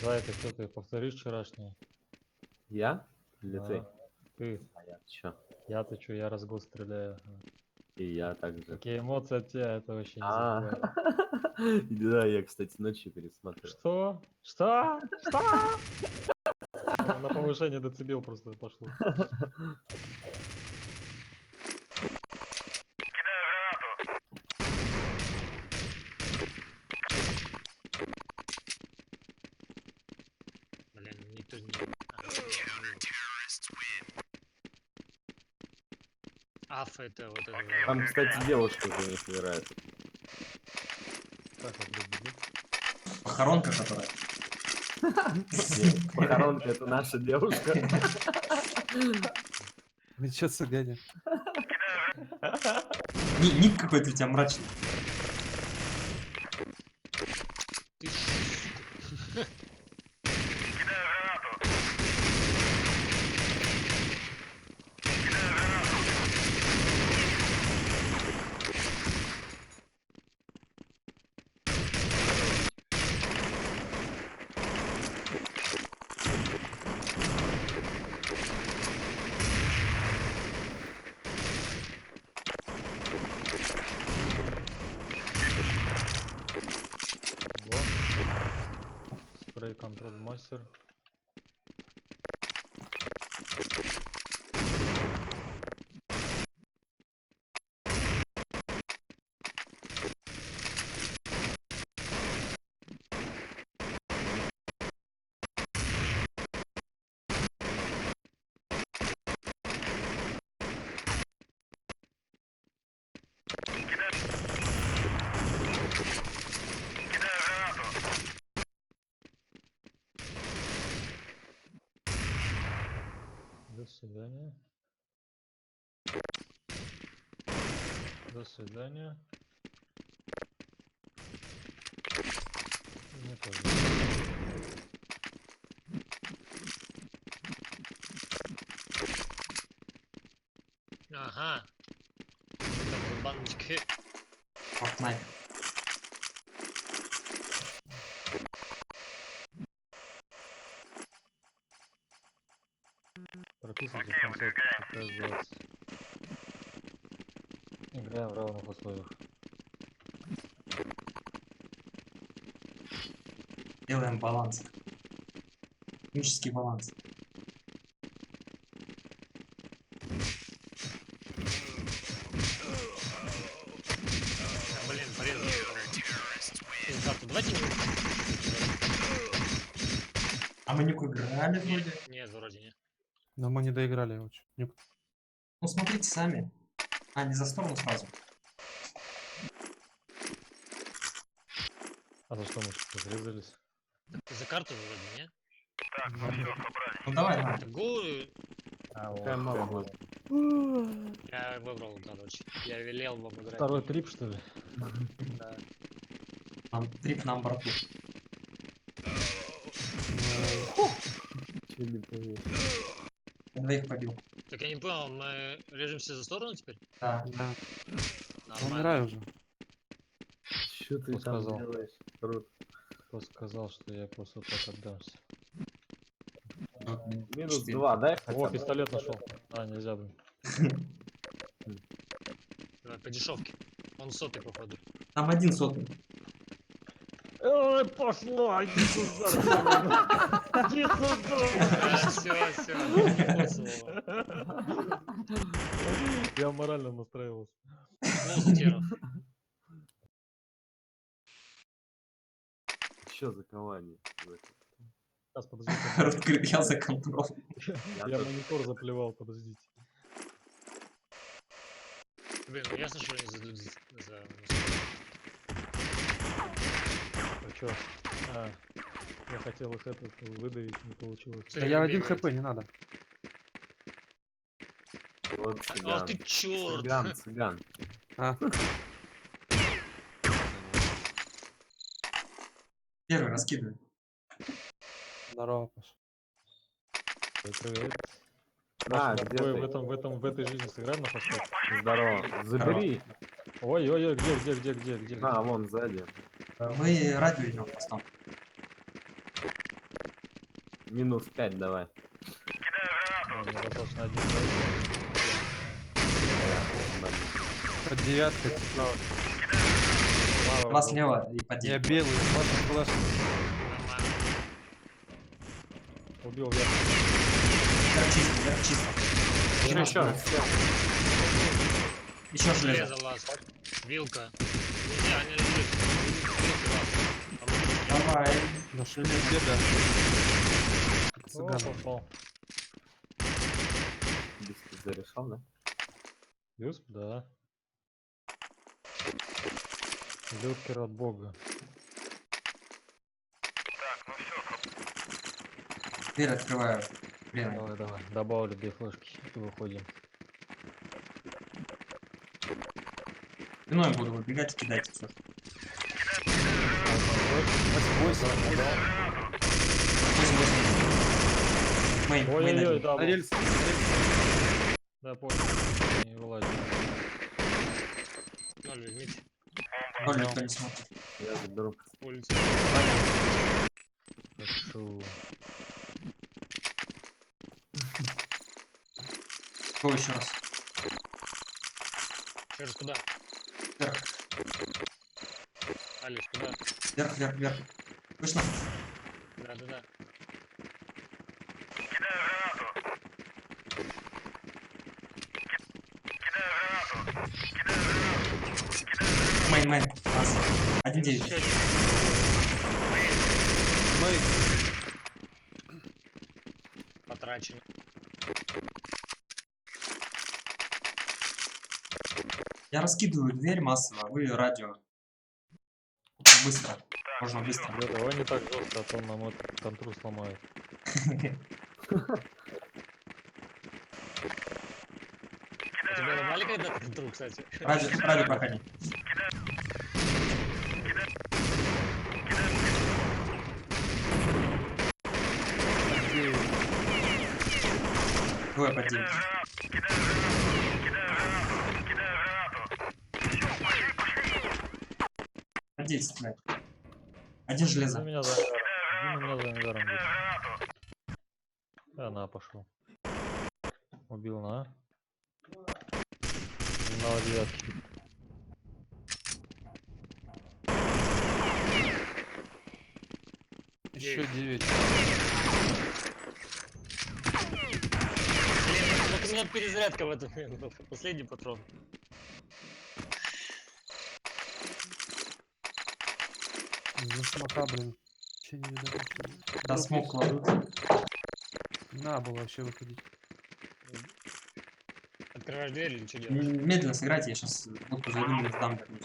D: Зай, ты что, ты повторишь вчерашнее?
K: Я? Или
D: Да.
K: ты?
D: Ты.
K: А я чё?
D: Я-то что, я раз в год стреляю.
K: И я также.
D: Какие эмоции от тебя, это вообще не
K: А,
D: забываю.
K: да, я, кстати, ночью пересмотрел.
D: Что? Что? Что? На повышение децибел просто пошло.
F: Блин, никто не... Аф это вот это...
K: Там, кстати, девушка за них играет.
D: Так, вот, блин.
A: Похоронка, которая.
K: Нет, похоронка — это наша девушка.
C: Вы чё, цыгане?
A: Ник какой-то у тебя мрачный.
F: Ты
D: Спрей контроль мастер. До свидания. До свидания. Мне тоже.
F: Ага. Там баночки.
A: Fortnite.
D: Прописывайте в конце КС-20. Играем в равных условиях.
A: Делаем баланс. Технический баланс.
F: Блин, порезал. Завтра давайте не...
A: А мы никуда играли вроде.
F: Нет, вроде не.
C: Но мы не доиграли очень.
A: Ну смотрите сами. А, не за сторону сразу.
D: А за что мы что-то срезались?
F: За карту вроде, не?
A: Ну давай.
F: Так, голую...
D: А,
K: Какая
D: вот.
K: мало может быть.
F: Я выбрал, короче. Я велел вам играть.
D: Второй трип, что ли?
F: Да.
A: Там трип на борту.
K: Чё не понял?
A: Я двоих побил.
F: Так я не понял, мы режемся за сторону теперь?
A: Да.
C: Да.
F: Нормально.
C: Умирай уже.
K: Чё ты
D: Кто
K: там
D: сказал?
K: делаешь? Рут?
D: Кто сказал, что я просто так отдамся?
K: Минус
A: 4.
K: 2, дай хотя
D: О,
K: бы.
D: пистолет нашел. А, нельзя, блин.
F: Давай, по дешевке. Он сотый, походу.
A: Там один сотый.
D: Ой, пошло, иди сюда. Иди сюда.
F: Все.
D: Я морально настраивался.
F: Музытеров.
K: Чё за кование?
D: Сейчас, подождите.
A: Раскрепел за контроль.
D: Я монитор заплевал, подождите.
F: Блин, ну ясно, что они зададут за...
D: А чё? А, я хотел их этот выдавить, не получилось.
F: Всё,
C: Да я один
F: бегает.
C: хп, не надо.
K: Вот
F: Ах
K: цыган.
F: ты чёрт!
K: Цыган.
C: А,
A: Первый раскидывай.
C: здорово, Паш.
D: Привет.
K: Да,
D: Маша,
K: где
D: мы
K: ты?
D: в этой жизни сыграем на фастет?
K: Здорово. Забери.
D: Ой-ой-ой, где?
K: На, вон сзади.
A: Мы радио идем постом.
K: Минус 5 давай.
D: Мне достаточно один.
C: Под девяткой.
A: Два слева и под
C: Я
A: 9.
C: белый, Паша флеш.
F: Нормально.
D: Убил я.
A: Вверх чисто.
K: Еще.
A: Еще железо.
F: Железо лаз. Вилка. Нельзя, не вилки лаз.
A: Давай.
C: Нашли беда.
D: О,
C: Цыган.
D: попал.
K: Без зарешал, да?
D: Юсп, да. Люткер от бога.
A: Дверь открываю. Блин.
D: Давай. Добавлю 2 флешки и выходим.
A: Спиной буду выбегать и кидать все. 8. Мейн,
D: Ой-ой-ой,
A: мейн.
D: да.
C: На рельсы.
D: Да, понял. Не вылазит.
F: 0 возьмите.
A: Ноль никто не смотрит.
K: Я заберу.
F: Улицу.
D: Хорошо.
A: Кто еще раз?
F: Еще раз куда?
A: Вверх,
F: Алис, куда?
A: вверх. Слышно?
F: Да.
A: Мейн. 1-9.
F: Еще один.
C: Мэй.
F: Потрачено.
A: Я раскидываю дверь массово, вы радио. Быстро. Можно быстро.
D: Да, давай не так жестко, а то нам этот контру сломает.
F: У тебя ломали когда-то контроль, кстати?
A: Радио проходи. Двое под 9. Под 9 стреляет. Один железо.
D: Иди на меня за ангаром. Да, на, пошел. Убил на. На девятке.
C: Еще 9.
F: Вот у меня перезарядка в этот момент был. Последний патрон.
C: За смока, блин. Вообще не видно.
A: Да, смог кладут.
C: На было вообще выходить.
F: Открываешь дверь или что делаешь?
A: Медленно сыграйте, я сейчас будку зайду, не сдам вернусь.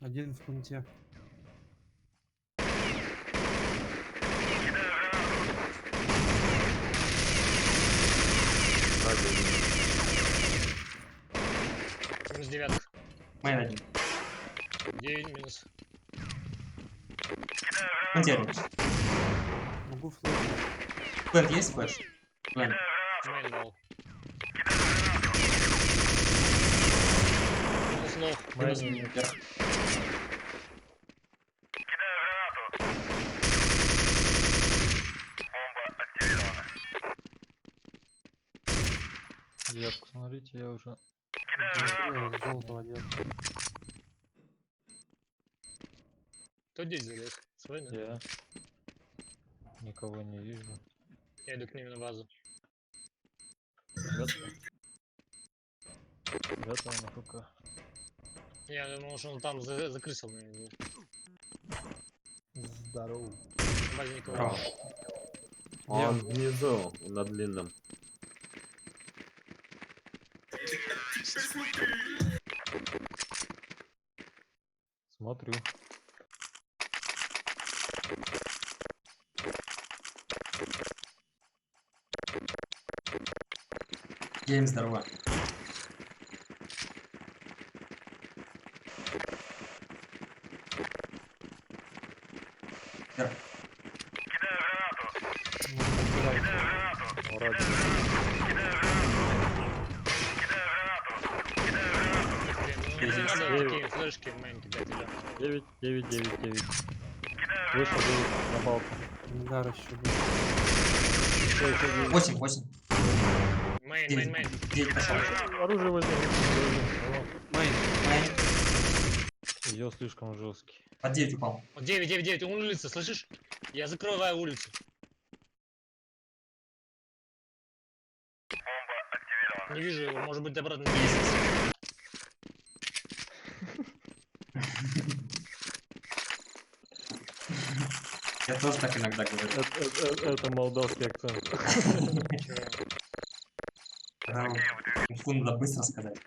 E: Один в пункте.
F: Минус девятка.
A: Мейн один.
F: 9 минус.
A: Плантерни.
E: Могу флеш.
A: Плент есть флеш? Плент.
F: Мейн дал. Минус лох.
A: Минус
D: Мейн.
A: вверх.
D: Девятку, смотрите, я уже...
E: Желтого нет.
F: Кто здесь залез? Свой, да?
D: Я... Никого не вижу.
F: Я иду к ним на базу.
D: Готово на ХК.
F: Я думал, что он там закрысил меня.
D: Здорово.
F: На базе никого.
A: Браво.
K: Он внизу, на длинном.
D: Смотрю.
A: Гейм здорово. Вверх.
D: Вроде.
F: Блин, ну не надо такие флешки в мейн кидать, да.
D: 9, 9, 9, 9. Вышел 9 на балку.
E: Да, расщеплю.
D: Еще 9.
A: 8, 8.
F: Мейн, мейн.
A: 9 пошел.
D: Оружие возьми.
A: Мейн.
D: Ее слишком жесткий.
A: Под 9 упал.
F: Вот 9, 9, 9, улица, слышишь? Я закрываю улицу. Не вижу его, может быть, обратно не есть.
A: Я тоже так иногда говорю.
D: Это молдавский акцент.
A: Инфу надо быстро сказать.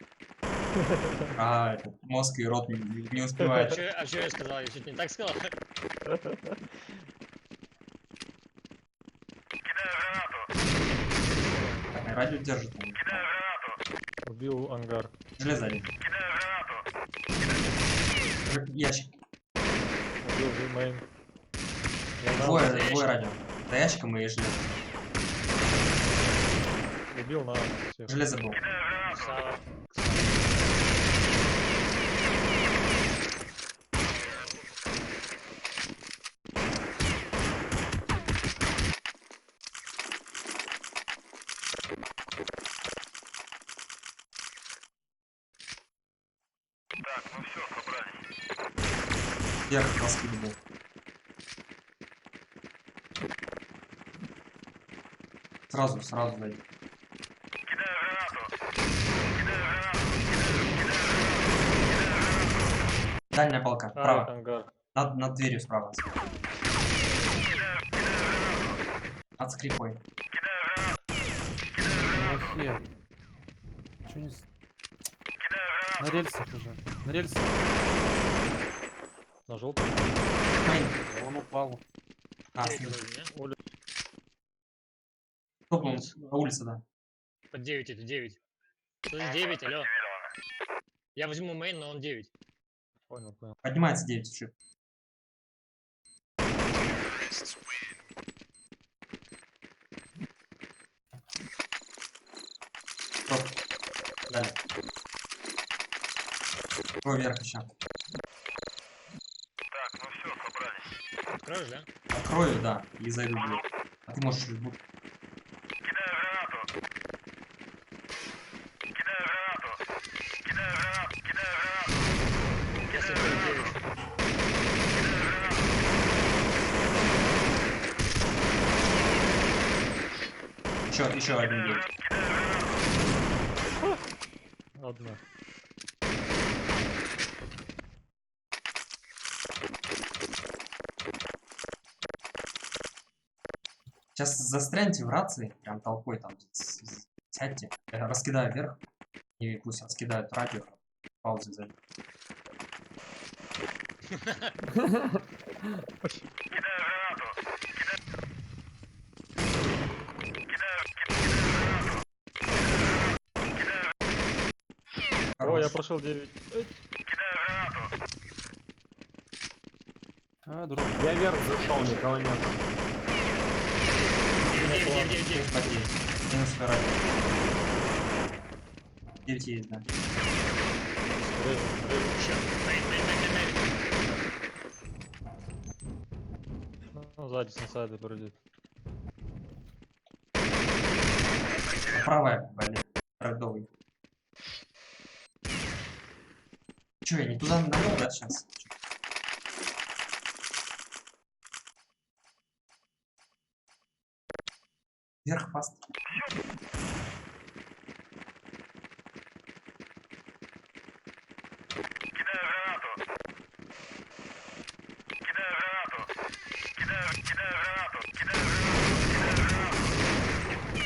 A: А, этот мозг и рот не успевают.
F: А что я сказал? Я чуть не так сказал?
A: Так, радио держит.
D: Убил ангар.
A: Железо один. Ящик.
D: Убил же мейн.
A: Двое радио. За ящиком и железо.
D: Убил на всех.
A: Железо был.
F: Сава.
A: Вверх раскидывал. Сразу зайди. Дальняя балка, справа.
D: Ангар.
A: Над дверью справа. Над скрипой.
E: Лохе. Чё не... На рельсах уже. На рельсах.
D: На желтом.
A: Мейн.
E: Он упал.
A: А,
F: Девять
A: снизу.
F: вроде, не?
A: Кто был? На улице, да.
F: Под 9 это 9. Слышь, 9, алло. Я возьму мейн, но он 9.
D: Понял, понял.
A: Поднимается 9 шип. Стоп. Далее. Твой вверх еще.
F: Откроешь, да?
A: Открою, да, и зайду в дверь. А ты можешь через будку.
F: Я закрою 9.
A: Еще один 9.
D: Одна.
A: Сейчас застряньте в рации, прям толпой там сядьте. Я раскидаю вверх. И пусть раскидают радио. Паузы зайдут.
D: О,
A: Хорош.
D: я прошел 9.
K: Я вверх зашел, никого нет.
F: 9.
A: Потерь. Минус второй. 9 есть, да.
D: Ну, сзади с инсайда пройдет.
A: Правая, блин. Родовый. Че, я не туда навел, да, сейчас? Вверх паст.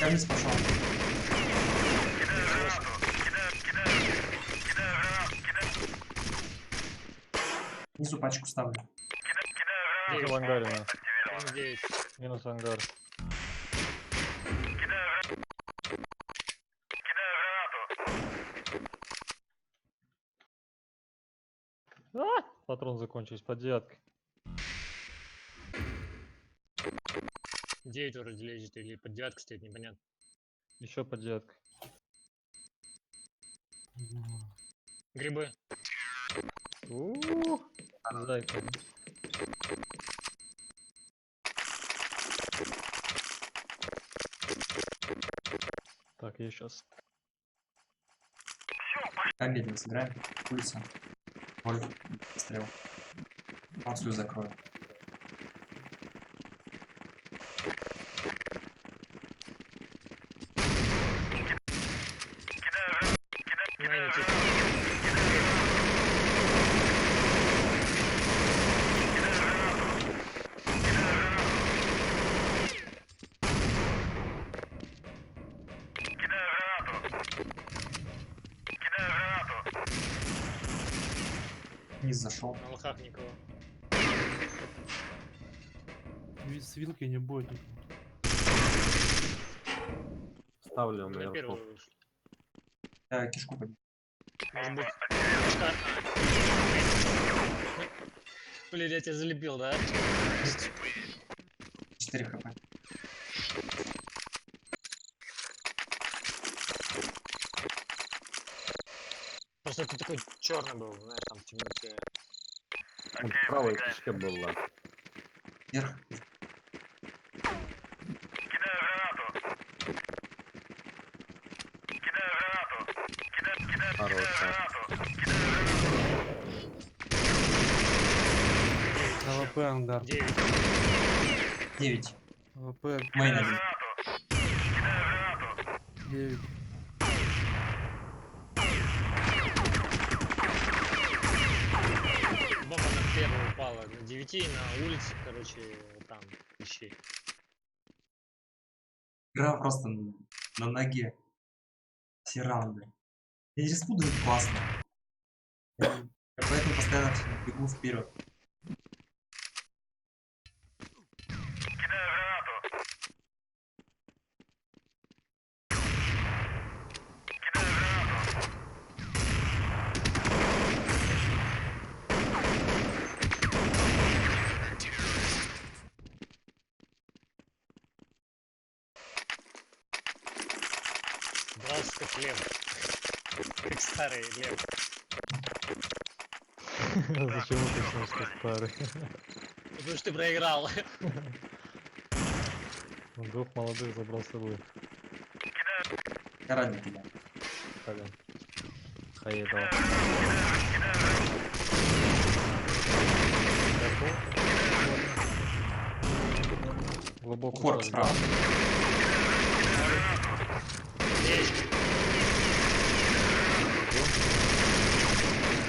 A: Я вниз пошел. Внизу пачку ставлю.
D: Минус в ангаре, да.
F: Минус 9.
D: Минус ангар. Патрон закончился под девяткой.
F: 9 вроде лезет или под девятку стоит, непонятно.
D: Еще под девяткой.
F: Грибы.
D: Зайка. Так, я сейчас.
A: Медленно сыграем. Улица. Воль. Стрел. Мацию закрою.
F: Мейн тип.
A: Низ зашел.
F: На лохах никого.
C: С вилки не будет никого.
K: Ставлю
F: На
K: наверху.
F: первую вышел.
A: Кишку поднял.
F: Может быть. Блин, я тебя залепил, да?
A: 4 хп.
F: Просто ты такой черный был, знаешь, там в темноте.
K: Он в правой кишке был, да.
A: Вверх.
K: Хорош, да.
C: АВП ангар.
F: 9.
A: 9.
C: АВП
A: Мейн один.
C: 9.
F: Бомба на первую упала. На 9 на улице, короче, там ищи.
A: Игра просто на ноге. Все раунды. И респу классно. Я поэтому постоянно бегу вперед.
F: Дрался как лев. Как старый лев.
D: Зачем уточнил, что старый?
F: Потому что ты проиграл.
D: Он двух молодых забрал с собой.
A: Я ради тебя.
D: Коля. Хае дал. Глубоко.
A: Упор справа.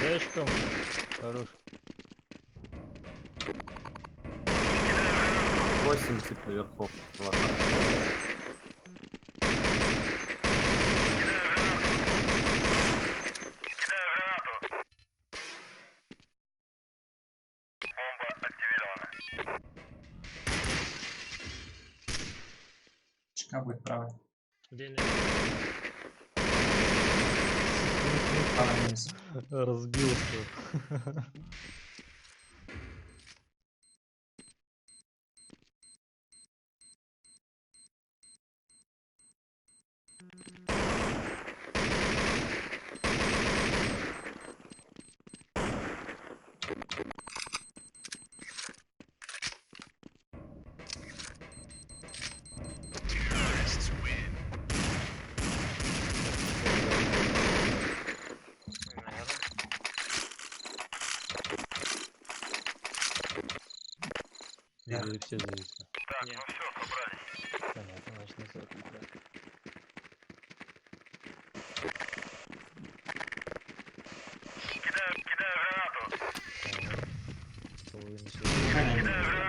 D: Ящиком. Хорош.
K: 8 тип наверху. Ладно.
A: Чека будет правый.
F: Где
A: Правый минус.
D: Разбился. Или все здесь?
F: Нет.
D: Понятно, значит не стоит играть.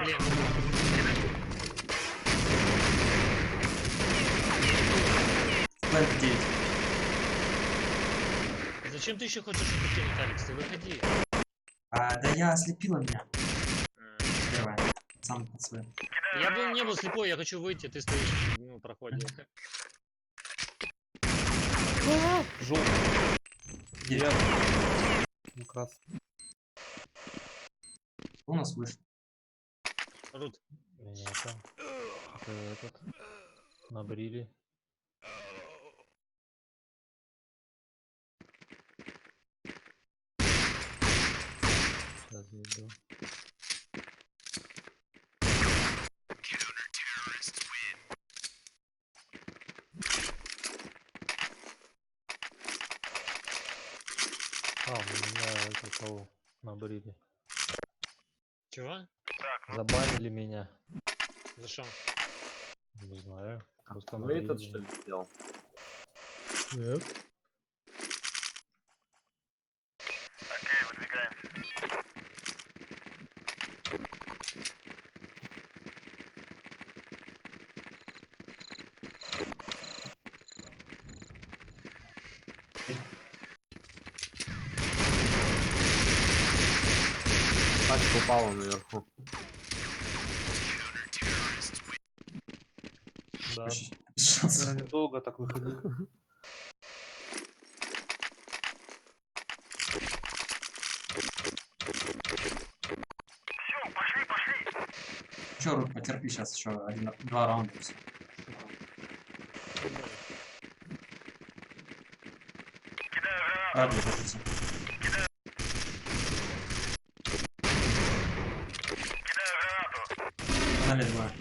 F: Блин.
A: Плент 9.
F: Зачем ты еще хочешь это кинуть, Алекс? Ты выходи.
A: Да я ослепила меня. Первое. Сам под своим.
F: Я был не был слепой, я хочу выйти, ты стоишь, ну, проходе.
C: Желтый.
A: Есть.
C: Ну, красный.
A: У нас выше.
F: Рут.
D: Меня там. Этот. Набрили. Сейчас иду. У меня это кого набрили.
F: Чего?
D: Забанили меня.
F: За что?
D: Не знаю. Просто
K: Вы этот
D: набрили
K: что ли сделал?
D: меня. Нет.
K: Пачка упала наверху.
D: Да.
A: Шанс.
C: Недолго так выходил.
A: Чё, Рут, потерпи сейчас еще 2 раунда. Всё. Радует, кажется. Налей 2.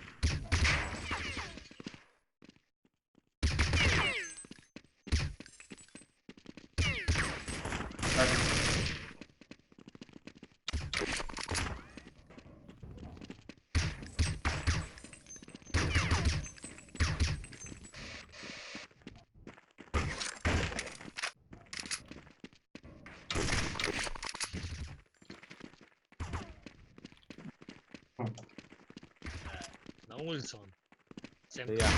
F: На улице он. Всем
K: Да я.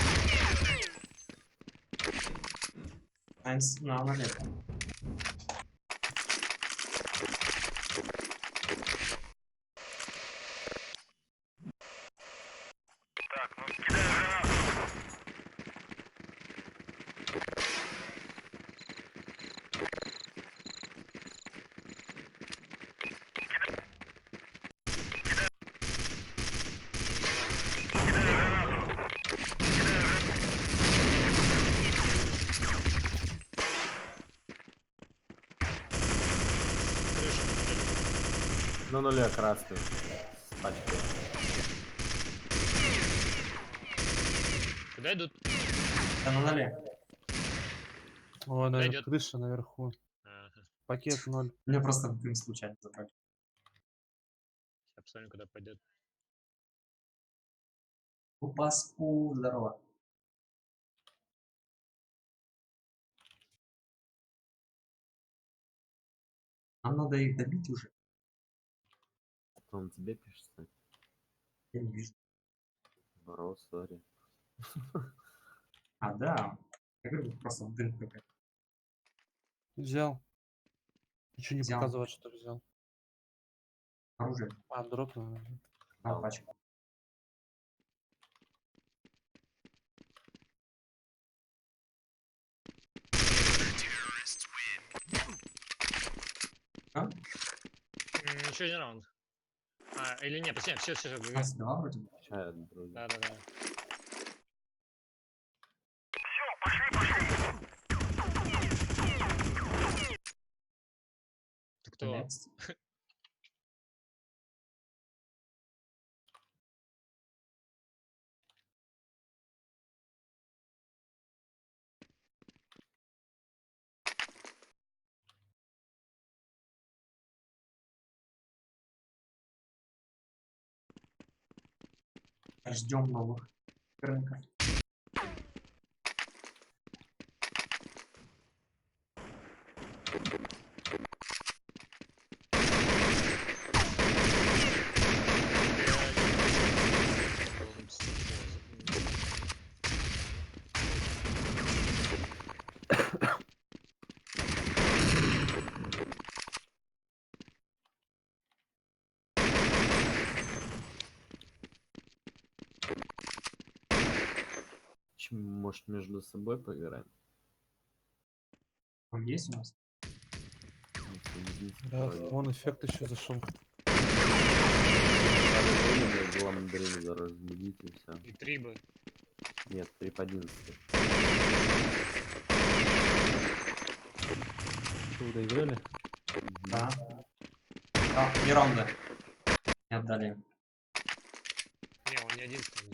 A: Найнс на налево.
K: На нуле красный. Пачка.
F: Куда идут?
A: Да на нале.
C: Ой,
F: Куда идет?
C: крыша наверху.
F: Ага.
C: Пакет 0.
A: Меня просто дым случайно забрали.
F: Сейчас посмотрим, куда пойдет.
A: Паску, здорово. Нам надо их добить уже.
K: Он тебе пишет, кстати.
A: Я не вижу.
K: Здорово, сори.
A: Да. Я говорю, просто дым какой-то.
C: Взял. Ничего не
A: Взял.
C: показывает, что взял.
A: Оружие.
C: Дроп, наверное.
A: Там пачка. А?
F: Еще один раунд. Или нет, почти, все,
A: 22 вроде бы.
K: Чай, друзья.
F: Да. Ты кто?
A: Next. Ждем новых рынков.
K: Может, между собой поиграем?
A: Он есть у нас?
D: Да, вон эффект еще зашел.
K: Была мандарина зараз разбудить и все.
F: И 3 бы.
K: Нет, 3 по 11.
D: Что, вы доиграли?
A: Да. Не ронда. Не отдали.
F: Не, он не один там.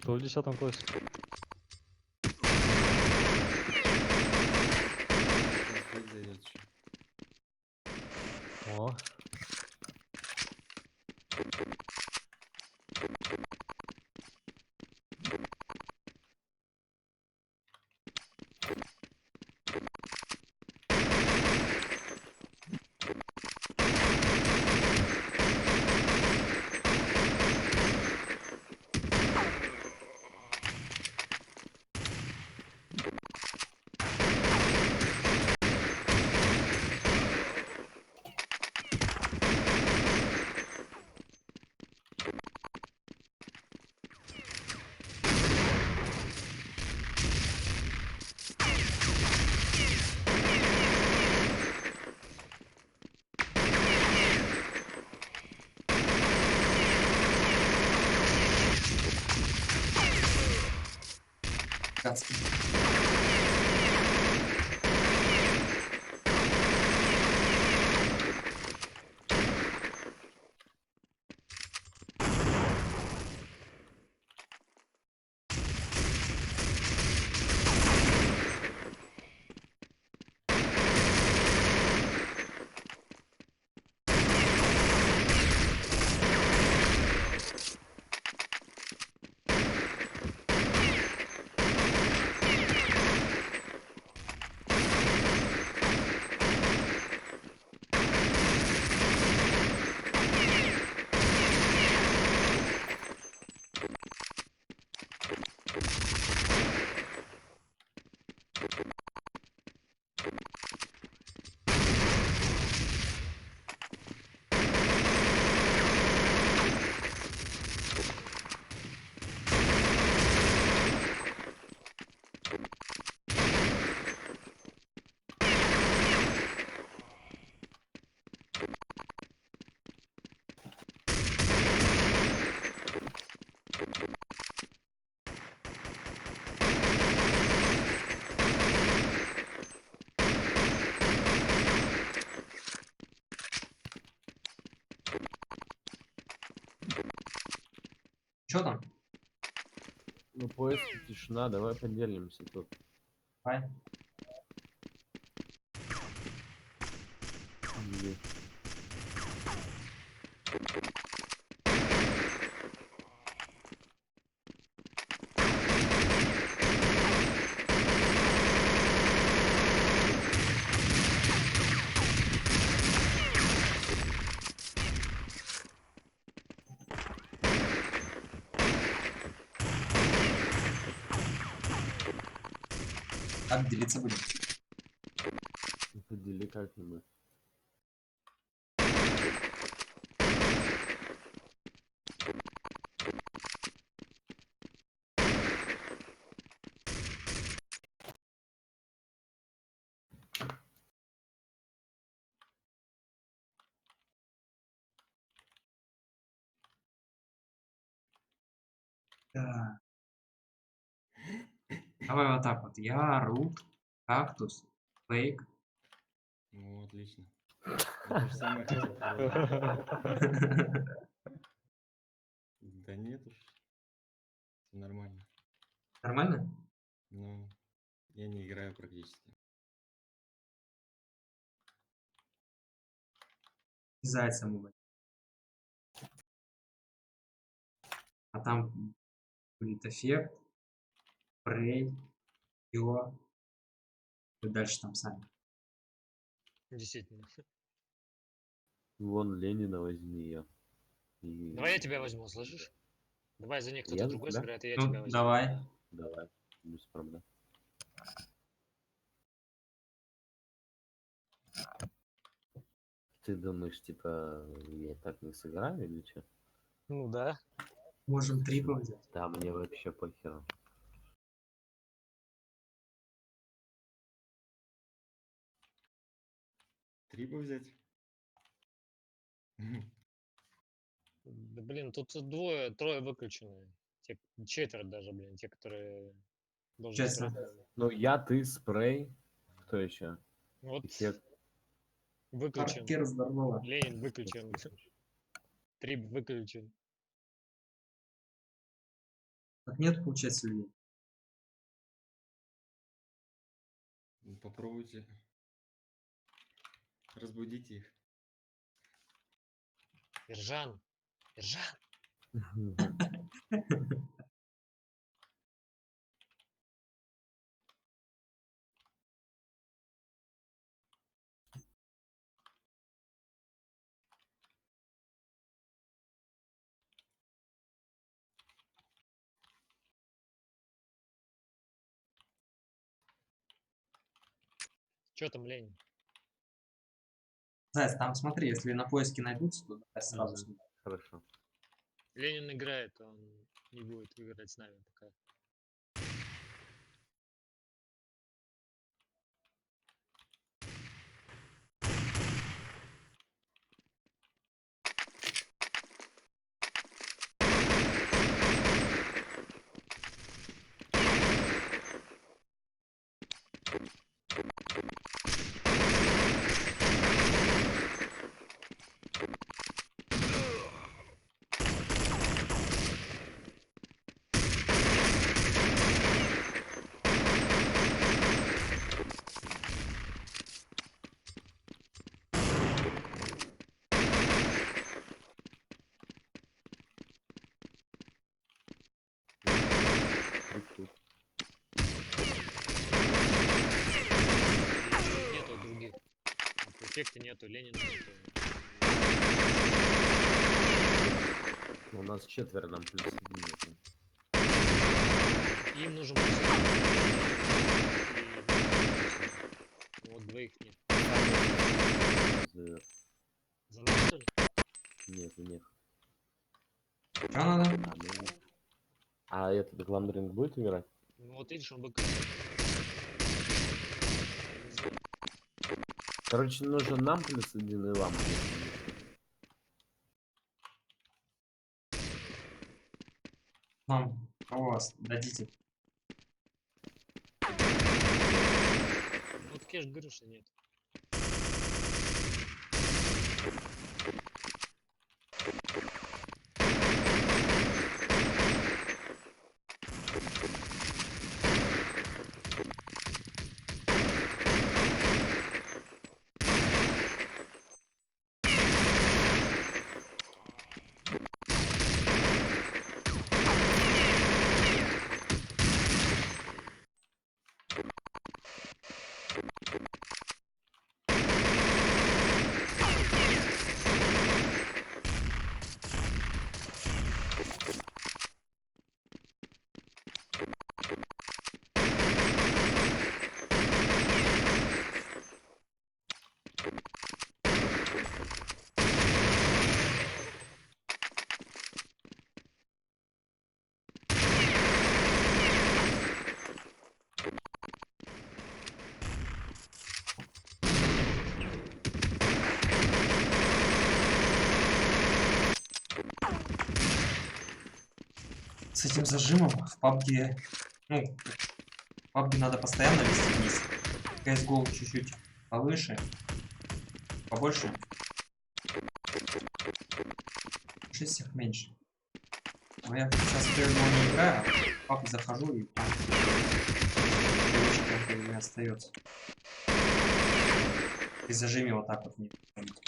D: Кто в 10 классе? О,
A: Гадский. Чё там?
K: Ну, поиск, тишина, давай поделимся тут.
A: Давай.
K: Или-
A: Как делиться будем?
K: Подели как-нибудь.
A: Да. Давай вот так вот. Я, Рут, Кактус, Фейк.
E: Ну, отлично. Я то же самое хотел предложить. Да нет уж, всё нормально.
A: Нормально?
E: Ну, я не играю практически.
A: Зайцем мы. А там будет эффект, Прей, Йо. И дальше там сами.
F: Действительно.
K: Вон Ленина возьми ее.
F: Давай я тебя возьму, слышишь? Давай за ней кто-то
K: Я за
F: другой
K: тебя?
F: сыграет, и я
A: Ну,
F: тебя возьму.
A: давай.
K: Давай, без проблем. Ты думаешь, типа, я так не сыграю или что?
F: Ну да.
A: Можем трипы взять.
K: Да, мне вообще похеру.
E: Трипы взять?
F: Да блин, тут двое, трое выключены. Те, четверо даже, блин, те, которые должны
A: Честно.
F: сыграть.
K: Ну, я, ты, спрей. Кто еще?
F: Вот
K: Эффект.
F: выключен.
A: Паркер, здорово.
F: Ленин выключен. Трип выключен.
A: Так нет, получается, людей.
E: Ну, попробуйте. Разбудите их.
F: Ержан. Ержан. Че там, Ленин?
A: Зайц, там смотри, если на поиске найдутся, то давай сразу с ним.
K: Хорошо.
F: Ленин играет, он не будет играть с нами пока. Нету других. Эффекта нету, Ленина нету.
K: У нас четверо, нам плюс один нету.
F: Им нужен плюс один. И вот двоих нет.
K: За-
F: За нас, что ли?
K: Нет, за них.
A: Что надо?
K: А, ну, а этот Гламдринг будет играть?
F: Ну вот видишь, он выключен. Не знаю.
K: Короче, нужен нам плюс один и вам плюс один.
A: Нам кого вас дадите?
F: Вот кеш говорю, что нет.
A: с этим зажимом в PUBG, ну, в PUBG надо постоянно вести вниз. CSGO чуть-чуть повыше, побольше. 6 всех меньше. Но я сейчас в CSGO не играю, а в PUBG захожу и там привычка как бы остается. При зажиме вот так вот не ходить.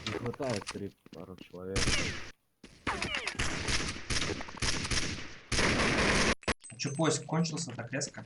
K: Не хватает пару человек.
A: А чё, поиск кончился так резко?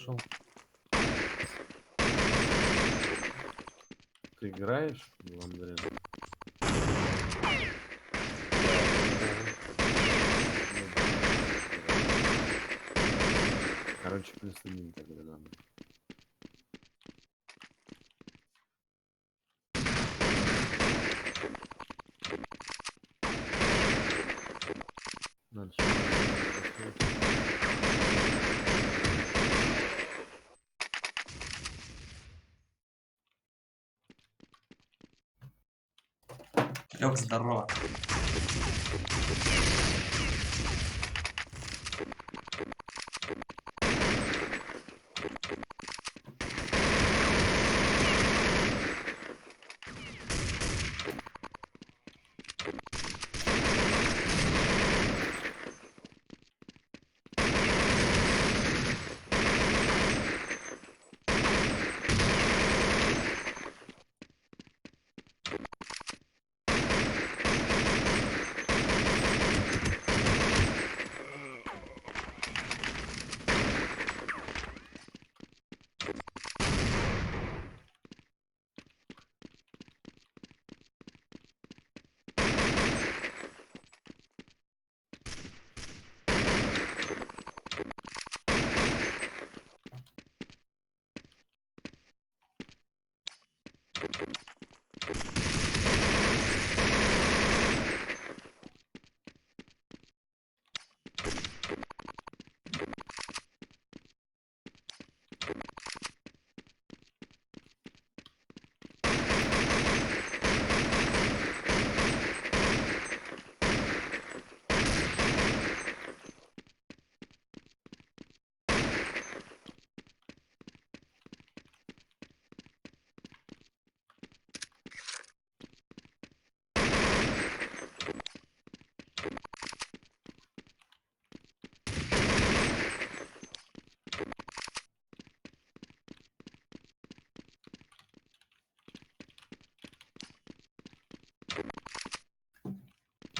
D: зашел.
K: Ты играешь в Ламдрин? Короче, плюс один тогда надо. Надо
A: Лёг, здорово.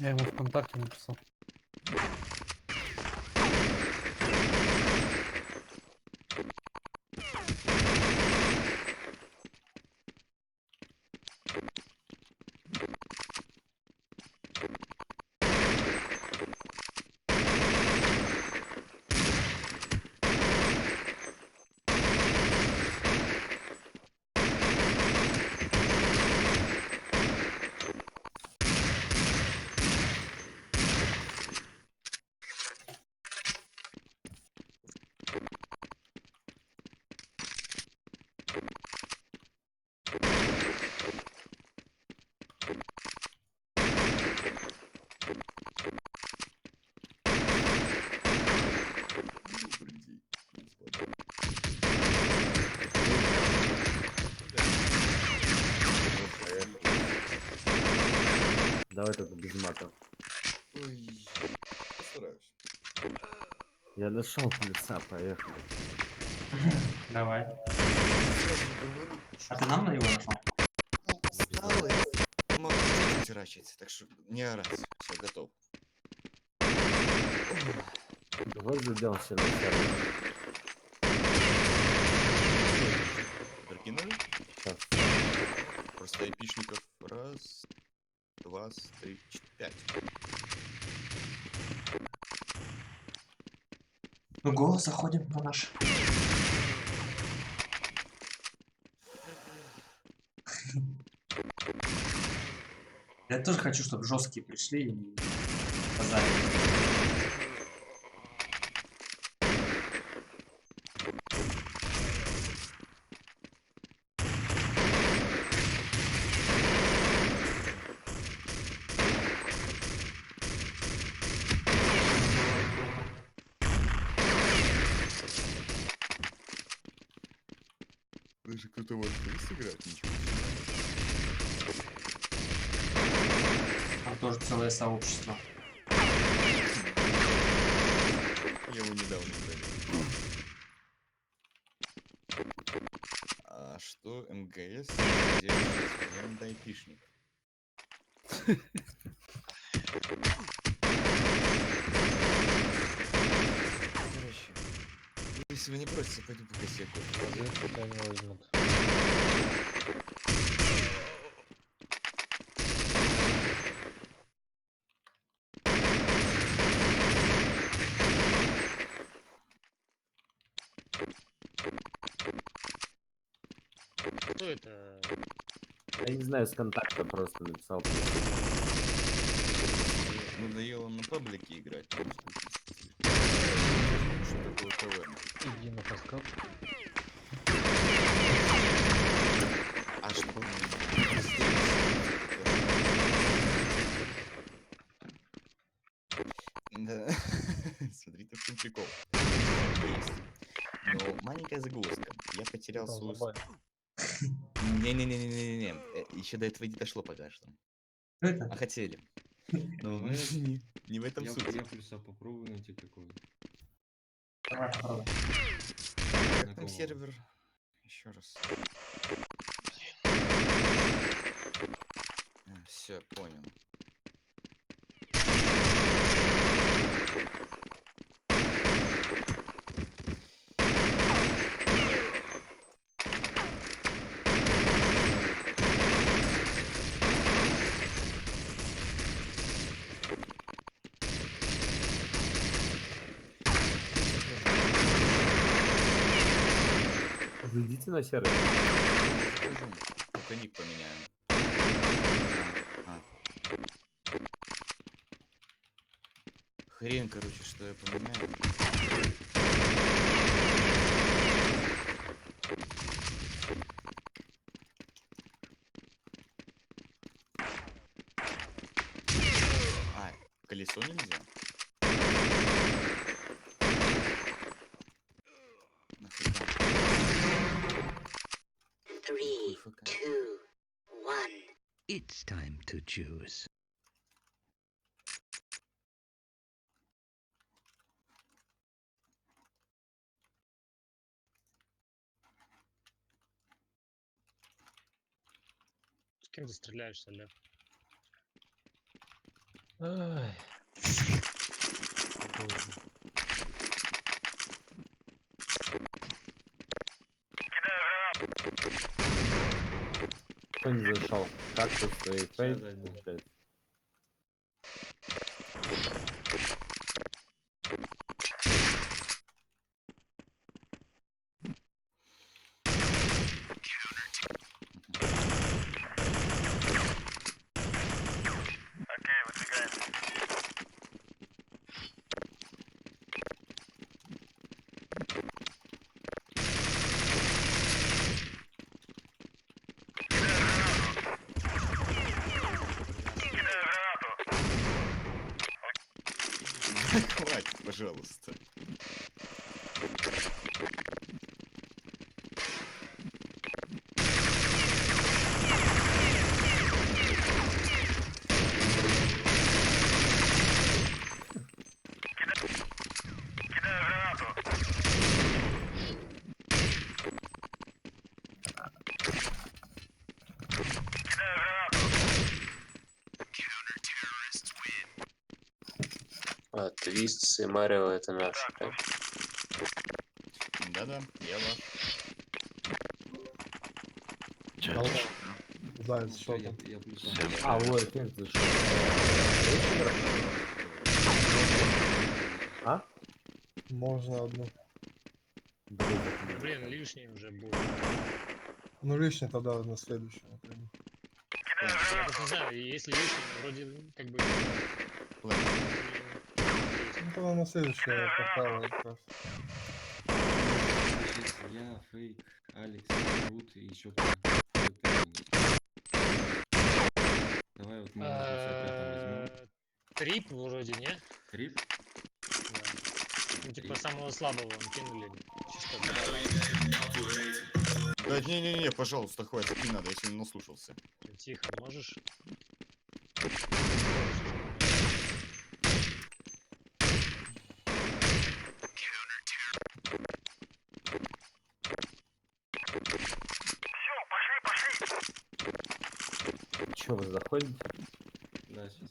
D: Я ему ВКонтакте написал.
K: Давай только без матов.
L: Ой, постараюсь.
K: Я нашел плюса, поехали.
A: Давай.
L: Сразу говорю,
A: А ты нам на него нашел?
L: стало, я могу чуть-чуть рачить, так что не орать. Все, готов.
K: Давай зайдем все на сервер.
L: Прикинули?
K: Сейчас.
L: Просто эпичников. Раз, два, три, 5.
A: Ну, го, заходим на наш. Я тоже хочу, чтобы жесткие пришли и базарили.
L: Даже кто-то вот сыграть, ничего.
A: Там тоже целое сообщество.
L: Я его недавно удалил. А что МГС делает с айпишник? Короче, если вы не против, пойду по косяку.
D: Тебя не возьмут.
F: Кто это?
K: Я не знаю, с контакта просто написал.
L: Надоело на паблике играть. Что такое таверна?
D: Иди на каскад.
L: А что? Да. Смотрите, в чем прикол. Есть. Но маленькая загвоздка. Я потерял
D: Там
L: свою...
D: забавно.
L: Не-не-не-не-не-не. Еще до этого не дошло пока что.
A: Что это?
L: А хотели. Но не в этом суть.
M: Я плюса попробую найти какой.
A: Давай, попробуй.
L: Как там сервер? Еще раз. Все, понял.
K: Зайдите на сервер.
L: Скажу. Только ник поменяем. Хрен, короче, что я поменяю. Колесо нельзя? Нафига?
N: 3, 2, 1. It's time to choose.
F: С кем ты стреляешься, Лев?
D: Ай.
K: Кто не зашел? Как ты свои фейк?
L: Хватит, пожалуйста.
J: А, Твистс и Марио это наш. Да?
L: Да-да, я ваш.
M: Заяц, что там?
K: А, вот, эффект зашел. А?
M: Можно одну.
F: Блин, лишний уже будет.
M: Ну, лишний тогда на следующем. например.
F: Я просто не знаю, если лишний, вроде как бы...
M: Ну, тогда на следующее поставил как раз.
L: Я, Фейк, Алекс, Рут и еще кто. Давай вот мы на 55 возьмем.
F: Трип вроде, не?
L: Трип?
F: Да. Ну, типа самого слабого кинули. Чисто.
L: Да не-не-не, пожалуйста, хватит, не надо, я сегодня наслушался.
F: Тихо, можешь?
K: Че, вы заходите?
L: Да, сейчас.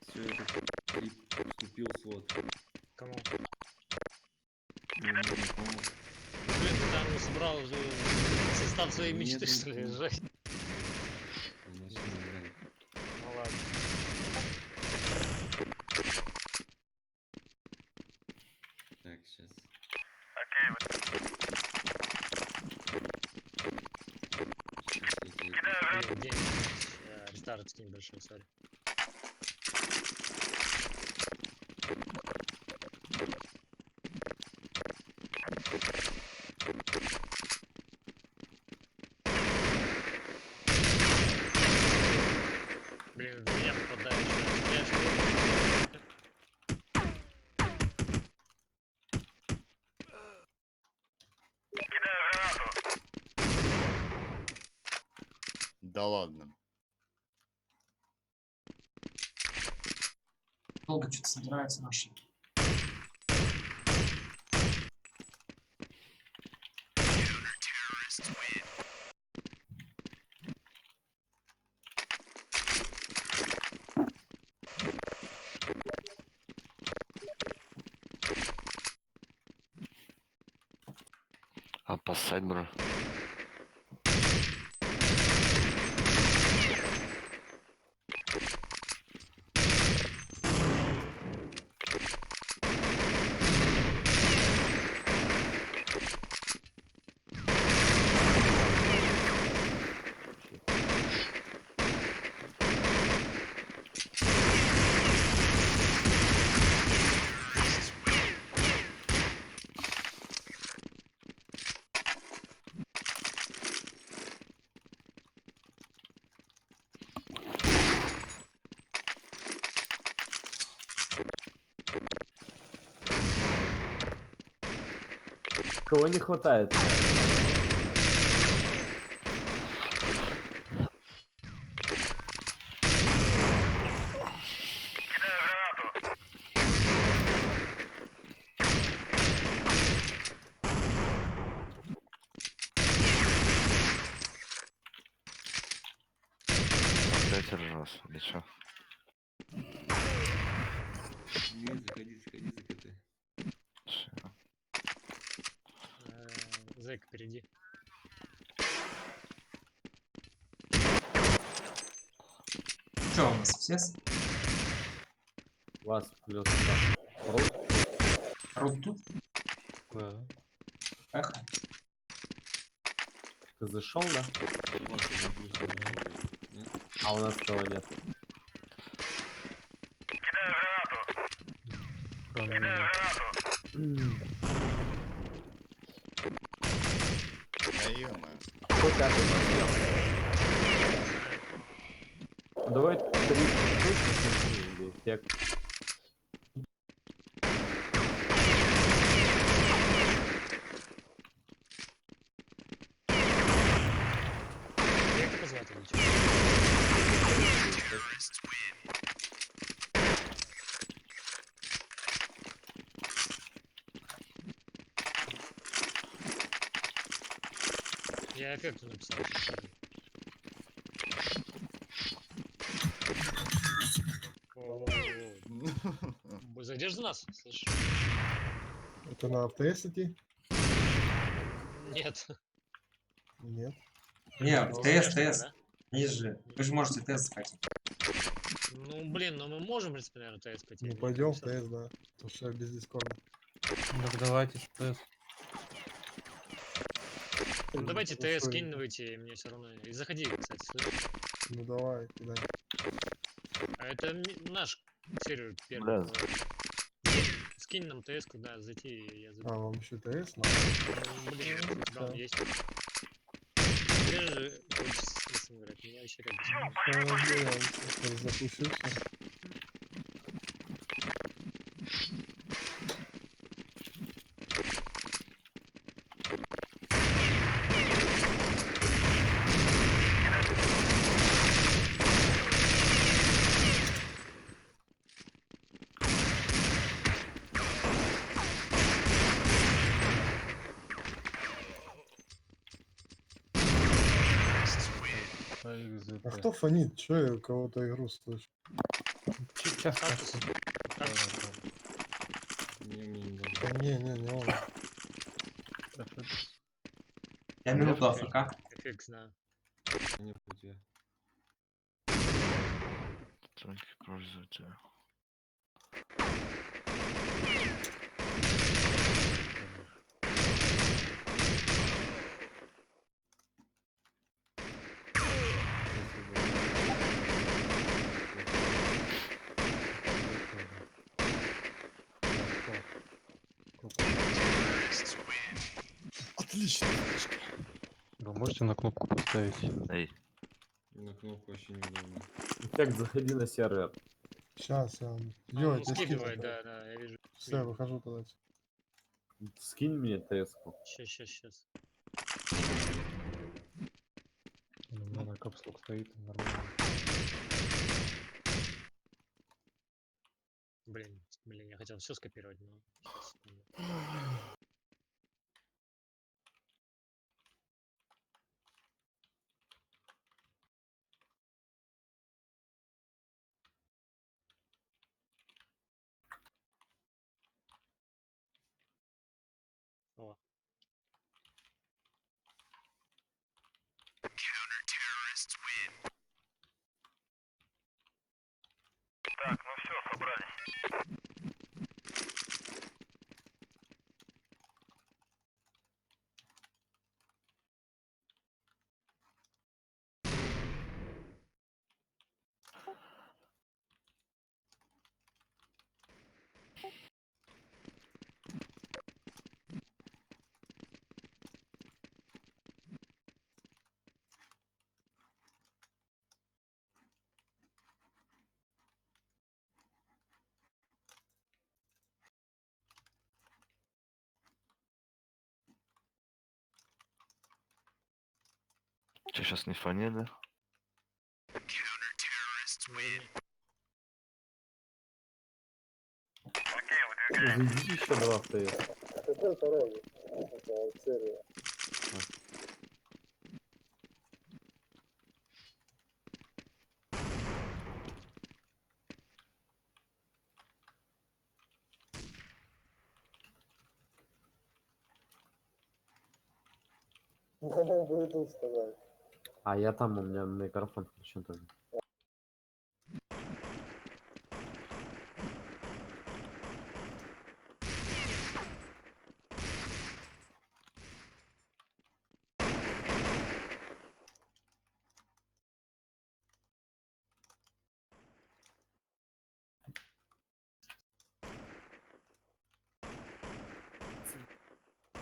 L: Все, этот Трип вступил в слот.
F: Кому?
L: Ну, не знакомо.
F: Блин, ты там собрал состав своей мечты,
L: Нет,
F: что ли,
L: нет.
F: жать?
L: Значит, не играет.
F: Ну ладно.
L: Так, сейчас.
F: Блин, день. Рестарт скинь большой, сори. Блин, в меня попадает сейчас. Я что?
L: Да ладно.
A: Долго что-то собираются наши.
K: А поссать, бро. Кого не хватает? Опять раз, или что?
L: Не, заходи, закаты.
F: Зайка, впереди.
A: Что у нас все?
K: Вас плюс.
A: Рут тут?
D: Да.
A: Эх.
K: Ты зашел, да? А у нас того нет.
L: Да ё-моё.
K: Кто пятый посел? Давай 3 или эффект.
F: Як тебе звати? Вітя? Я эффекту написал. Зайдешь за нас, слышишь?
M: Это на АТС идти?
F: Нет.
M: Нет.
A: Не,
F: Ну,
A: ТС,
F: конечно,
A: ТС.
F: да?
A: Есть же. Вы же можете ТС захватить.
F: Ну, блин, ну мы можем, в принципе, наверное, ТС пойти.
M: Ну
F: Мне
M: пойдем в
F: как бы
M: ТС, да. Потому что я без дискорда.
D: Так давайте ТС.
F: Ну, давайте
M: Ну,
F: ТС
M: что,
F: скидывайте, мне все равно. И заходи, кстати, слышишь?
M: Ну давай, кидай.
F: А это наш сервер первый.
K: Бля.
F: Скинь нам ТС, куда зайти, и я
M: А,
F: зайду.
M: вам еще ТС надо?
F: Ну, блин, у тебя он
M: Всё.
F: есть. Тебе же хочется с ТСом играть, меня вообще как бы...
M: Сейчас запустился. А кто фонит? Че я у кого-то игру слышу?
D: Сейчас
F: Кактус.
M: Да не он.
A: Я минуту АФК.
F: Эффект знаю.
M: Отлично.
D: Вы можете на кнопку поставить?
K: Эй. На кнопку вообще неудобно. Эффект, заходи на сервер.
M: Сейчас я...
F: Он
M: Ё, я тебя
F: скидывает,
M: скину.
F: да, я вижу.
M: Все, выхожу тогда.
K: Скинь мне ТС-ку.
F: Сейчас.
D: У меня на капслок стоит, нормально.
F: Блин, я хотел все скопировать, но... Сейчас, секунду. О.
N: Так, ну все, собрались.
K: Че, сейчас не фонит, да? Зайди еще два в ТС.
G: Какой второй? Сервер. Bluetooth сказали.
K: А я там, у меня микрофон включен тоже.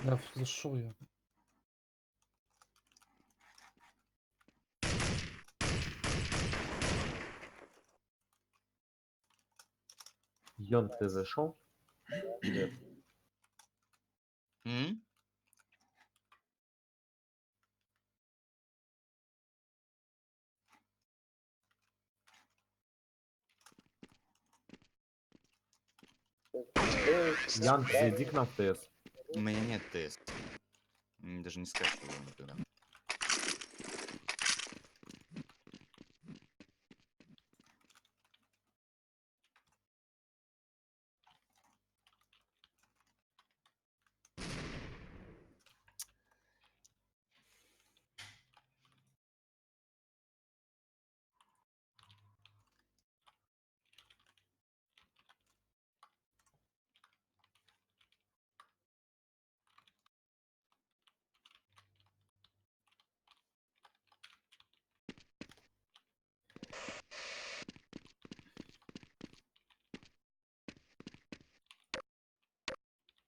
D: Да, зашел я.
K: Йон, ты зашел? Нет.
L: М?
K: Ян, зайди к нам в ТС.
L: У меня нет ТС. Даже не скачивал его никогда.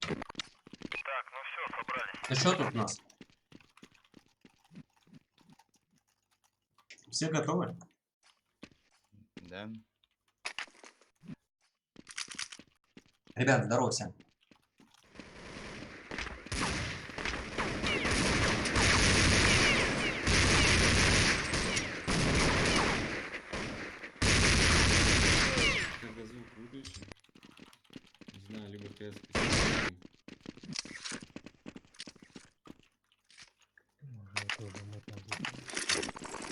N: Так, ну все, собрались.
A: Ну что тут у нас? Все готовы?
L: Да?
A: Ребят, здорово всем.
K: Когда звук выключен, не знаю, либо ТС.
D: Уже тоже мутно будет.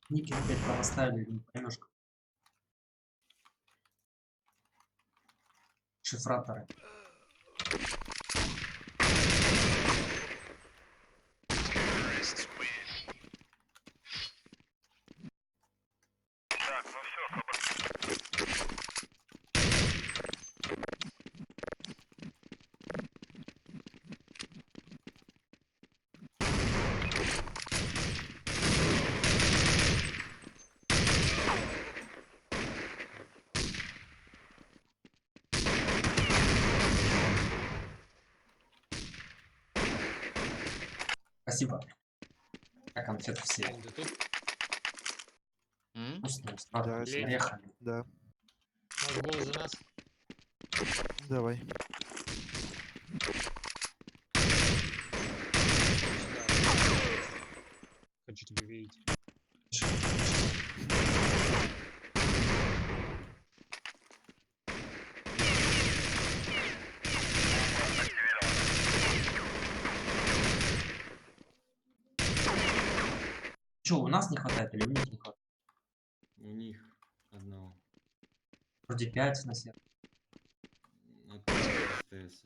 A: Ники опять поставили, не поймешь. Шифраторы.
N: Так, ну все, собрались.
A: Спасибо. Как конфет все.
F: Ты тут?
L: М?
A: Вкусно,
C: Да,
A: с орехами.
C: Да,
F: Может, голос за нас?
C: давай.
F: Хочу тебя видеть.
A: Че, у нас не хватает или у них не хватает?
K: У них одного.
A: Вроде 5 на сервере.
K: От ТС.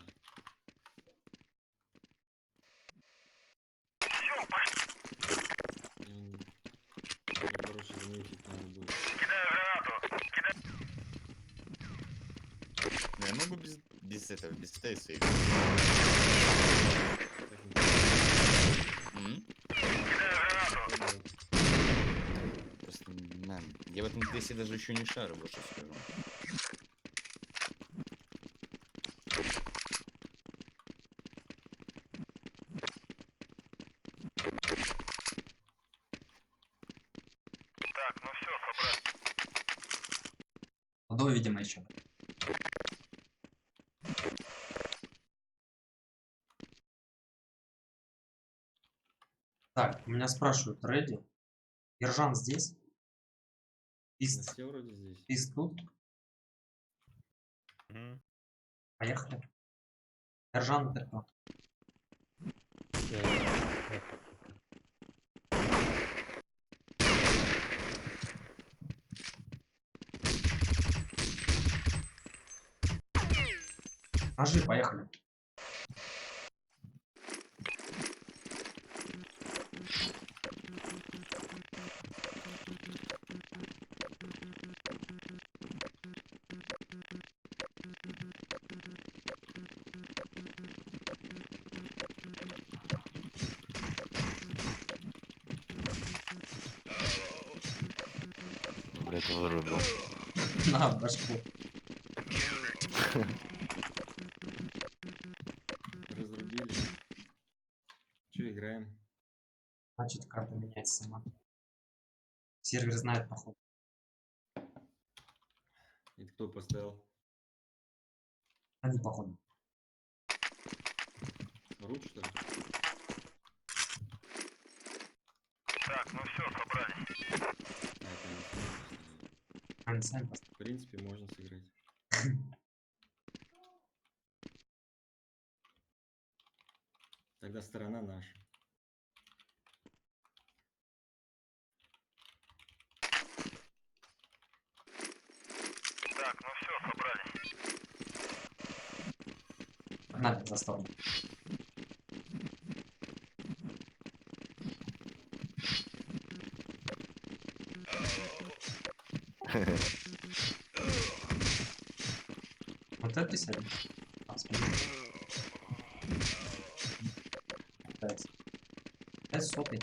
K: Короче, заметить надо будет.
N: Кидаю гранату.
L: Ну, я могу без этого, без ТС играть.
K: Так не
L: М?
N: Кидаю гранату.
L: Просто, man, я в этом ТСе даже еще не шарю, вот что скажу.
N: Так, ну все, собрались.
A: Водой, видимо, еще. Так, меня спрашивают, Рэдди. Ержан здесь? Ист.
K: все вроде здесь.
A: Ист тут? Поехали. Ержан, это кто? Ножи, поехали.
L: блядь, вырубил.
A: На башку.
K: Разрубили. Че, играем?
A: Значит, карта меняется сама. Сервер знает, походу.
K: И кто поставил?
A: Они, походу.
K: Рут, что ли?
N: Так, ну все, собрались.
K: А, это они сами поставили.
A: Они сами поставили.
K: В принципе, можно сыграть. Тогда сторона наша.
N: Так, ну все, собрались.
A: Погнали за сторону. Вот это писали? Это сотый.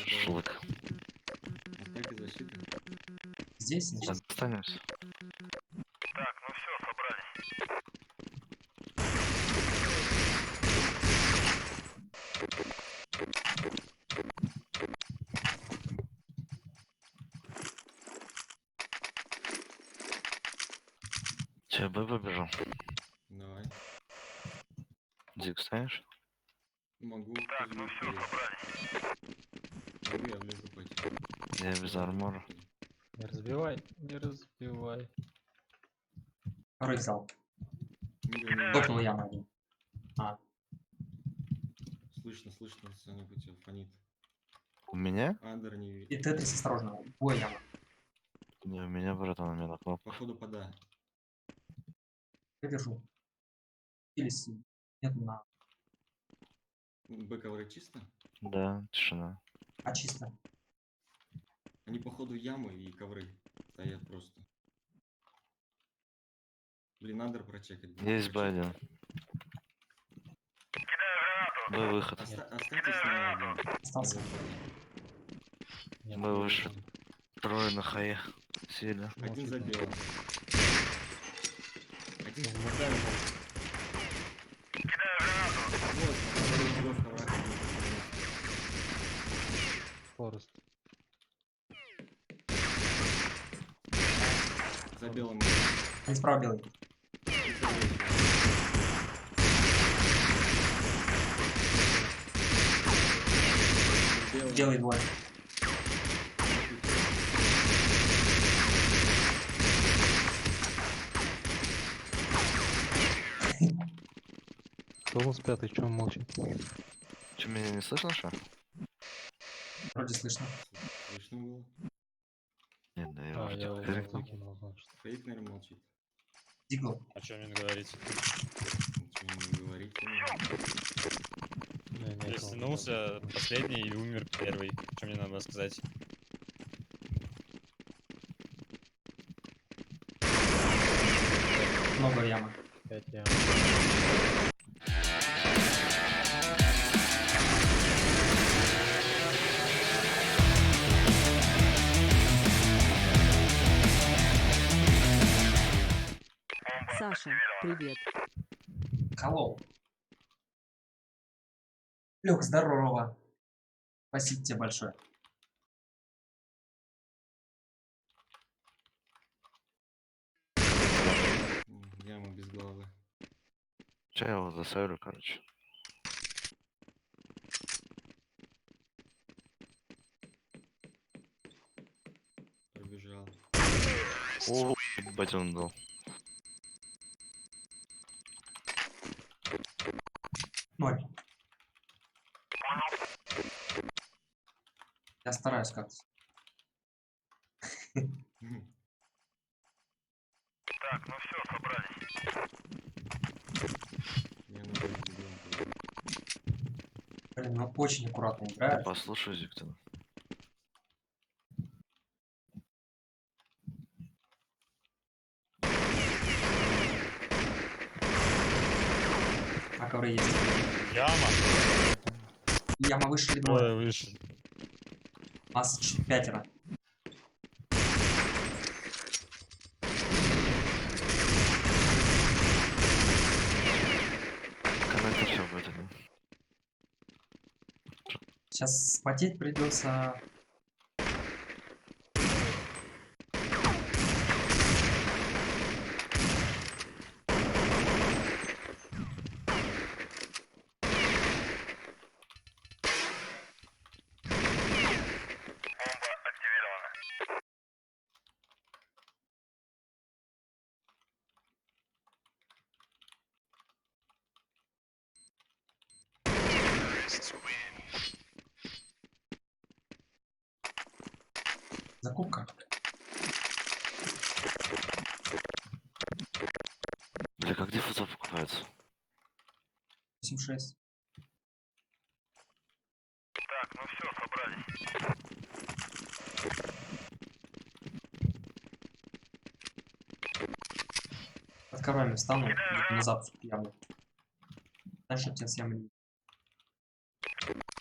L: Шутка.
K: Атака, защита.
A: Здесь сейчас.
L: Останемся.
N: Так, ну все, собрались.
L: Че, Б побежал?
K: Давай.
L: Дик станешь?
K: Могу.
N: Так, ну все, собрались.
K: Могу, я влезу пойти.
L: Я без армора.
D: Не разбивай, не разбивай.
A: Второй взял.
K: Не,
A: Топнул яму один. А,
K: Слышно, что-нибудь фонит.
L: У меня?
K: Андер не видит.
A: и Тетрис осторожно. Ой, яма.
L: Не, у меня, братан, у меня на кнопку.
K: Походу пода.
A: Я держу. Или с... Нет, на...
K: Б-ковры чисто?
L: Да, тишина.
A: А чисто.
K: Они походу ямы и ковры стоят просто. Блин, Андер прочекать.
L: Есть Б1. Б выход.
K: Останьтесь на один.
A: Остался.
D: Нет,
L: Б выше. Трое на хае. Сильно.
K: Один забил. Один
D: Форест.
K: за белым.
A: Они справа белый. Белый двое.
D: Кто у нас пятый, чем молчит?
L: Че, меня не слышно, что?
A: Вроде слышно.
K: Слышно было.
L: Нет, да, я
D: А,
L: уже
D: я его
L: крикнул.
D: выкинул, значит.
K: Фейк, наверное, молчит.
A: Дигл.
F: О чем мне говорить?
K: Ничего не говорите.
D: Не, не,
F: Я стянулся последний и умер первый. Что мне надо сказать?
A: Много ямы.
D: 5 ям.
O: Саша, привет.
A: Hello. Лёх, здорово. Спасибо тебе большое.
K: Яма без головы.
L: Че, я его засейвлю, короче.
K: Пробежал.
L: О, ебать, он дал.
A: Ноль. Я стараюсь как-то.
N: Так, ну все, собрались.
K: Я на бой бегом.
A: Блин, ну очень аккуратно играет.
L: Послушай, Зиктон.
A: А ковры есть.
F: Яма!
A: Яма выше или двое?
F: Выше.
A: Нас 5.
L: Когда это все будет?
A: Сейчас спотеть придется.
N: Бомба активирована.
A: Закупка.
L: Бля, как диффуза покупается?
A: 8-6.
N: Так, ну все, собрались.
A: Под коровами встану назад в яму. Знаешь, что тебя с ямы не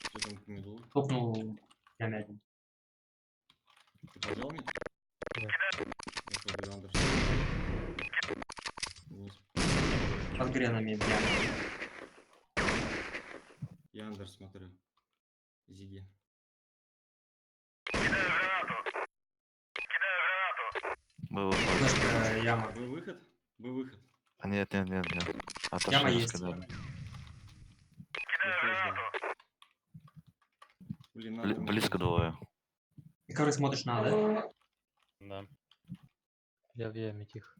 K: Что там к меду?
A: топнул яме один.
K: Ты пожал мне?
D: Да.
K: Я пойду Андерс. Вниз.
A: Под гренами в яме.
K: Я Андерс смотрю. Зиги.
N: Кидаю гранату. Кидаю гранату.
L: Был
A: Флешка, яма.
K: Был выход? Был выход.
L: А нет. А то
A: Яма
L: что
A: есть.
L: рассказали.
N: Кидаю гранату.
K: Блин, надо...
L: Близко двое.
A: И коры смотришь надо.
F: Да.
D: Я в яме тихо.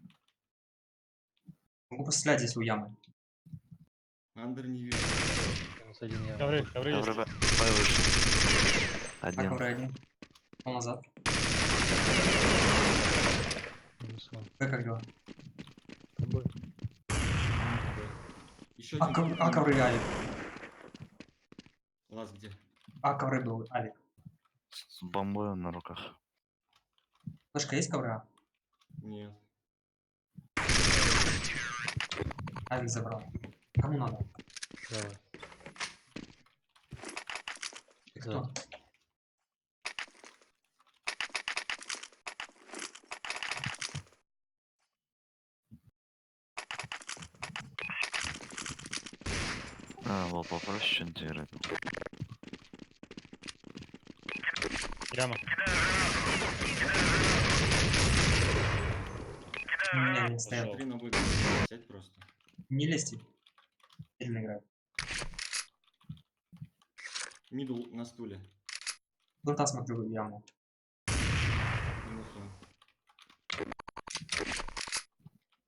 A: Могу пострелять здесь у ямы.
K: Андер не вижу.
D: Минус один яма.
F: Ковры есть.
L: Давай выше.
A: А
L: Один.
A: ковры один. Пол назад.
D: Минус один.
A: Как дела?
D: Тобой.
K: Еще
A: А,
K: один.
A: ковры Алик.
K: Лаз где?
A: А ковры был Алик.
L: С бомбой на руках.
A: Флешка есть ковры? А?
K: Нет.
A: Алик забрал. Кому надо?
D: Давай.
A: Ты кто?
L: А, вот попроще что-нибудь играть.
F: Яма.
A: Не, не стоят.
K: Смотри на выход. Сядь просто.
A: Не лезьте. Сильно играют.
K: Мидл на стуле.
A: Плента смотрю в яму.
K: Минус он.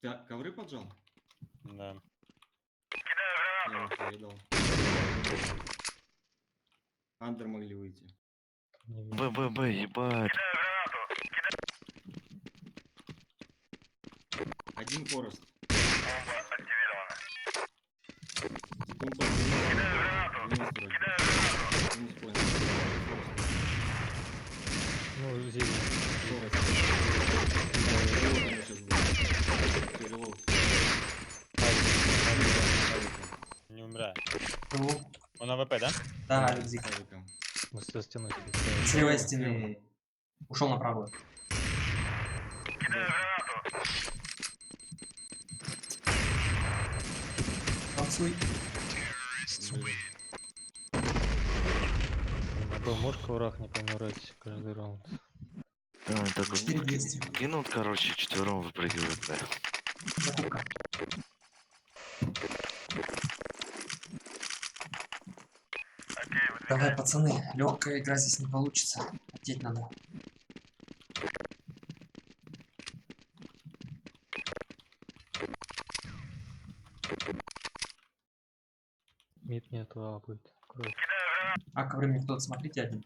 K: Ты ковры поджал?
F: Да.
K: Я ему передал. Андер могли выйти.
D: Не вижу.
L: Б, ебать.
K: Один хорост.
N: Бомба активирована.
K: Секунд минус понял.
D: Ну, здесь.
F: Не умираю.
A: Живу.
F: Он АВП, да?
A: Да, Алик зик.
D: Мы со стены тебе ставим.
A: С левой стены. Ушел на правую. Танцуй.
D: На Б можешь в коврах не помирать каждый раунд.
L: Так вот,
A: 4200.
L: кинут, короче, четвером выпрыгивают, да.
A: Закупка. Давай, пацаны, легкая игра здесь не получится. Хотеть надо.
D: Мид нету, а будет. Кровь.
A: А ковры мне кто-то, смотрите, один.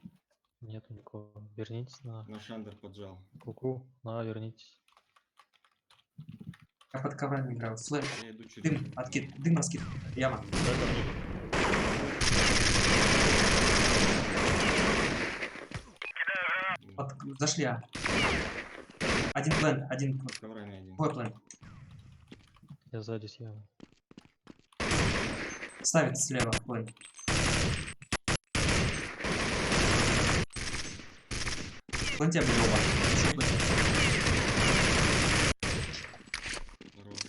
D: Нету никого. Вернитесь на
K: Наш Андер поджал.
D: куку. На, вернитесь.
A: Я под коврами играю. Флэш.
K: Я иду через...
A: Дым, откид. Дым, раскид. Яма. Зашли, а. Один плент, один.
K: Коврами один.
A: Твой плент.
D: Я сзади с ямой.
A: Ставит слева плент. планте были оба. Еще в планте.
K: Хорош.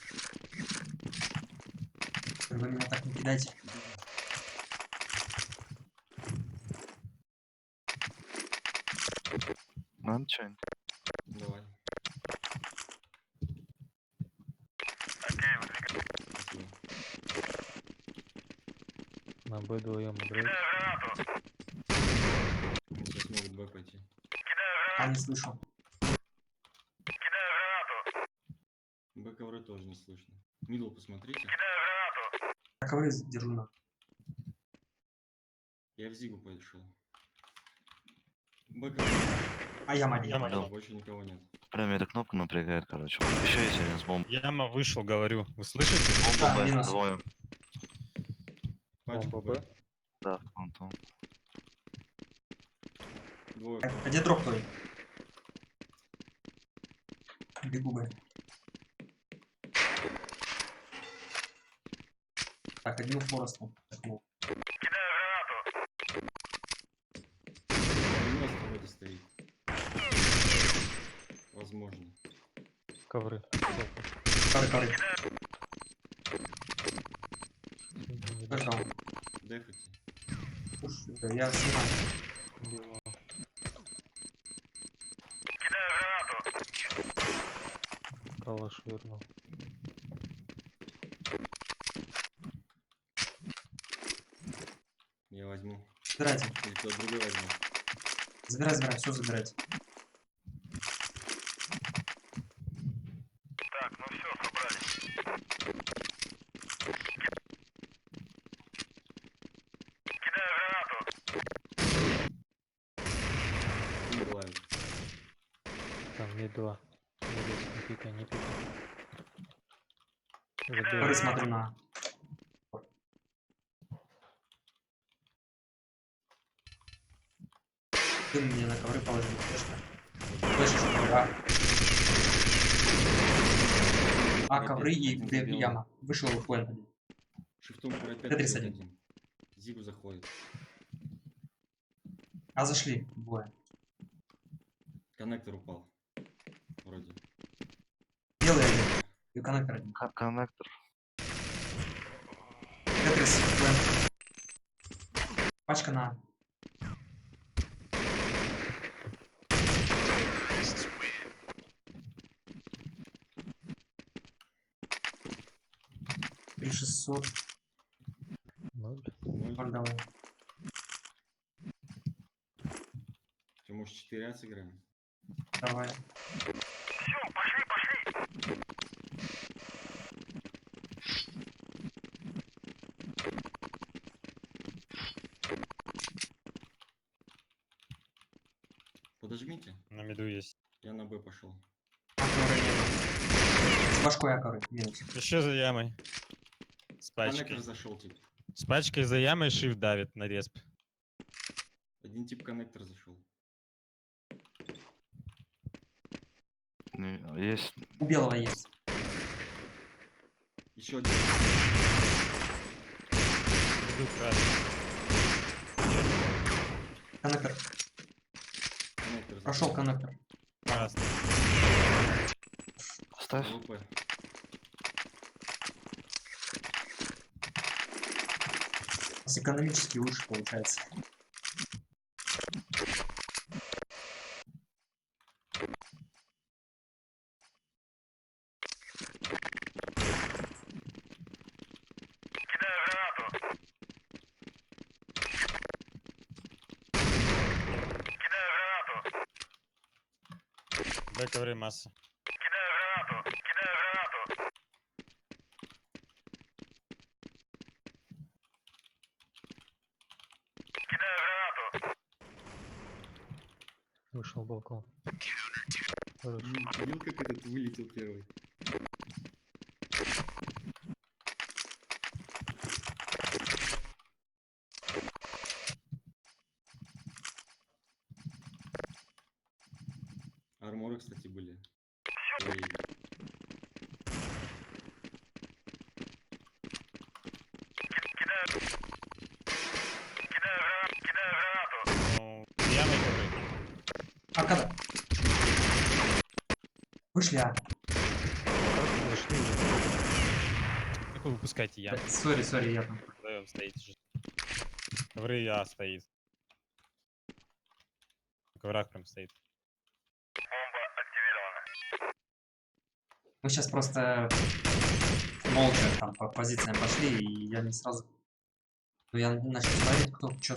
A: Вы меня так не кидайте.
L: Надо что-нибудь.
K: Давай.
N: Окей, выдвигай.
K: Спасибо.
D: На Б вдвоем играть.
N: Кидаю гранату.
K: Он сейчас могут Б пойти.
A: А, не слышу.
N: Кидаю гранату.
K: Б ковры тоже не слышно. Мидл посмотрите.
N: Кидаю гранату.
A: А ковры держу на.
K: Я в Зигу пошел. Б ковры.
A: А я маленький.
F: Яма,
K: Больше никого нет.
L: Прям эта кнопка напрягает, короче. Еще есть один с бомбой.
F: Яма вышел, говорю. Вы слышите?
A: Да,
L: Бомба Б,
A: минус.
L: двое.
K: Пачку
D: Бомба
K: Б.
D: Б.
L: Да, фронтом.
K: Двое.
A: А где дроп твой? Бегу бы. Так, один форестом.
N: Кидаю гранату.
K: 90 вроде стоит. Возможно.
D: Ковры.
A: Ковры. Пожал.
K: Дефайте.
A: Слушай, да, я снимаю.
N: Кидаю гранату.
D: Калаш вернул.
K: Я возьму.
A: Забирайте.
K: Или кто другой возьмет.
A: Забирай, все забирайте.
N: Так, ну все, собрались. Кидаю гранату.
K: Не бывает.
D: Там не два. Не пикай, не пикай.
A: Ковры
D: Забей.
A: смотрю на. Ты мне на ковры положи. Слышишь, да. А, ковры и яма. Вышел в плент один.
K: Шифтом про 5
A: Тетрис один.
K: Зигу заходит.
A: А, зашли. Двое.
K: Коннектор упал. Вроде.
A: Белый один. И коннектор один.
L: Коннектор.
A: Тетрис, плент. Пачка на. При 600.
D: 0.
A: Давай.
K: Что, может 4 А сыграем?
A: Давай.
N: Все, пошли.
K: Подожмите.
F: На миду есть.
K: Я на Б пошел.
A: С башкой акоры. Минус.
F: Еще за ямой. С
K: Коннектор
F: пачкой.
K: зашел тип.
F: С пачкой за ямой shift давит на респ.
K: Один тип коннектор зашел.
L: Есть.
A: У белого есть.
K: Еще один.
F: Иду красный.
A: Коннектор.
K: Коннектор
A: Прошел
K: зашел.
A: коннектор.
F: Красный.
L: Ставь.
K: ЛП.
A: У нас экономически лучше получается.
N: Кидаю гранату. Кидаю гранату.
F: Дай ковры масса.
N: Кидаю гранату. Кидаю гранату. Кидаю гранату.
D: Вышел балкон. Хорошо.
K: Видел, как этот вылетел первый? Арморы, кстати, были. Ой.
N: Кидаю гранату.
F: Ну, ямой ковры.
A: А когда? Вышли, а.
D: Зашли уже. Как вы выпускаете я?
A: Сори, я там.
D: Вдвоем стоите же. Ковры я стоит. В коврах прям стоит.
A: Мы сейчас просто молча там по позициям пошли, и я не сразу... Ну, я начал смотреть, кто что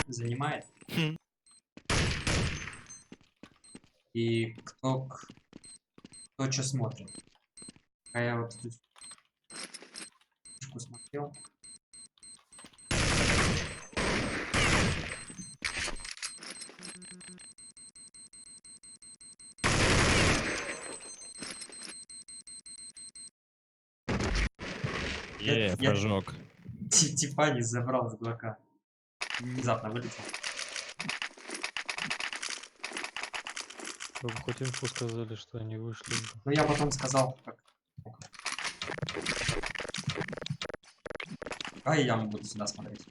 A: занимает. И кто что смотрит. А я вот тут смотрел. Я
D: прыжок.
A: Типа не забрал с блока. Внезапно вылетел.
D: Вы бы хоть инфу сказали, что они вышли.
A: Ну я потом сказал, как. А я буду сюда смотреть.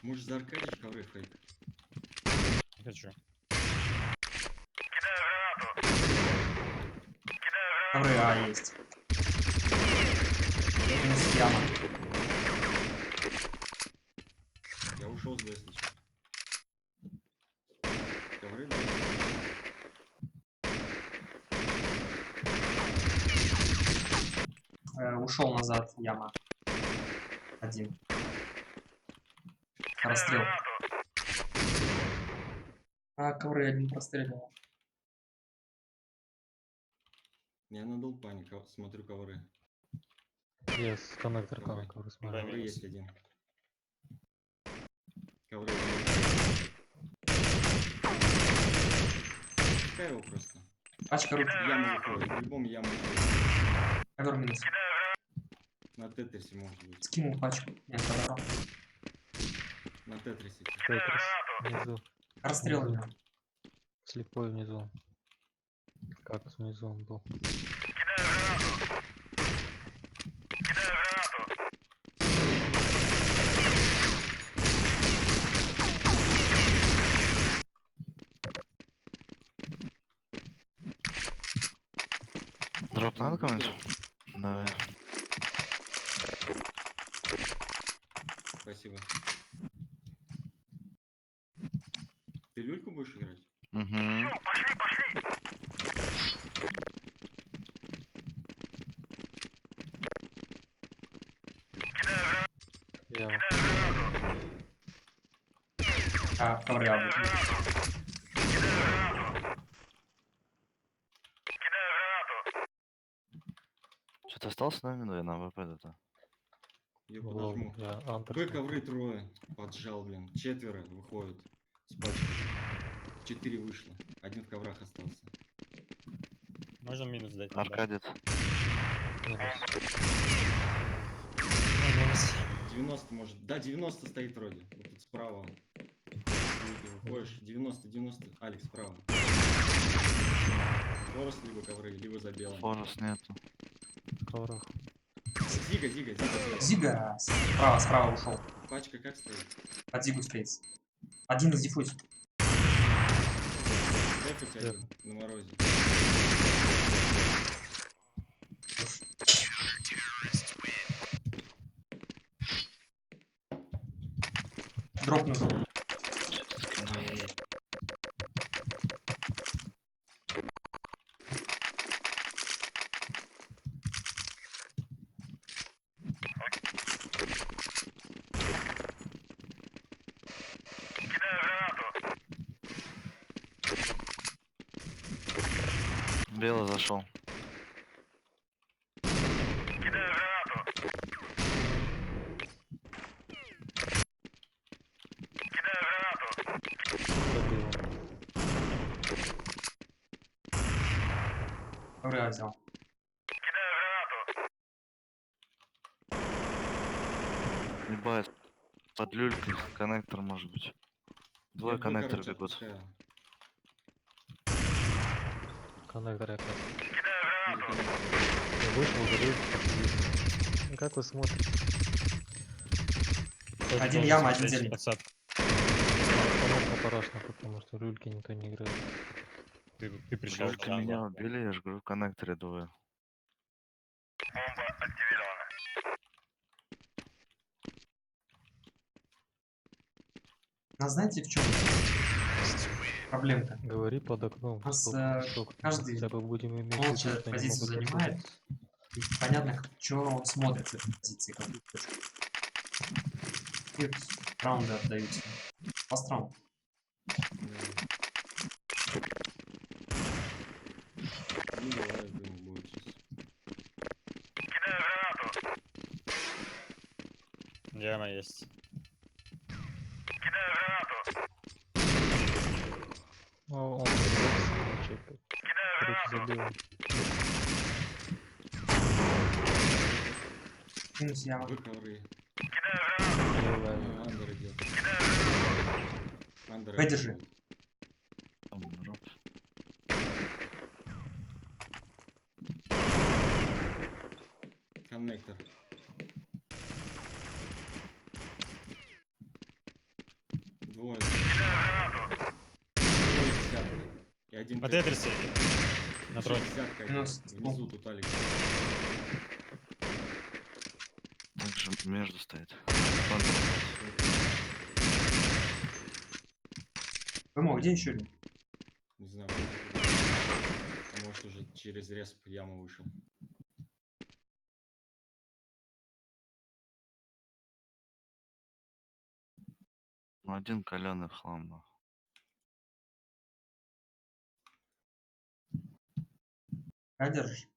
K: Можешь заркадить ковры фейк.
D: Не хочу.
A: Ковры, есть. Минус яма.
K: Я ушел с весточки. Ковры, да.
A: Ушел назад, яма. Один. Расстрел. А, ковры один простреливал.
K: Я надул паник, смотрю ковры.
D: Я с коннектора ковры
K: Ковры
D: смотрю.
K: есть один. Ковры. Пускай его просто.
A: Пачка рук.
K: Яму выходит, в любом яму.
A: Ковер минус.
K: На тетрисе может быть.
A: Скинул пачку. Нет, подобрал.
K: На тетрисе.
D: Тетрис внизу.
A: Расстрел.
D: Внизу. Слепой внизу. Как внизу он был.
L: Дроп надо кому-нибудь? Давай.
K: Спасибо. Ты люльку будешь играть?
L: Угу.
D: Я.
A: А, ковры я
L: Что-то остался с нами? Да, на ВП это.
K: Я
D: Лол,
K: подожму.
D: я антер.
K: Б ковры трое. Поджал, блин. Четверо выходят с пачки. 4 вышло. Один в коврах остался.
D: Можно минус дать?
L: Аркадит.
D: Минус.
K: 90 может. Да, 90 стоит вроде. Вот тут справа. Ты выходишь. 90. Алекс справа. Форест либо ковры, либо за белым.
L: Форест нету.
D: Коврах.
K: Зига.
A: Зига. Справа ушел.
K: Пачка как стоит?
A: Под зигу стоит. Один из диффузит.
K: Дефать один на морозе.
A: Дропнул.
L: Белый зашел.
A: Ковры я взял.
L: Ебать. Под люлькой коннектор может быть. Двое
K: Я
L: коннекторов
K: Б
L: бегут.
K: отпускаю.
D: Коннектор я как.
K: Или коннектор.
D: Я вышел, залез. Как вы смотрите?
A: Один яма, один зелень.
D: Коннектор напарашно, потому что люльки никто не играет.
F: Ты пришел.
L: Люлька меня убили, я же говорю, в коннекторе двое.
N: Бомба активирована.
A: А знаете, в чем проблемка?
D: Говори под окном,
A: Нас,
D: стоп, шок.
A: каждый
D: Хотя бы будем иметь в
A: молча
D: виду, что они
A: позицию
D: могут
A: занимает. И понятно, что он смотрит с этой позиции, какую точку. И раунды отдаются. Ласт раунд.
K: Ну давай, думаю, будет сейчас.
N: Кидаю гранату.
F: Диана есть.
N: Кидаю гранату.
D: Он чекает. Короче, забил.
A: Минус яма.
K: Вы ковры.
D: Левая.
K: Ну, Андер идет. Андер
A: Выдержи.
K: идет. Коннектор. Двое. И один
F: По
K: пять.
F: Тетрису. На троне.
K: Десятка
A: Минус.
K: внизу тут Алекс.
L: Также между стоит.
A: ПМО, где еще один?
K: Не знаю. А может уже через респ яму вышел.
L: Ну, один каленый в хлам, нахуй.
A: Как держишь?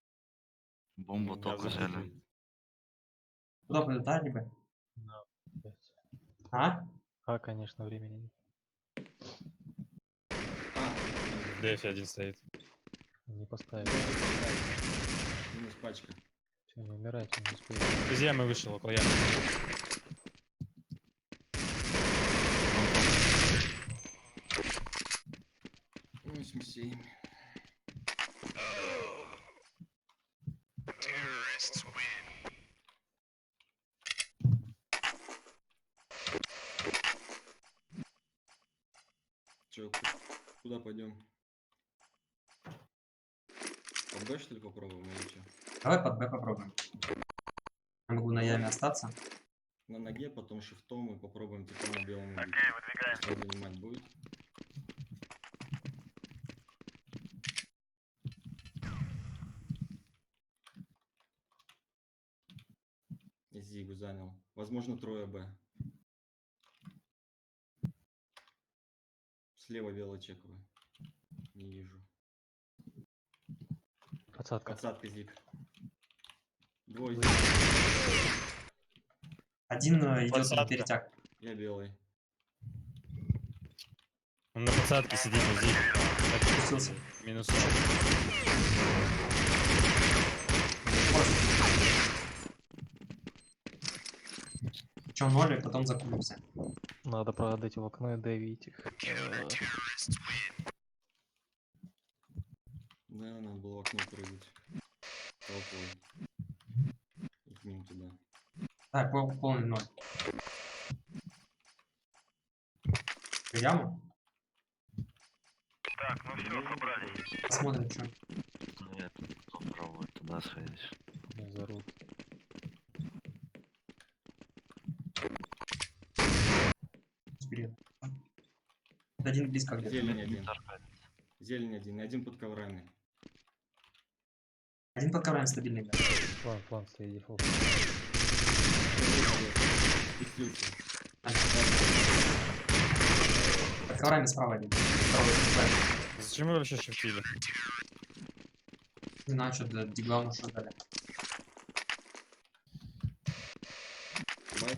L: Бомбу
K: Ну,
L: только
K: я
L: взяли.
K: забыл.
A: Куда полетали бы?
D: Да, опять.
A: А?
D: Конечно, времени нет.
F: Дефи один стоит.
D: Не поставить.
K: Минус пачка.
D: Все, не умирайте, не успеете.
F: Из ямы вышел, около ямы.
K: Восемь, 7. Че, куда пойдем? Под Б, что ли, попробуем или что?
A: Давай под Б попробуем. Я могу на яме остаться.
K: На ноге, потом шифтом и попробуем типа на белом убить.
N: Окей, выдвигаемся.
K: Если он занимать будет. И Зигу занял. Возможно, трое Б. Слева велочековый. Не вижу.
D: Подсадка.
K: Подсадка Зиг. Двое
D: Вы-
K: Зиг.
A: Один идет на
F: Подсадка.
A: перетяг.
K: Я белый.
F: Он на подсадке сидит, на Зиг.
A: Спустился.
F: Минус.
A: Че, ноль, потом закуримся.
D: Надо продать в окно и давить их.
K: Да, надо было в окно прыгать. Толпой. И к ним туда.
A: Так, полный ноль. Яму?
N: Так, ну все, собрались.
A: Посмотрим, что.
L: Нет, попробуй туда сходить.
D: Не зарут.
A: Вперед. Один близко где-то.
K: Зелень один. Зелень один. И один под коврами.
A: Один под коврами стабильный. Да.
D: План стоит дефолт.
K: Спустился.
A: Под коврами справа один.
F: Зачем мы вообще шифтили?
A: Не знаю, что для дигла ну что дали.
K: Бай.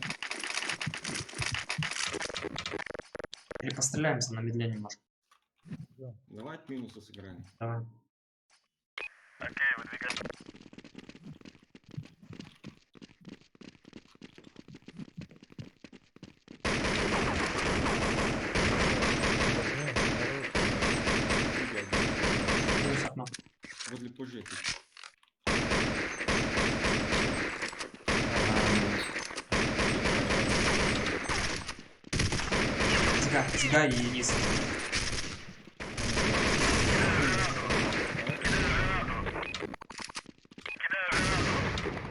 A: Или постреляемся на медле немножко.
K: Давай от минуса сыграем.
A: Давай.
N: Окей, выдвигаемся.
A: Минус окно.
K: Возле пужеки.
A: Зига и низ.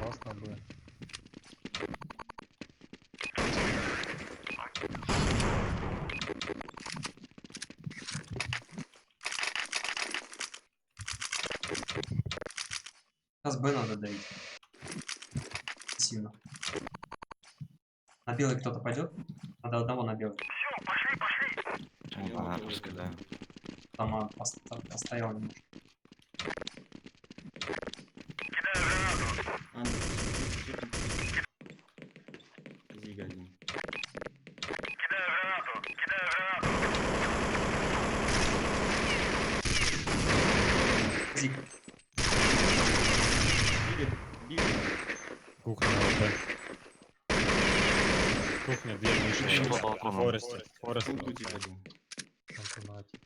D: Классно было.
A: Сейчас Б надо давить. Сильно. На белый кто-то пойдет? Надо одного на белый.
L: Ну, понятно, раскидаю.
A: Там постоял немножко.
K: Зига один.
A: Зиг.
K: Бига.
D: Кухня, ЛП. Кухня, дверь,
L: Еще
D: Миша.
L: по балкону.
D: Форест. Форест.
K: Тут у тебя один.
D: Антонати.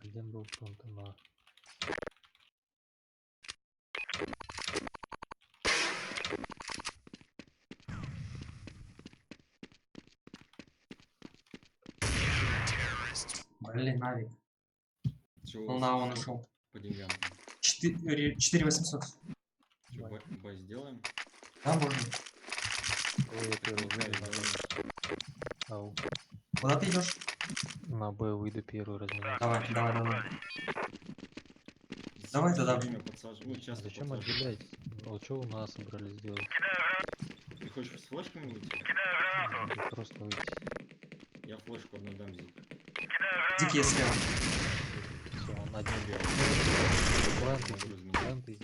D: Один был в Антона.
A: Блин, Навик.
K: Чё у
A: Ну
K: вас
A: на, он
K: ещё
A: ушел.
K: по деньгам?
A: 4800.
K: Чё, бай сделаем?
A: Да, можно.
D: Ой, я первый
K: Михаил,
D: выйду на
K: давай.
D: Б. Ау.
A: Куда ты идешь?
D: На Б выйду первый разменять.
A: Давай. Давай
K: Всё
A: тогда.
K: время подсаживай. Ну, часто
D: Зачем
K: подсаживай.
D: отделять? Вот что у нас собрались сделать?
K: Ты хочешь с флешками выйти?
D: Надо просто выйти.
K: Я флешку одну дам, Зиг.
A: Зиг есть слева.
D: Все, он один.
K: Могу разменять.
D: Планты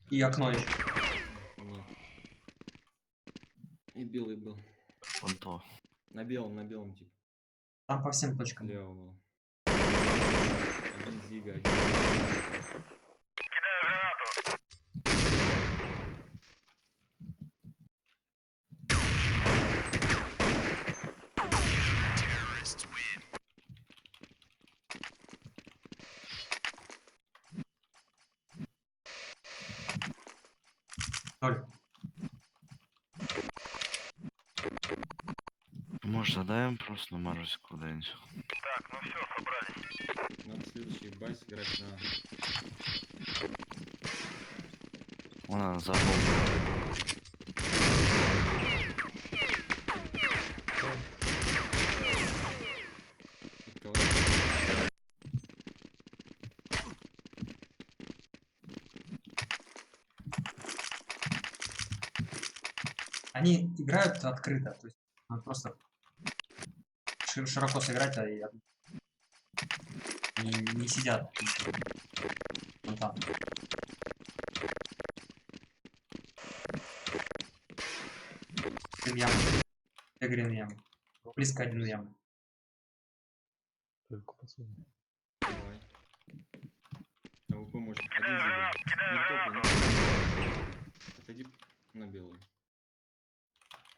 A: И окно еще.
K: Нет. И белый был.
L: Вон то.
K: На белом типа.
A: Там по всем точкам.
K: Лево был. Один Зига, один.
A: Ноль.
L: Может, задаем просто на Марусик куда-нибудь?
N: Так, ну все, собрались.
K: Надо следующий бай сыграть на...
L: Вон она забыл.
A: Они играют открыто, то есть надо просто широко сыграть, а и не сидят. Вон там. Грин яма. Две грин ямы. Близко один ямы.
D: только пацаны.
K: Давай. На УП может один Зига. Не топи, не топи. Отойди на белую.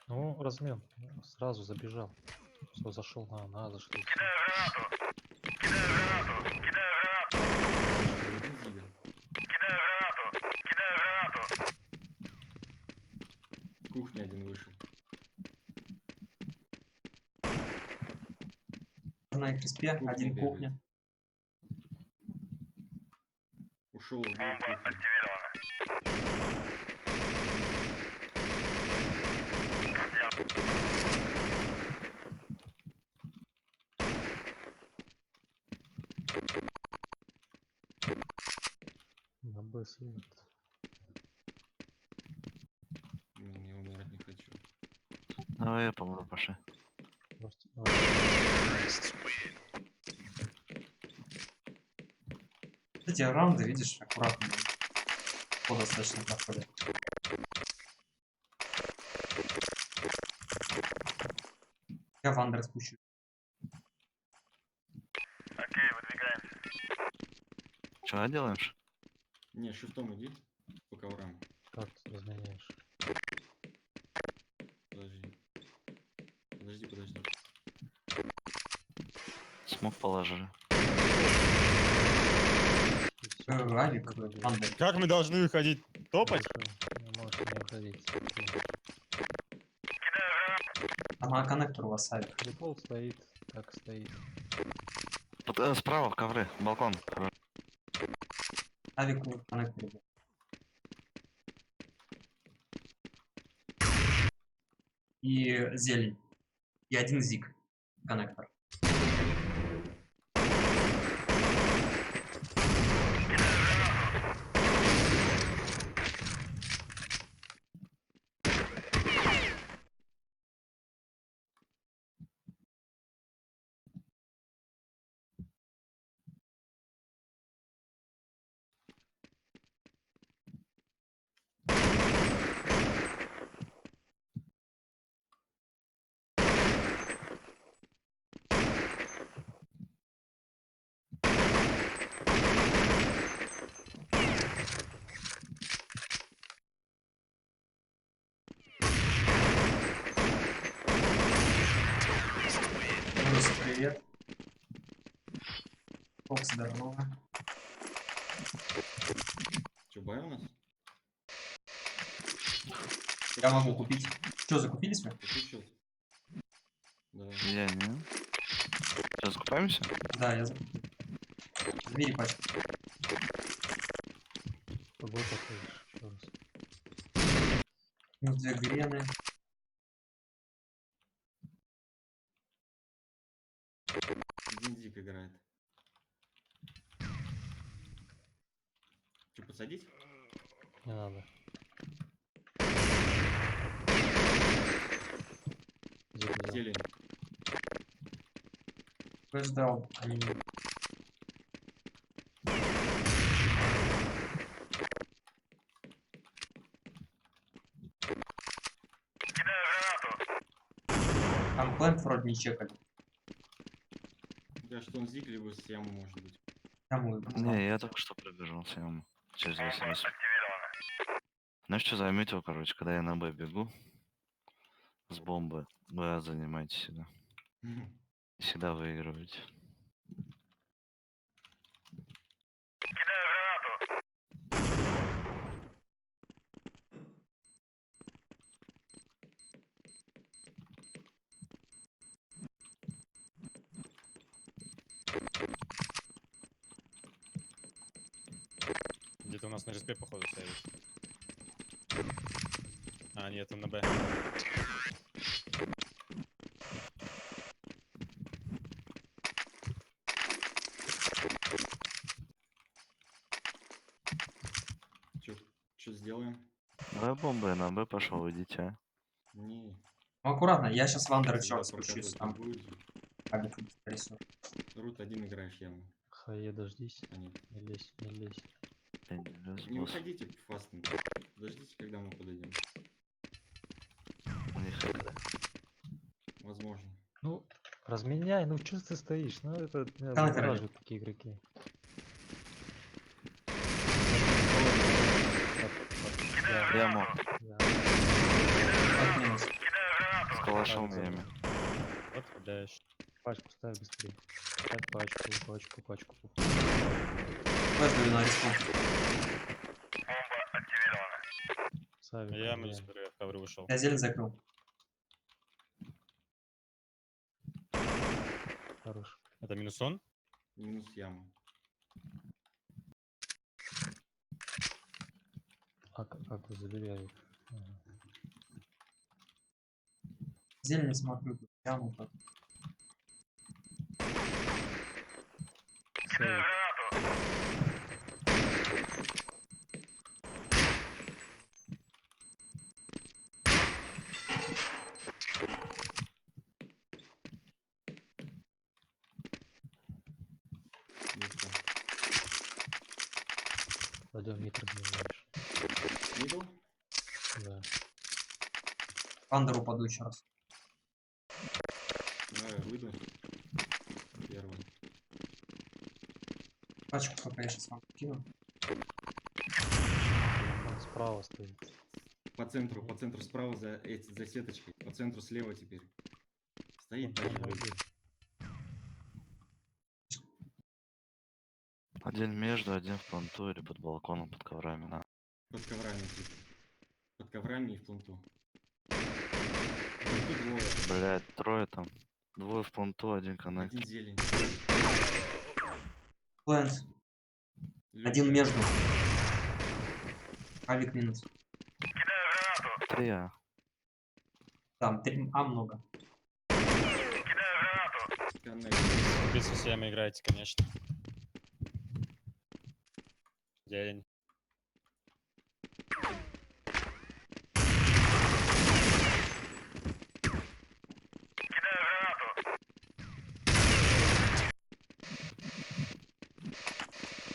D: Ну, размен. Сразу забежал. Все, зашел на зашли.
K: Один Зига. Кухня один вышел.
A: На экспе,
K: Кухня
A: один
K: бегает.
A: кухня.
K: Ушел в кухню.
D: На Б сидит.
K: Я умирать не хочу.
L: Давай я помогу, Паша.
D: Просто
A: Эти раунды, видишь, аккуратно. Достаточно проходят. Я в андер спущу.
N: Окей, выдвигаемся.
L: Что делаешь?
K: Не, шифтом иди по коврам.
D: как
L: смог положили.
A: Авик, Ванда.
D: Как мы должны выходить? Топать?
C: Можете не уходить.
A: Ага, коннектор у вас авик.
C: Дефолт стоит, так стоит.
L: Справа ковры, балкон.
A: Авик в коннекторе. И зелень. И один зиг. Коннектор. Плюс, привет. Фокс, здорово.
K: Че, бай у нас?
A: Я могу купить. Что, закупились вы?
K: Какой счет? Давай.
L: Я не. Сейчас купаемся?
A: Да, я закупил. Забери пачку.
C: Вот отходишь. Еще раз.
A: Плюс 2 грены.
K: Зинзик играет. Че, подсадить?
C: Не надо.
K: Зелень.
A: Кто ждал? Они... Там плент вроде не чекали.
K: Да, что он зиг, либо с яму может быть.
L: Не, я только что пробежался ему. Через 80. Знаешь, что заметил, короче, когда я на Б бегу с бомбы, вы занимаете всегда. Всегда выигрываете.
D: Где-то у нас на респе, походу, стоит. А, нет, он на Б.
K: Что сделаем?
L: Давай бомбы на Б пошел, идите, а.
K: Не.
A: Ну, аккуратно, я сейчас Вандер еще
K: Всегда
A: раз спущусь. Там
K: будет.
A: авик рисую.
K: Рут один играешь яму.
C: Хае, дождись.
K: А нет.
C: Не лезь, не лезь.
K: Не выходите фастом. Подождите, когда мы подойдем. Возможно.
C: Ну, разменяй, ну что ты стоишь? Ну это
A: Коннектор
C: вылаживают такие игроки.
L: Я мог.
C: Да.
A: От минус.
L: С калашом на яме.
D: Вот, дэш.
C: Пачку ставь быстрее. Ставь пачку.
A: Флэш даю на респу.
C: Савик,
D: Я
C: блин.
D: в ковры вышел.
A: Я зелень закрыл.
C: Хорош.
D: Это минус он?
K: Минус яма.
C: А как вы забери? Ага.
A: Зелень не смотрю. Яму так.
C: Савик. Пойдем мид разменяешь.
K: Мидл?
C: Да.
A: Вандеру паду еще раз.
K: Давай, выйду. Первый.
A: Пачку пока я сейчас вам кину.
C: Он справа стоит.
K: По центру справа за сеточкой. По центру слева теперь. Стоит
C: Он
K: так
C: там
K: же.
C: один.
L: Один между, один в планту или под балконом, под коврами. На.
K: Под коврами, типа. Под коврами и в планту. Тут двое.
L: Блять, трое там. Двое в планту, один коннект.
K: Один зелень.
A: Плент. Один между. Авик минус.
L: 3А.
A: Там 3А много.
F: Без всеми играете, конечно. День.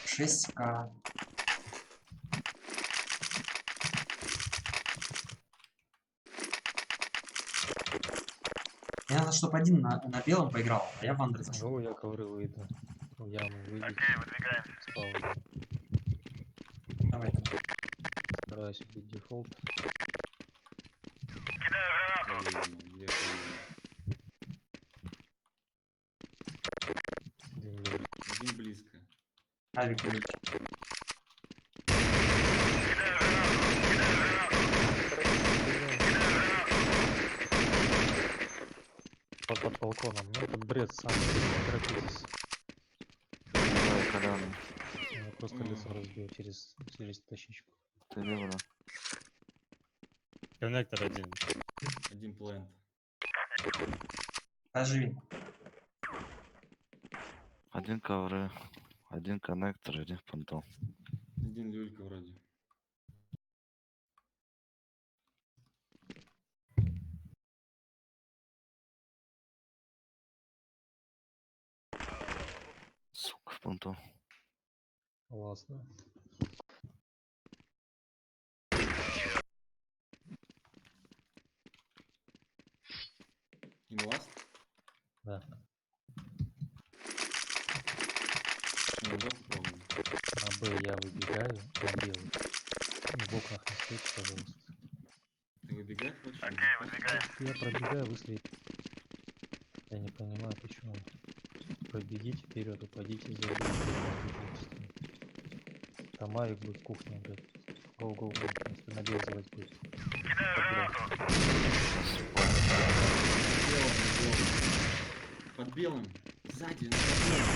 A: Шесть К. Мне надо, чтобы один на белом поиграл, а я в Андре зашел.
D: Ну, я ковры выйду. В яму выйду.
N: Окей, выдвигаемся.
D: Спал.
A: Давай.
D: Стараюсь убить дефолт.
K: Один близко.
A: Авик минус.
D: Под балконом. Ну, это бред сам. Не торопитесь.
L: Давай, Колян.
D: Я просто лицо разбил через тащичку.
L: Ты не было.
F: Коннектор один.
K: Один плент.
A: Оживи.
L: Один ковры. Один коннектор, один в планту.
K: Один люлька вроде.
L: Сука, в планту.
D: Классно.
K: Им ласт?
D: Да.
K: Ну, да, попробуем.
D: На Б я выбегаю, на белый. В окнах не стойте, пожалуйста.
K: Ты выбегаешь хочешь?
N: Окей, выдвигаемся.
D: Я пробегаю, вы слепите. Я не понимаю, почему. Пробегите вперед, упадите за угол. Там авик будет кухня, блядь. Гоу-гоу, если на белый заводить будет.
K: Под белым. Сзади. Под белым.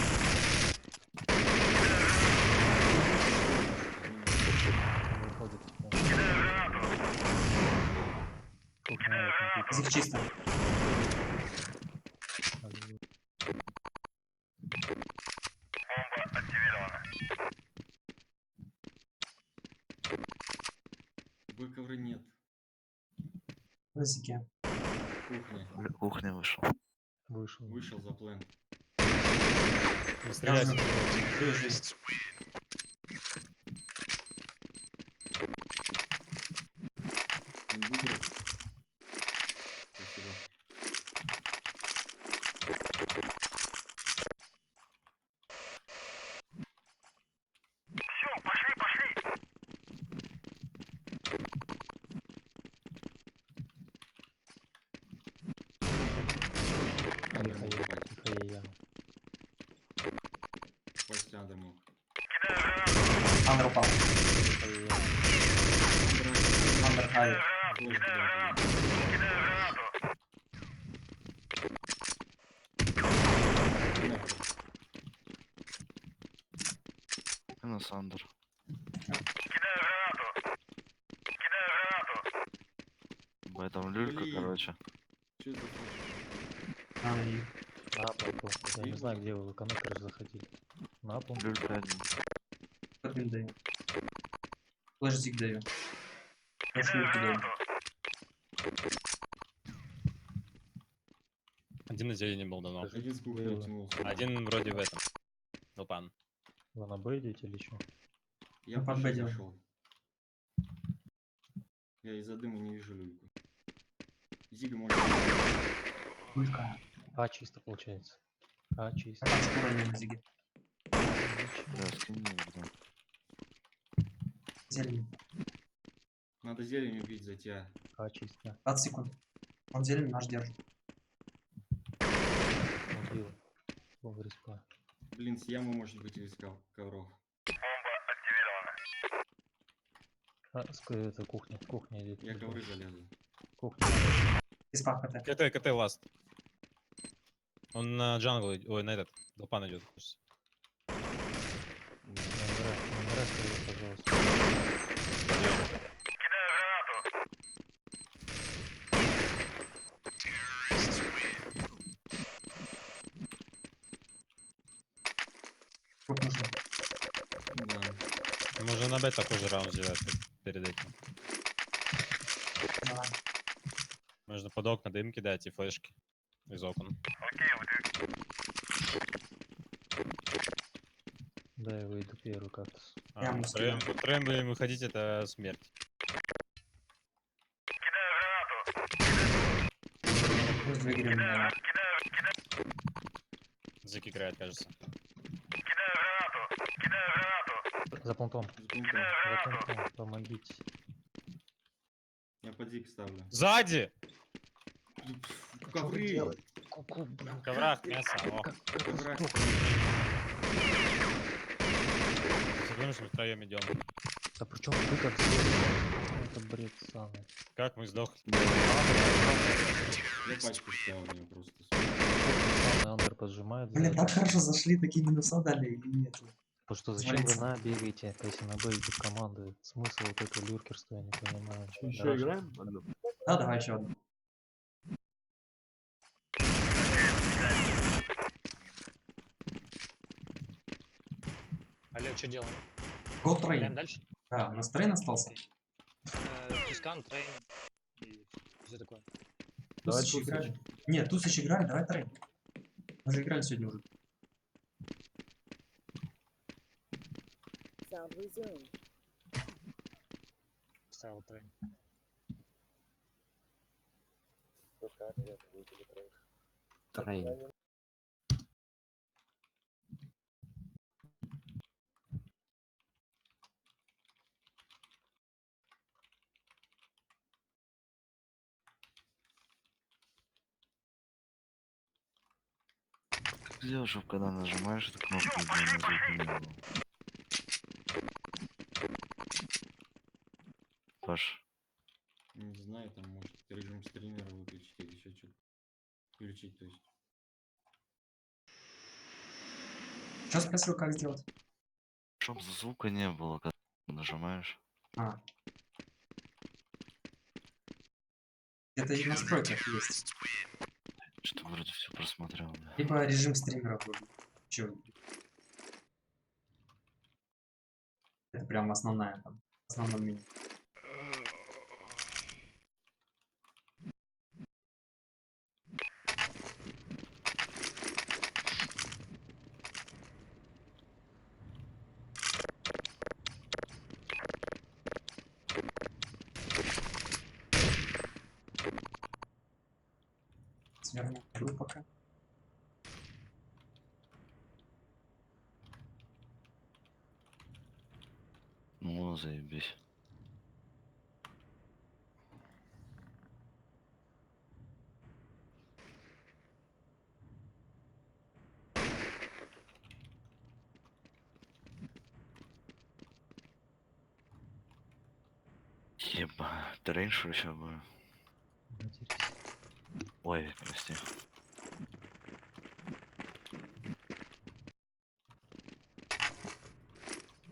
D: Выходит, типа. Кухня авик,
A: Зиг чисто.
N: Бомба активирована.
K: Бой ковры нет.
A: На зиге.
K: Кухня.
L: Кухня вышел.
D: Вышел.
K: Вышел за плент.
F: Не стреляйте.
A: Жизнь.
K: Он выиграл. Спасибо.
N: Все, пошли.
D: Михаил яма.
K: После Андер мог.
A: Андер упал.
D: Михаил яма.
A: Андер авик.
K: Тоже туда пойдет.
L: Минус Андер. Там люлька,
K: Блин.
L: короче.
K: Чё за
A: Ай.
D: На пол. Я не знаю, где вы коннекторы заходили. На пол.
L: Люлька один.
A: Подвин даю. Флэш зиг даю. Флэш люльку даю.
F: Один на зелени был давно.
K: Один с кухни утянулся.
F: Один вроде в этом. Лупан.
D: Вы на Б идете или что?
K: Я
A: под
K: под
A: Б
K: Б
A: делаем.
K: зашел. Я из-за дыма не вижу люльку. Зига может.
A: Люлька.
D: А чисто получается. А чисто.
A: Там скоро не на зиге.
L: Да, скинь мне, братан.
A: Зелень.
K: Надо зелень убить за тебя.
D: А чисто.
A: 20 секунд. Он зелень наш держит.
D: Убил. Бомба респа.
K: Блин, с ямы может быть из ковров.
D: Это кухня, кухня идет.
K: Я ковры залезу.
D: Кухня.
A: Из пахоты.
F: КТ ласт. Он на джангл, ой, на этот, Долпан идет.
D: Не умирай, скорее, пожалуйста.
A: Тут нужно.
K: Да.
F: Можно на Б такой же раунд сделать, как перед этим.
A: Давай.
F: Можно под окна дым кидать и флешки из окон.
D: Да, я выйду первый кактус.
A: Яму скину.
F: Втроем будем выходить, это смерть.
A: Пусть выиграем, наверное.
F: Зик играет, кажется.
D: За понтом.
K: С бунтом.
D: За понтом. Помогите.
K: Я под зик ставлю.
F: Сзади!
K: Ковры!
D: Ку-ку, блин.
F: В коврах мясо. О,
K: Коврах.
F: забудем, что мы втроем идем.
D: Да причем вы как сделали? Это бред самый.
F: Как мы сдохли?
K: Я пачку ставлю просто.
D: Самый андер поджимает.
A: Блин, так хорошо зашли, такие минуса дали или нет?
D: Потому что зачем вы
A: Смотрите.
D: на бегаете, если на Б идет команды? Смысл вот этого люркерства, я не понимаю.
B: Еще
D: Гараж.
B: играем?
A: Да, давай еще одну.
F: Олег, что делаем?
A: Гол
F: Играем
A: трейн.
F: дальше?
A: Да, у нас трейн остался.
F: Тускан, трейн и все такое.
B: Давай
A: Тусыч
B: Тусыч.
A: играли. Нет, Тусыч играли, давай трейн. Мы же играли сегодня уже.
F: Ставил трейн.
B: Трейн.
L: Сделай, чтобы когда нажимаешь эту кнопку, у тебя звука не было. Паш,
K: Не знаю, там может режим стримера выключить или еще что-то. Включить, то есть.
A: Что спросил, как сделать?
L: чтоб звука не было, когда нажимаешь.
A: А. Это и в настройках есть.
L: Что вроде все просмотрел, да.
A: Либо режим стримера вроде. Чё? Это прям основная там. В основном меню. Сверну игру пока.
L: Ну, заебись. Еба, ты раньше еще бы. Ой, прости.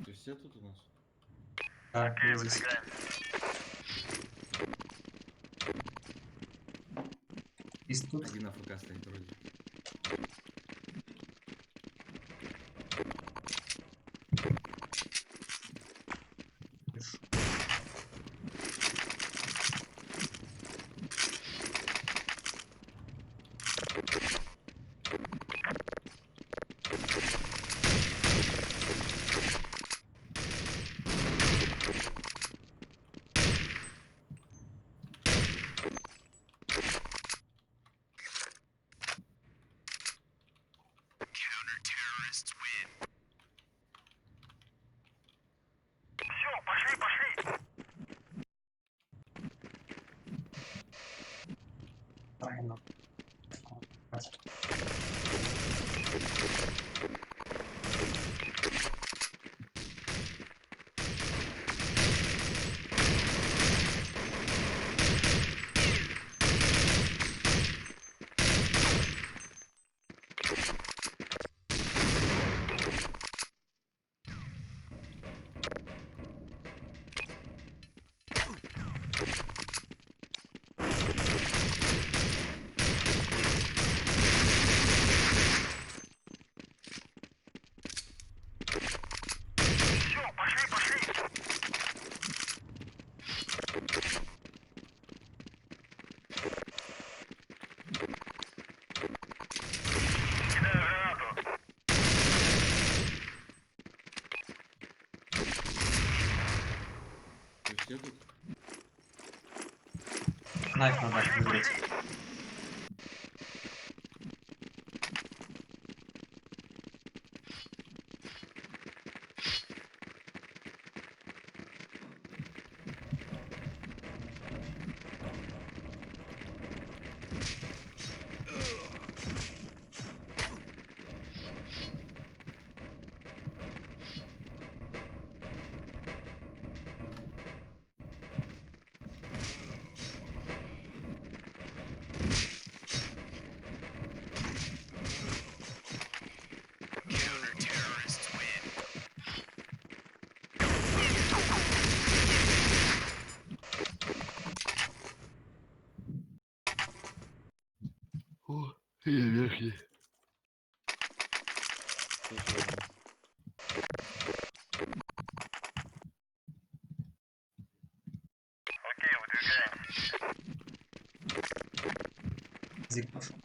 K: То есть все тут у нас?
A: Да, здесь. И тут.
K: Один АФК стоит вроде.
A: Правильно.
K: Где тут?
A: Найф надо выбрать.
L: О, я верхний.
N: Окей, выдвигаемся.
A: Зиг пошел.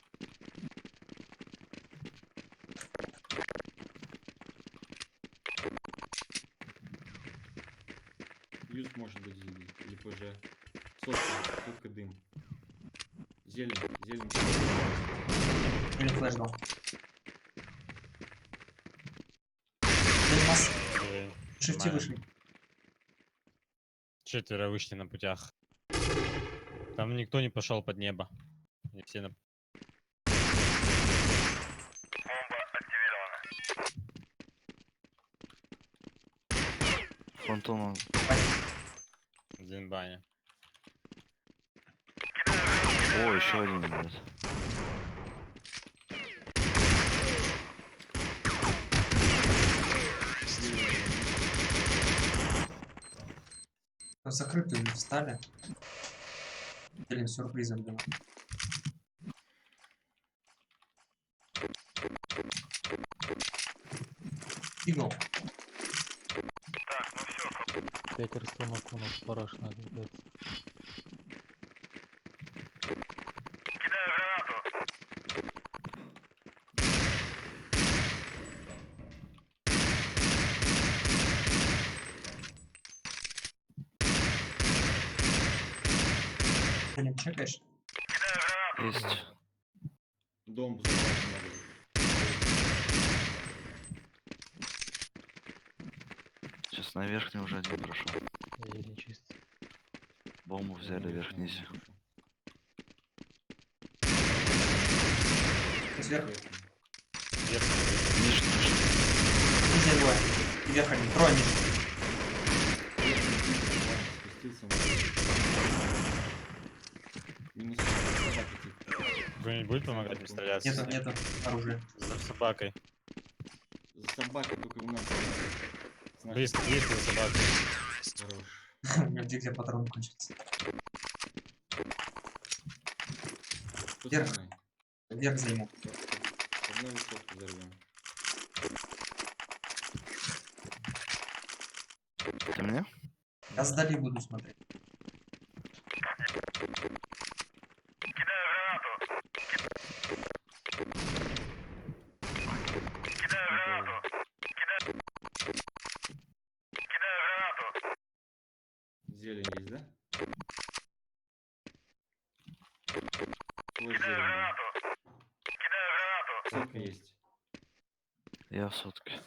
K: Юз может быть или ПЖ. Сотка дым. Зелень.
A: Или флеш дал. Зелень нас. Шифти вышли.
F: Четверо вышли на путях. Там никто не пошел под небо. Они все на...
N: Бомба активирована.
L: Фантома.
F: Один баня.
L: О, еще один, блядь.
A: В закрытую встали. Зелень сюрпризом было. Игл.
N: Так, ну все,
D: 5 расстановок у нас параш надо, блядь.
N: кидаю гранату.
A: Зелень чекаешь?
L: Есть.
K: Дом взорвать надо.
L: Сейчас на верхний уже один прошел.
D: Еле чисто.
L: Бомбу взяли верх-низ.
A: Сверху.
L: Ниже.
A: Нижний двое. И вверх один. Трое ниже.
K: Спустился на... Минус собаки типа.
F: Кто-нибудь будет помогать мне стрелять?
A: Нету оружия.
F: За собакой.
K: За собакой только у нас.
F: Близко за собакой.
K: Хорош.
A: У меня где патрон кончится.
K: Кто
A: Вверх.
K: со мной?
A: Вверх займу.
K: Одну высотку взорвем.
L: Ты мне?
A: Я сдали буду смотреть.
N: Кидаю гранату. Кидаю гранату. Кидаю гранату.
K: Зелень есть, да? Флэш
N: Кидаю
K: зелень.
N: гранату. Кидаю гранату.
K: Сотка есть.
L: Я в сотке.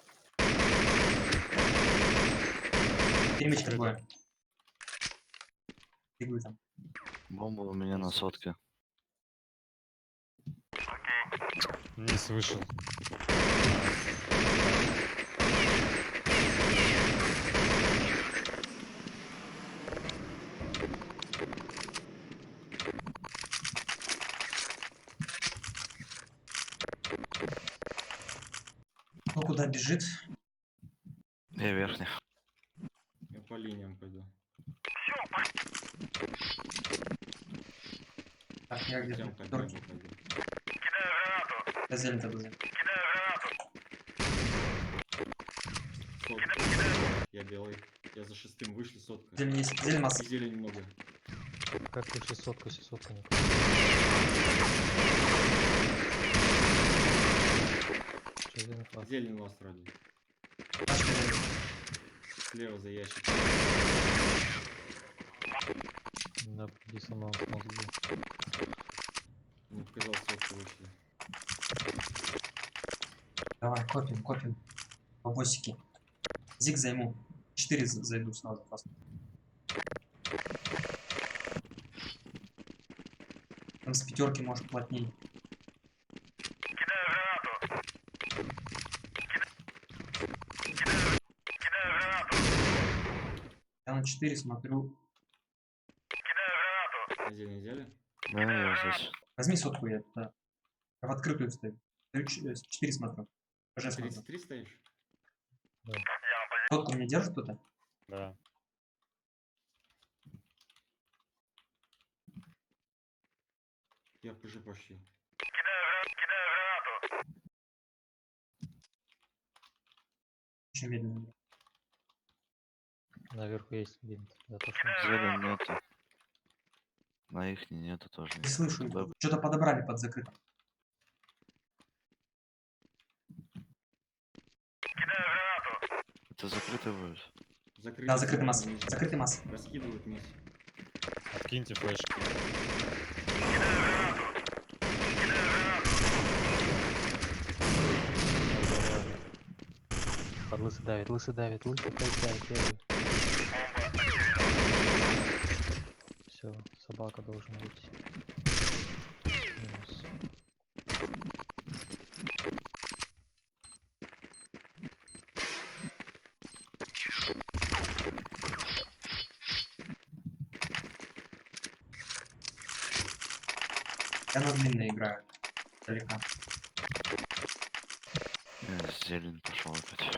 A: Перемечка двое. Иглы там.
L: Бомба у меня на сотке.
F: Низ вышел.
A: Ну куда бежит?
L: Я верхний.
K: Я по линиям пойду.
A: Так, я где-то.
K: Прям под
A: Торки.
K: небо пойду.
N: Кидаю гранату.
A: Я зелень буду.
N: Кидаю гранату.
K: Сотка. Я белый. Я за шестым вышли, сотка.
A: Зелень есть. Зелень масса.
K: И зелень много.
D: Как выше сотка, если сотка не Что за инфа?
K: Зелень у вас вроде. Слева за ящик.
D: Да, иди со мной в мозгу.
K: Ну, сказал, сотку вышли.
A: Давай, копим. Бабосики. Зиг займу. 4 зайду сразу просто. Там с пятерки может плотней.
N: Кидаю гранату. Кидаю гранату.
A: Я на 4 смотрю.
N: Кидаю гранату.
K: Зелень взяли?
L: Да, я здесь.
A: Возьми сотку, я туда. Я в открытую стою. 4 смотрю. Уже смотрю.
K: 33 стоишь?
A: Сотку мне держит кто-то?
H: Да.
K: Я в ПЖ пошли.
N: Кидаю гранату.
A: Очень медленно.
D: Наверху есть бинт. Зато
L: Зелень нету. На их нету тоже.
A: Не слышу.
L: Бэб.
A: Что-то подобрали под закрытым.
N: Кидаю гранату.
L: Это закрытый будет.
K: Закрытый.
A: Да, закрытый масс.
K: вниз.
A: Закрытый масс.
K: Раскидывают вниз.
H: Откиньте флешки.
D: под лысый давит, лысый опять давит, первый. Все, собака должна быть. Минус.
A: Я на длинной играю. Далеко.
L: Зелень пошел опять.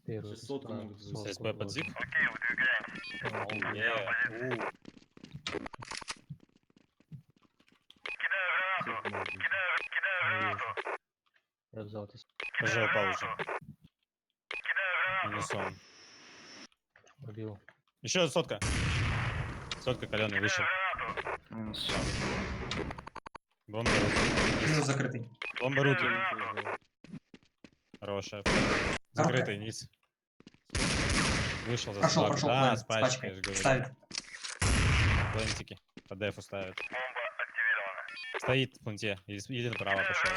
D: Первый.
K: 600 могут
H: СП под зиг?
N: Окей, выдвигаемся. Кидаю гранату. Кидаю гранату.
D: Я взял это.
H: ПЖ пауза. Минусон.
D: Убил.
H: Еще сотка. Сотка каленый вышел.
L: Минус.
H: Бомба руки.
A: Минус закрытый.
H: Бомба руки. Хорошая. Закрытый низ. Вышел за
A: Прошел,
H: собаку.
A: прошел,
H: Да,
A: план,
H: с
A: с
H: пачкой,
A: пачкой.
H: я же говорю.
A: Ставит.
H: Плентики. По дефу ставит.
N: Бомба активирована.
H: Стоит в планте. Едет направо пошел.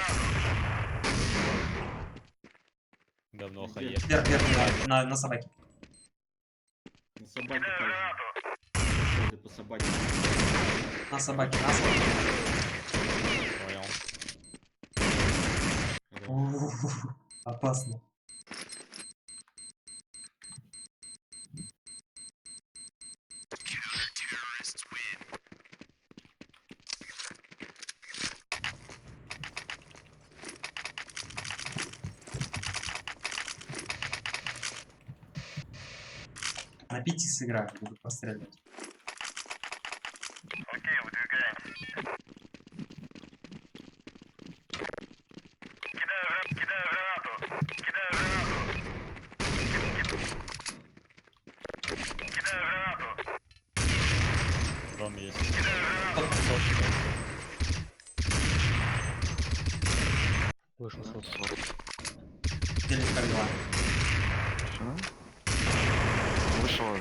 H: Говно хае.
A: Вверх, на собаке.
K: На собаке также. Что ты по собаке?
A: На собаке.
H: Понял.
A: Опасно. На 5 сыграю, буду пострелять.
N: Окей, выдвигаемся. Кидаю гранату. Кидаю гранату.
H: Ром есть.
D: Вышел сот.
A: Зелень пробила.
L: Что? Вышел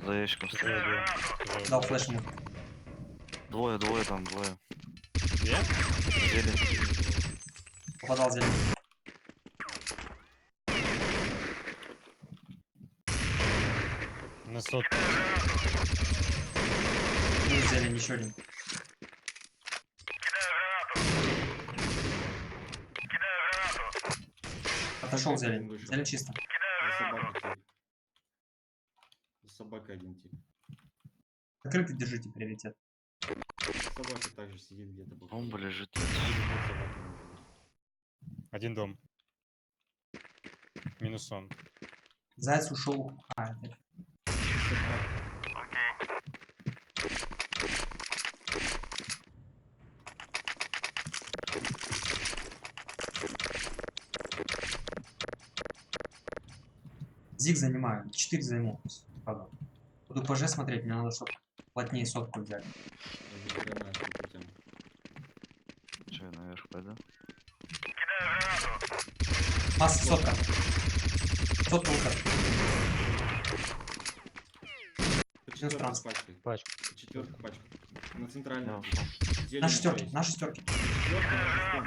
L: за ящиком стоит.
A: Дал флеш ему.
L: Двое там, двое.
H: Где?
L: Зелень.
A: Попадал зелень.
H: На сотку.
A: Минус зелень, еще один. Отошел зелень.
K: Вышел.
A: Зелень чисто.
K: За собакой тип. За собакой один тип.
A: Закрытый держите приоритет.
K: Собака также сидит где-то.
L: Бомба лежит.
H: Один дом. Минусон.
A: Заяц ушел. А, это... Зиг занимаю. 4 займу. Правда. Буду ПЖ смотреть, мне надо, чтобы плотнее сотку взять.
L: Че, я наверх пойду?
A: Масса сотка. Сотка выход.
K: четвёрка с
A: транс.
K: пачкой.
D: Пачку.
K: Четвёрка пачка. На центральной.
L: Я ушел.
K: Зелень
A: На
K: ещё
A: шестерке,
K: есть.
A: на шестерке.
K: Четвёрка на шестом.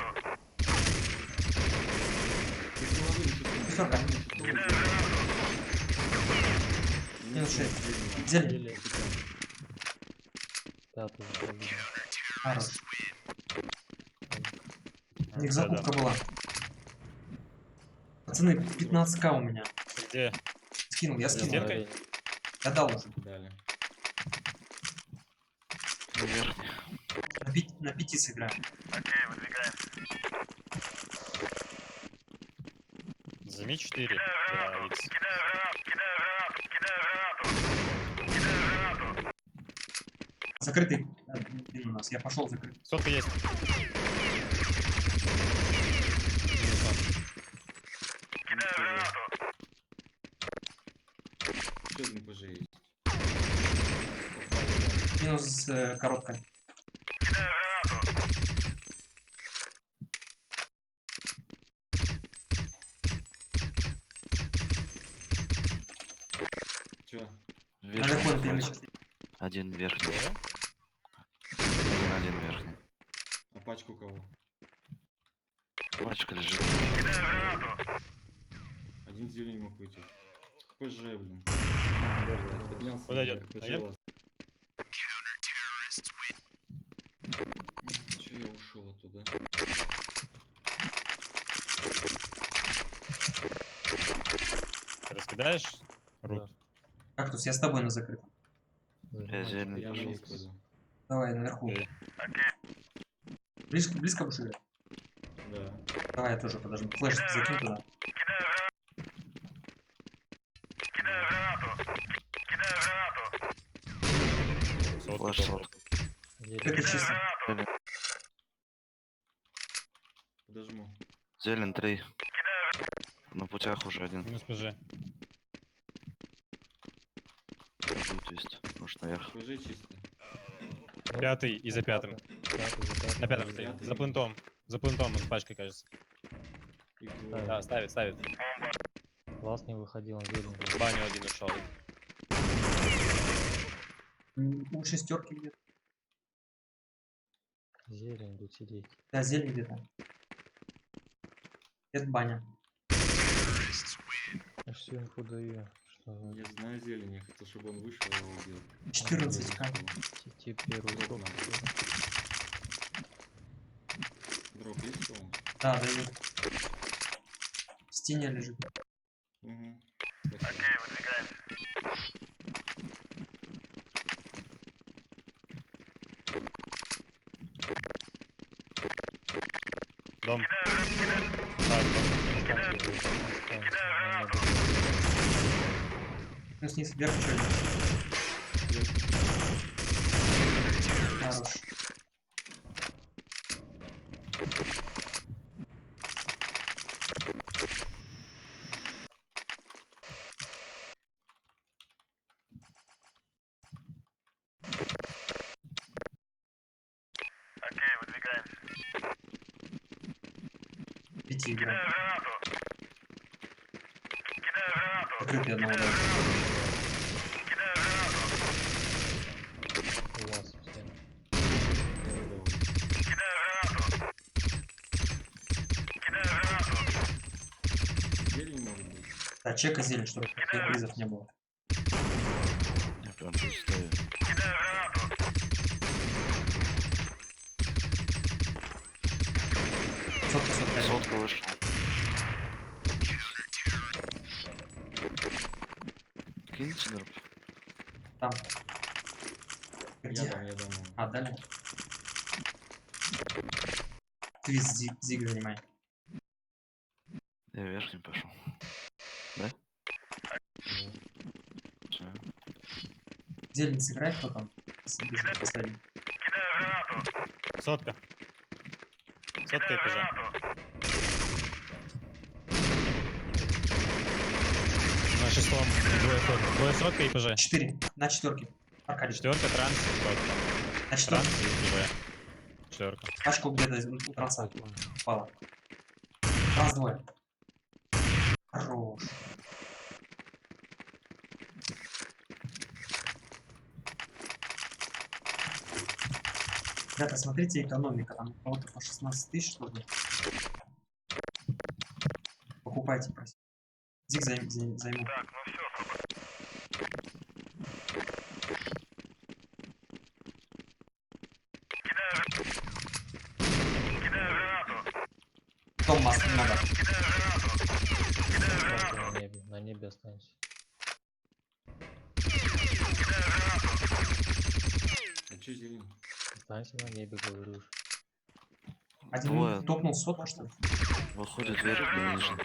K: Ты с головы на шестом.
A: Шестерка.
K: На шестом.
A: Минус 6.
K: Зелень.
A: Зелень.
D: Или пятый заходил.
A: Хорош. У них закупка была. Пацаны, 15к у меня.
F: Где?
A: Скинул, я скинул.
F: Зеркой?
A: Я дал уже.
K: Дали.
L: Верхний.
A: На 5 сыграем.
N: Окей, выдвигаемся.
F: Займи 4.
N: Кидаю гранату, кидаю гранату, кидаю гранату.
A: Закрытый один у нас. Я пошел закрыть.
F: Сотка есть.
N: Кидаю гранату.
K: Еще один ПЖ есть.
A: Минус короткая.
N: Кидаю гранату.
K: Че?
A: Наверху
L: Верхний.
A: на перемещении.
L: Один верхний. Один верхний.
K: А пачку кого?
L: Пачка лежит.
N: Кидаю гранату.
K: Один зелень мог выйти. ПЖ, блин. Поднялся.
F: Куда идет?
K: ПЖ
F: Наверх?
K: лаз. Че я ушел оттуда?
F: Ты раскидаешь? Рут.
A: Кактус, я с тобой на закрытом.
L: Я зеленый
K: Я на
L: пошел.
K: низ пойду.
A: Давай, наверху.
F: Окей.
A: Близко будешь играть?
K: Да.
A: Давай, я тоже подожду. Флэш закинь туда.
N: Кидаю гранату. Кидаю гранату.
F: Сотка.
L: Флэш
F: сотка.
L: сотка.
A: Это чисто.
K: Подожму.
L: Зелень 3. На путях уже один.
F: Минус ПЖ.
L: Тут есть. Может наверх.
K: ПЖ чисто.
F: Пятый и за пятым. На пятом стоит. За плентом. За плентом он с пачкой, кажется.
K: И двое.
F: Да, ставит, ставит.
D: Класс не выходил, он зелень.
F: В баню один ушел.
A: У шестерки где-то.
D: Зелень будет сидеть.
A: Да, зелень где-то. Это баня.
D: Я всю инфу даю, что
K: Я знаю зелень, я хотел, чтобы он вышел, а его убил.
A: 14к.
D: тип первый
K: Дроп
D: стоп.
K: надо. Дроп есть что?
A: Да, даю. В стене лежит.
K: Угу.
N: Окей, выдвигаемся.
F: Дом.
A: Ну, снизу вверх что Хорош.
N: Окей, выдвигаемся.
A: 5 играет.
N: Кидаю гранату. Кидаю гранату.
A: Закрытый одного дал.
N: Кидаю гранату.
D: У вас всем.
N: Кидаю гранату. Кидаю гранату.
K: Зелень может быть.
A: Да, чека зелень, чтобы сюрпризов не было.
L: Я прям тут стою.
N: Кидаю гранату.
A: Сотка, сотка.
L: Сотка вышла. Киньте дроп.
A: Там. Где?
K: Я дам.
A: А, дали? Ты зиг занимай.
L: Я верхний пошел. Да? Всё.
A: Зелень сыграй, кто там? Последний.
N: Кидаю гранату.
F: Сотка. Сотка и ПЖ. На шестом. Двое сотка и ПЖ.
A: 4. На четверке. Аркадий.
F: Четверка, транс, сотка.
A: На
F: Транс
A: четверке.
F: и ПЖ. Четверка.
A: Пашка где-то у транса упала. Транс двое. Хорош. Ребята, смотрите, экономика. Там у кого-то по 16 тысяч, что ли. Покупайте, простите. Зиг займу.
N: Так, ну все, кидаю гранату.
A: Том, маски не надо.
D: Останься на небе останься.
K: А че зелень?
D: Останься на небе, говорю.
A: Один
L: Двое.
A: топнул сотку, что ли?
L: Выходит вверх и ниже.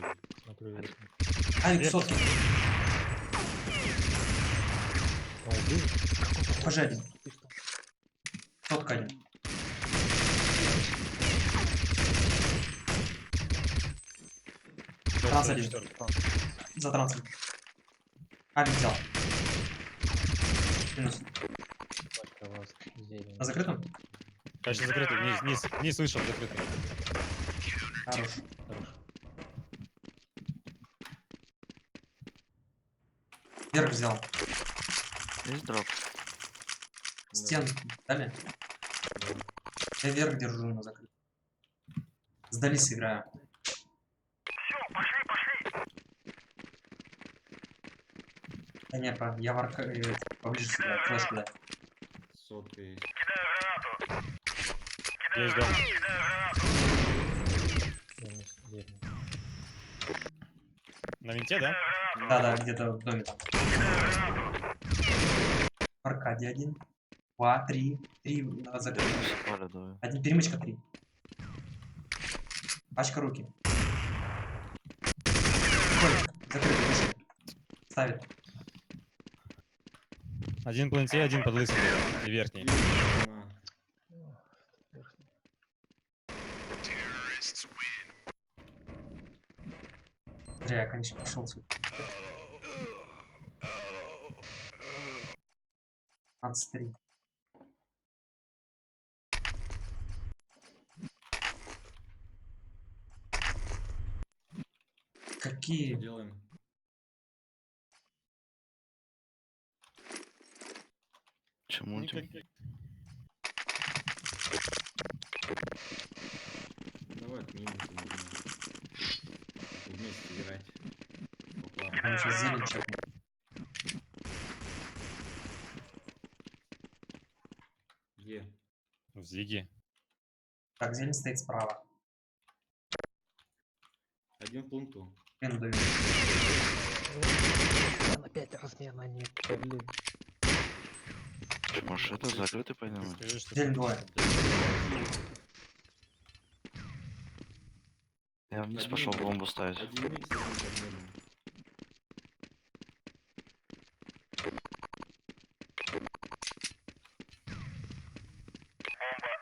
D: Смотрю, вверх.
A: Авик сотки.
D: Он убил?
A: Пожи один. Сотка один. Транс один. За трансом. Авик взял. Минус.
D: Пачка вас, зелень.
A: На закрытом?
F: Конечно, закрытый. Вниз вышел, закрытый.
A: Хорош.
D: Хорошо.
A: Вверх взял.
L: Есть дроп.
A: Стен. Дали? Я вверх держу на закрытом. Сдались сыграю. Да не, я варка поближе сыграю. Флешку дай.
K: Сотка есть.
F: Есть дом.
D: Минус, зелень.
F: На винте, да?
A: Да, где-то в доме там. Аркадий один. 2, 3. 3 на закрытом.
L: Запали, давай.
A: Один перемычка 3. Пачка руки. Коля, закрытый, вышел. Ставит.
F: Один планте, один под лысым. И верхний.
K: На.
A: Зря я, конечно, пошел сюда. 23. Какие?
K: Делаем.
L: Чему ты?
K: Давай отнимем. Вместе играть. По плану.
A: Он сейчас зелень чекнет.
K: Где?
F: В Зиге.
A: Так, зелень стоит справа.
K: Один в пункту.
A: Хрен даю.
D: Опять размена нет, блин.
L: Че, может, это закрытый пойдем?
F: Скажи, что
A: Зелень двое.
L: Я вниз пошел бомбу ставить.
K: Один микс, один подменный.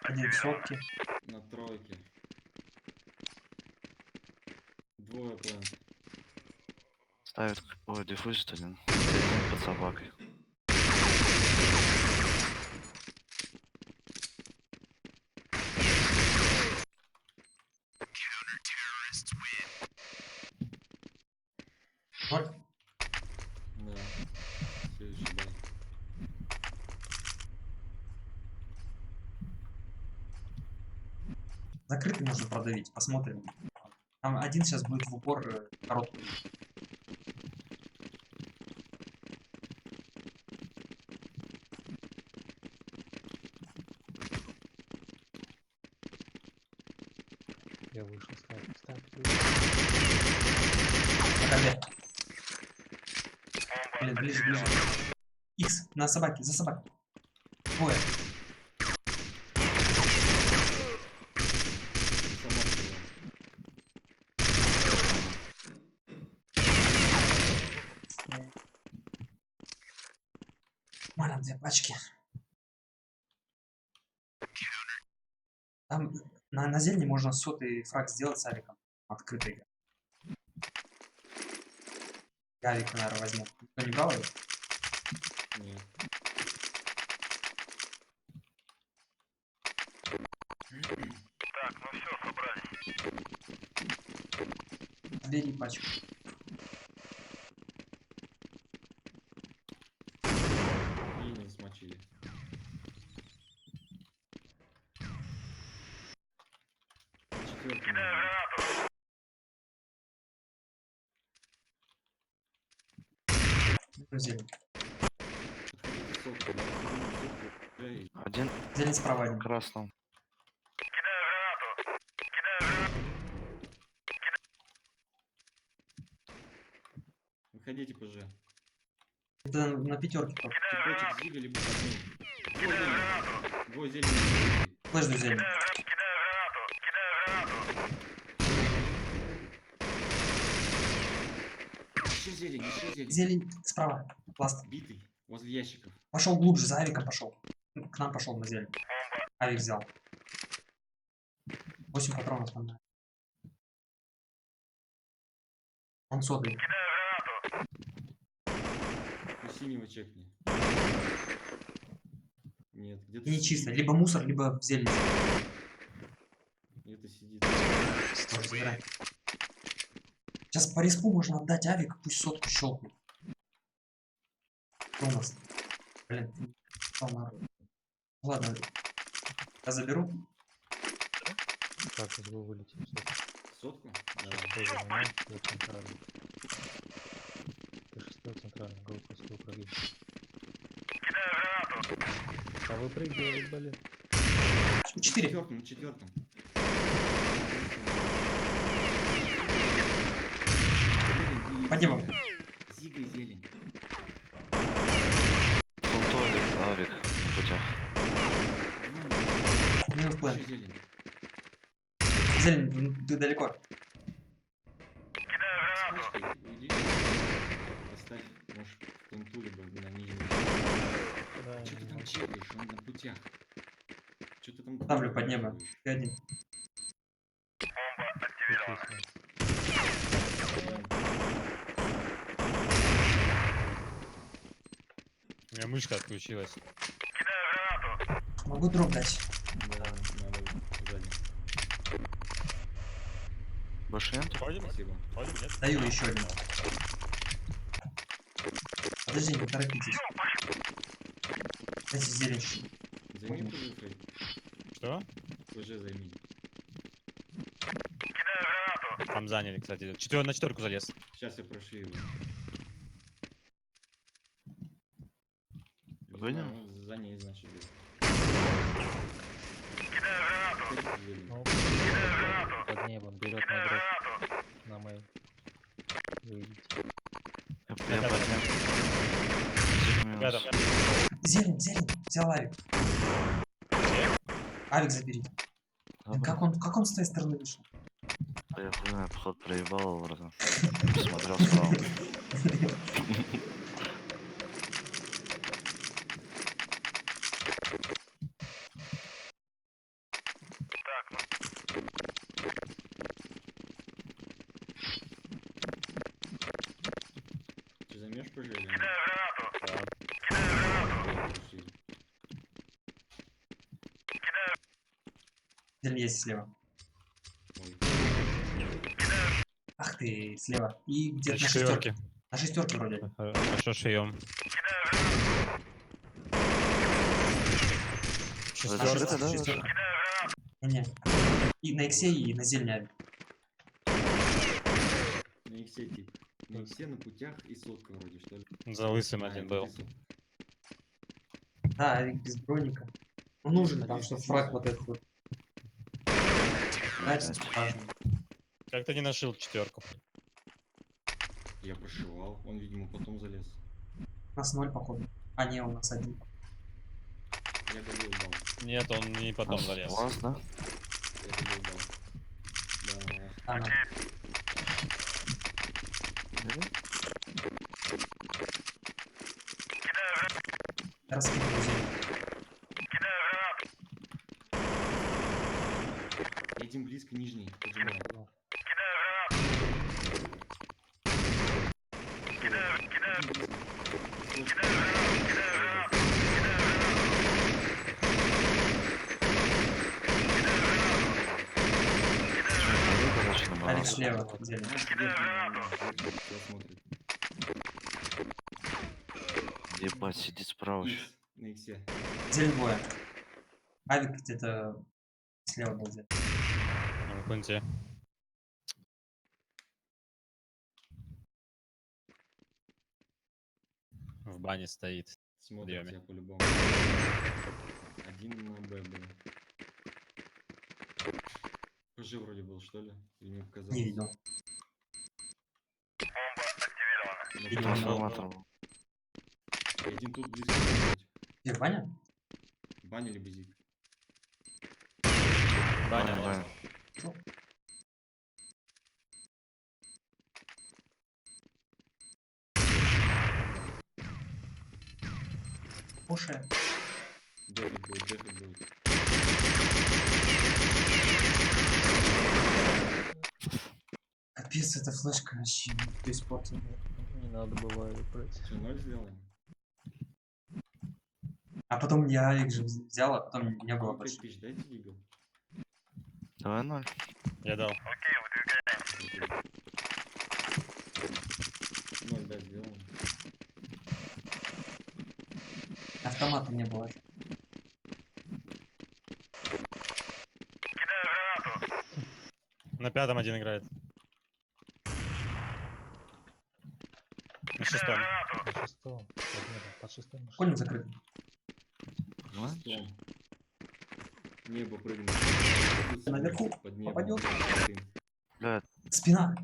A: Один в сотке.
K: На тройке. Двое план.
L: Ставит, ой, диффузит один. Один под собакой.
A: Ноль.
K: Да. Следующий бай.
A: Закрытый можно продавить, посмотрим. Там один сейчас будет в упор короткий.
D: Я вышел, ставь.
A: Подали. Блин, ближе. Икс, на собаке, за собакой. Двое. Маля, 2 пачки. Там на зелени можно сотый фраг сделать с авиком. Открытый. Я авик, наверное, возьму. Кто не брал его?
K: Нет.
N: Так, ну все, собрались.
A: Бери пачку.
K: И не смочили. четвертый может
A: Зелень.
K: быть. Сотку, да, сотку, уже есть.
L: Один
A: Зелень справа один.
L: в красном.
K: Выходите позже.
A: Это на пятерке только.
K: Цепочек зига либо одну. Двое зелени.
A: Флэш до зелень.
K: Еще зелень, еще зелень.
A: Зелень справа. Ласт.
K: Битый. Возле ящиков.
A: Пошел глубже, за авиком пошел. К нам пошел на зелень. Авик взял. 8 патронов там. Он сотый.
K: У синего чекни. Нет, где-то...
A: И не чисто. Либо мусор, либо в зелень.
K: Где-то сидит.
A: Тоже забирай. Сейчас по респу можно отдать авик, пусть сотку щелкнет. Что у нас? Блин, ладно. Я заберу.
D: Как из него вылететь?
K: Сотку? Да.
D: Шестой занимай, я центральный. Ты шестой центральный, гол после управления. А вы прыгали, блин.
A: 4.
K: На четвертом.
A: Поднимем.
K: Зига и зелень.
L: Фунтовик, авик на путях.
A: Минус план.
K: Еще зелень.
A: Зелень, ты далеко.
K: Пачкай, уйди. Поставь, может, в пленту, либо на нижнем.
D: Да,
K: Что ты там чекаешь? Он на путях. Что ты там...
A: Ставлю под небо. Ты один.
C: У меня мышка отключилась.
A: Могу дроп дать.
K: Да, надо сзади.
L: Больше нет?
K: Спасибо.
A: Даю еще один. Подожди, не торопитесь. Дайте зелень.
K: Займи ПЖ, Фрейд.
C: Что?
K: ПЖ займи.
C: Там заняли, кстати. На четверку залез.
K: Сейчас я прошу его.
L: Гоним?
K: Ну, за ней, значит.
D: Ну, под небом берет на дроп. На мэй. Выйдите.
L: Я поднял.
C: Рядом.
A: Зелень, взял авик. Авик забери. Блин, как он с той стороны вышел?
L: Да я хуй знаю, поход проебал, братан. Смотрел справа.
K: Ты займешь ПЖ или нет? Пошли.
A: Зелень есть слева.
K: Ой.
A: Ах ты, слева. И где-то на
C: Четверки.
A: шестерке. На шестерке вроде.
C: Хорошо шьем.
L: Закрыто, да?
A: Шестерка. Не. И на иксе, и на зелень авик.
K: На иксе тип. На иксе, на путях и сотка вроде, что ли.
C: За лысым
K: А,
C: один
K: это
C: был.
K: ты сотка.
A: Да, авик без броника. Ну, нужен там, что фраг вот этот вот. Дать важно.
C: Как ты не нашил четверку?
K: Я прошивал, он, видимо, потом залез.
A: У нас 0, походу. А, не, у нас 1.
K: Я говорил, дал.
C: Нет, он не потом залез.
L: У вас, да?
K: Я говорил, дал. Да,
A: Ага. Раскидываю зелень.
K: едем близко, нижний, поджимай.
A: Алекс слева, зелень.
L: Ебать, сидит справа.
K: На иксе.
A: Зелень двое. Авик где-то слева был зелень.
F: пункте. В бане стоит.
K: Смотрит
F: Подъёме.
K: тебя по-любому. Один на Б был. ПЖ вроде был, что ли? Или мне показалось?
A: Не видел.
K: Ну,
A: Видел,
L: Трансформатор
K: был.
L: был.
K: И один тут близко может быть.
A: Где, Ваня?
K: Баня либо зик.
F: Баня,
L: Баня, баня.
A: Кушай.
K: Дефит будет, дефит будет.
A: Капец, эта флешка вообще испортила.
D: Не надо бывает брать.
K: Что, 0 сделаем?
A: А потом я их же взял, а потом не было
K: Ну,
A: больше.
K: 5000 дайте Дигл.
L: Давай 0.
F: Я дал.
K: 0, да, сделаем.
A: Автомата не было.
F: На пятом один играет. На шестом.
D: На шестом. Под шестым. на
A: Конь закрыт.
L: Ну,
K: Стом. Небо прыгнет.
A: Наверху
K: Под небом.
A: попадет.
L: Бля,
A: Спина.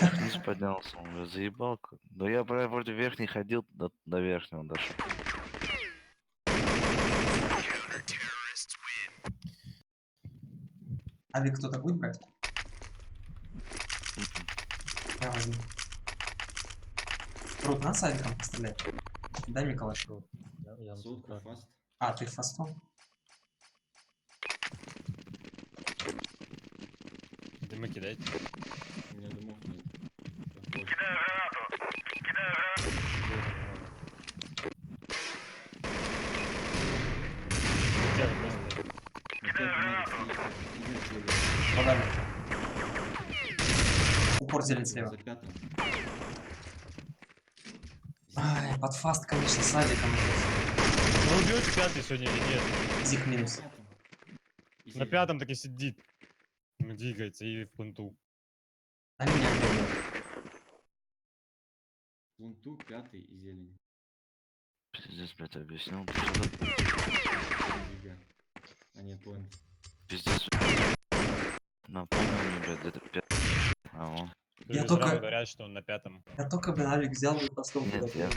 L: вниз поднялся, он уже заебал. Да я вроде вверх не ходил, до верхнего дошел.
A: Авик кто-то будет брать? Я возьму. Рут, надо с авиком пострелять? Дай мне калаш.
D: Я
K: Сотка, фаст.
A: А, ты фастом?
F: Дымы кидайте.
K: У меня дымов нет.
A: Подали. Упор зелень слева.
K: За пятым.
A: Ай, под фаст, конечно, с авиком.
F: Вы убьете пятый сегодня или нет?
A: Зик минус.
F: На пятом таки сидит. Двигается и в пункту.
A: А меня бегает.
K: Лунту, пятый и зелень.
L: Пиздец, блядь, объяснил. Ты что-то
K: Дига. А нет, поинт.
L: пиздец. Напомнил мне, блядь, где-то 5. А, вон.
A: Я
F: Люди
A: только-
F: сразу говорят, что он на пятом.
A: Я только бы авик взял и фастом.
L: Нет, я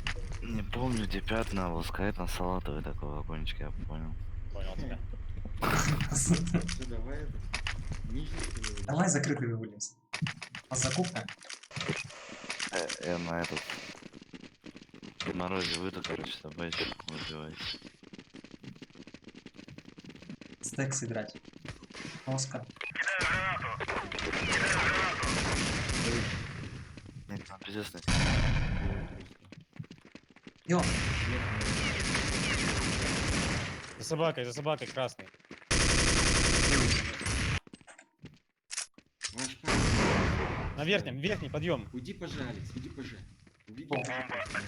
L: не помню, где 5 надо сказать на салатовый такой вагончик, я понял.
F: Понял тебя.
K: Все, давай это. Нижний что ли?
A: Давай закрытый вывалимся. А закупка?
L: Я на этот в морозе выйду, короче, добавить, выбивать.
A: Стек сыграть. Оскар.
L: Нет, там пиздец нет.
A: Ё,
F: За собакой красный. На верхнем, верхний подъем.
K: Уйди пожа, Алекс, уйди пожа. Увидел
A: О.
K: пожа.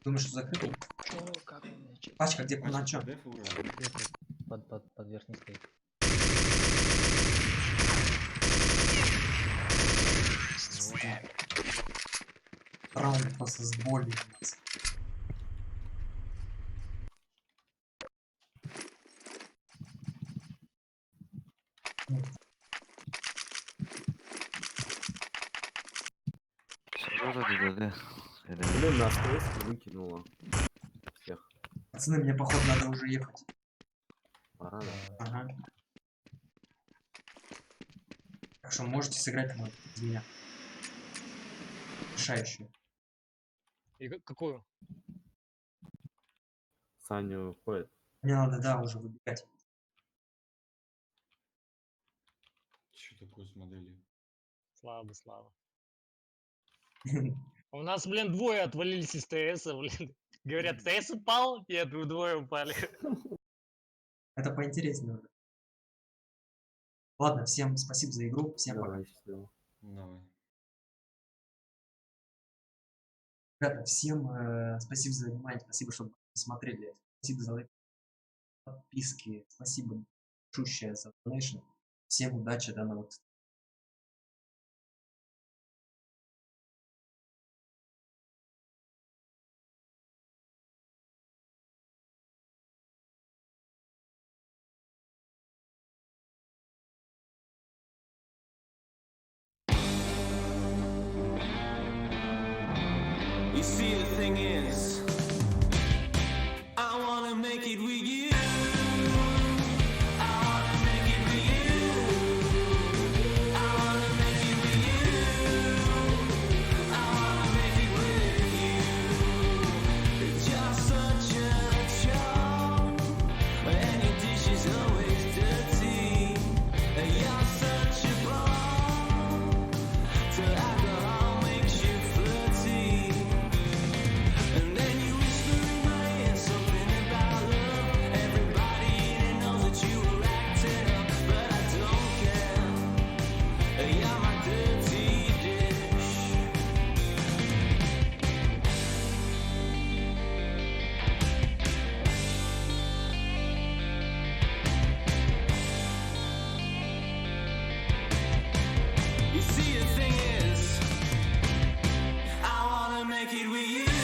A: думаешь, что закрытый? Пачка, где на чё?
D: Под верхней стоит.
A: Раунд просто с болью у нас.
L: Серьезно, ДД?
B: Блин, на СТС выкинуло. Всех.
A: Пацаны, мне походу надо уже ехать.
B: Пора, да.
A: Ага. Так что можете сыграть мой без меня. Решающую.
F: И какую?
B: Саня уходит.
A: Мне надо, да, уже выбегать.
K: Что такое с моделью?
F: Слава. У нас, блин, двое отвалились из ТС, блин. Говорят, ТС упал? Нет, вы двое упали.
A: Это поинтереснее уже. Ладно, всем спасибо за игру. Всем пока.
B: Давай, счастливо.
K: Давай.
A: Ребята, всем спасибо за внимание. Спасибо, что смотрели. Спасибо за лайки, подписки. Спасибо большущее за донейшн. Всем удачи, до новых встреч.
O: You see, the thing is, I wanna make it with you. I wanna make it with you. I wanna make it with you. I wanna make it with you. You're such a chore, and your dish is always dirty. You're such a bore, till alcohol makes you flirty. And then you whisper in my ear something about love. Everybody in it knows that you were acting up, but I don't care. You're my dirty dish. You see, the thing is, I wanna make it with you.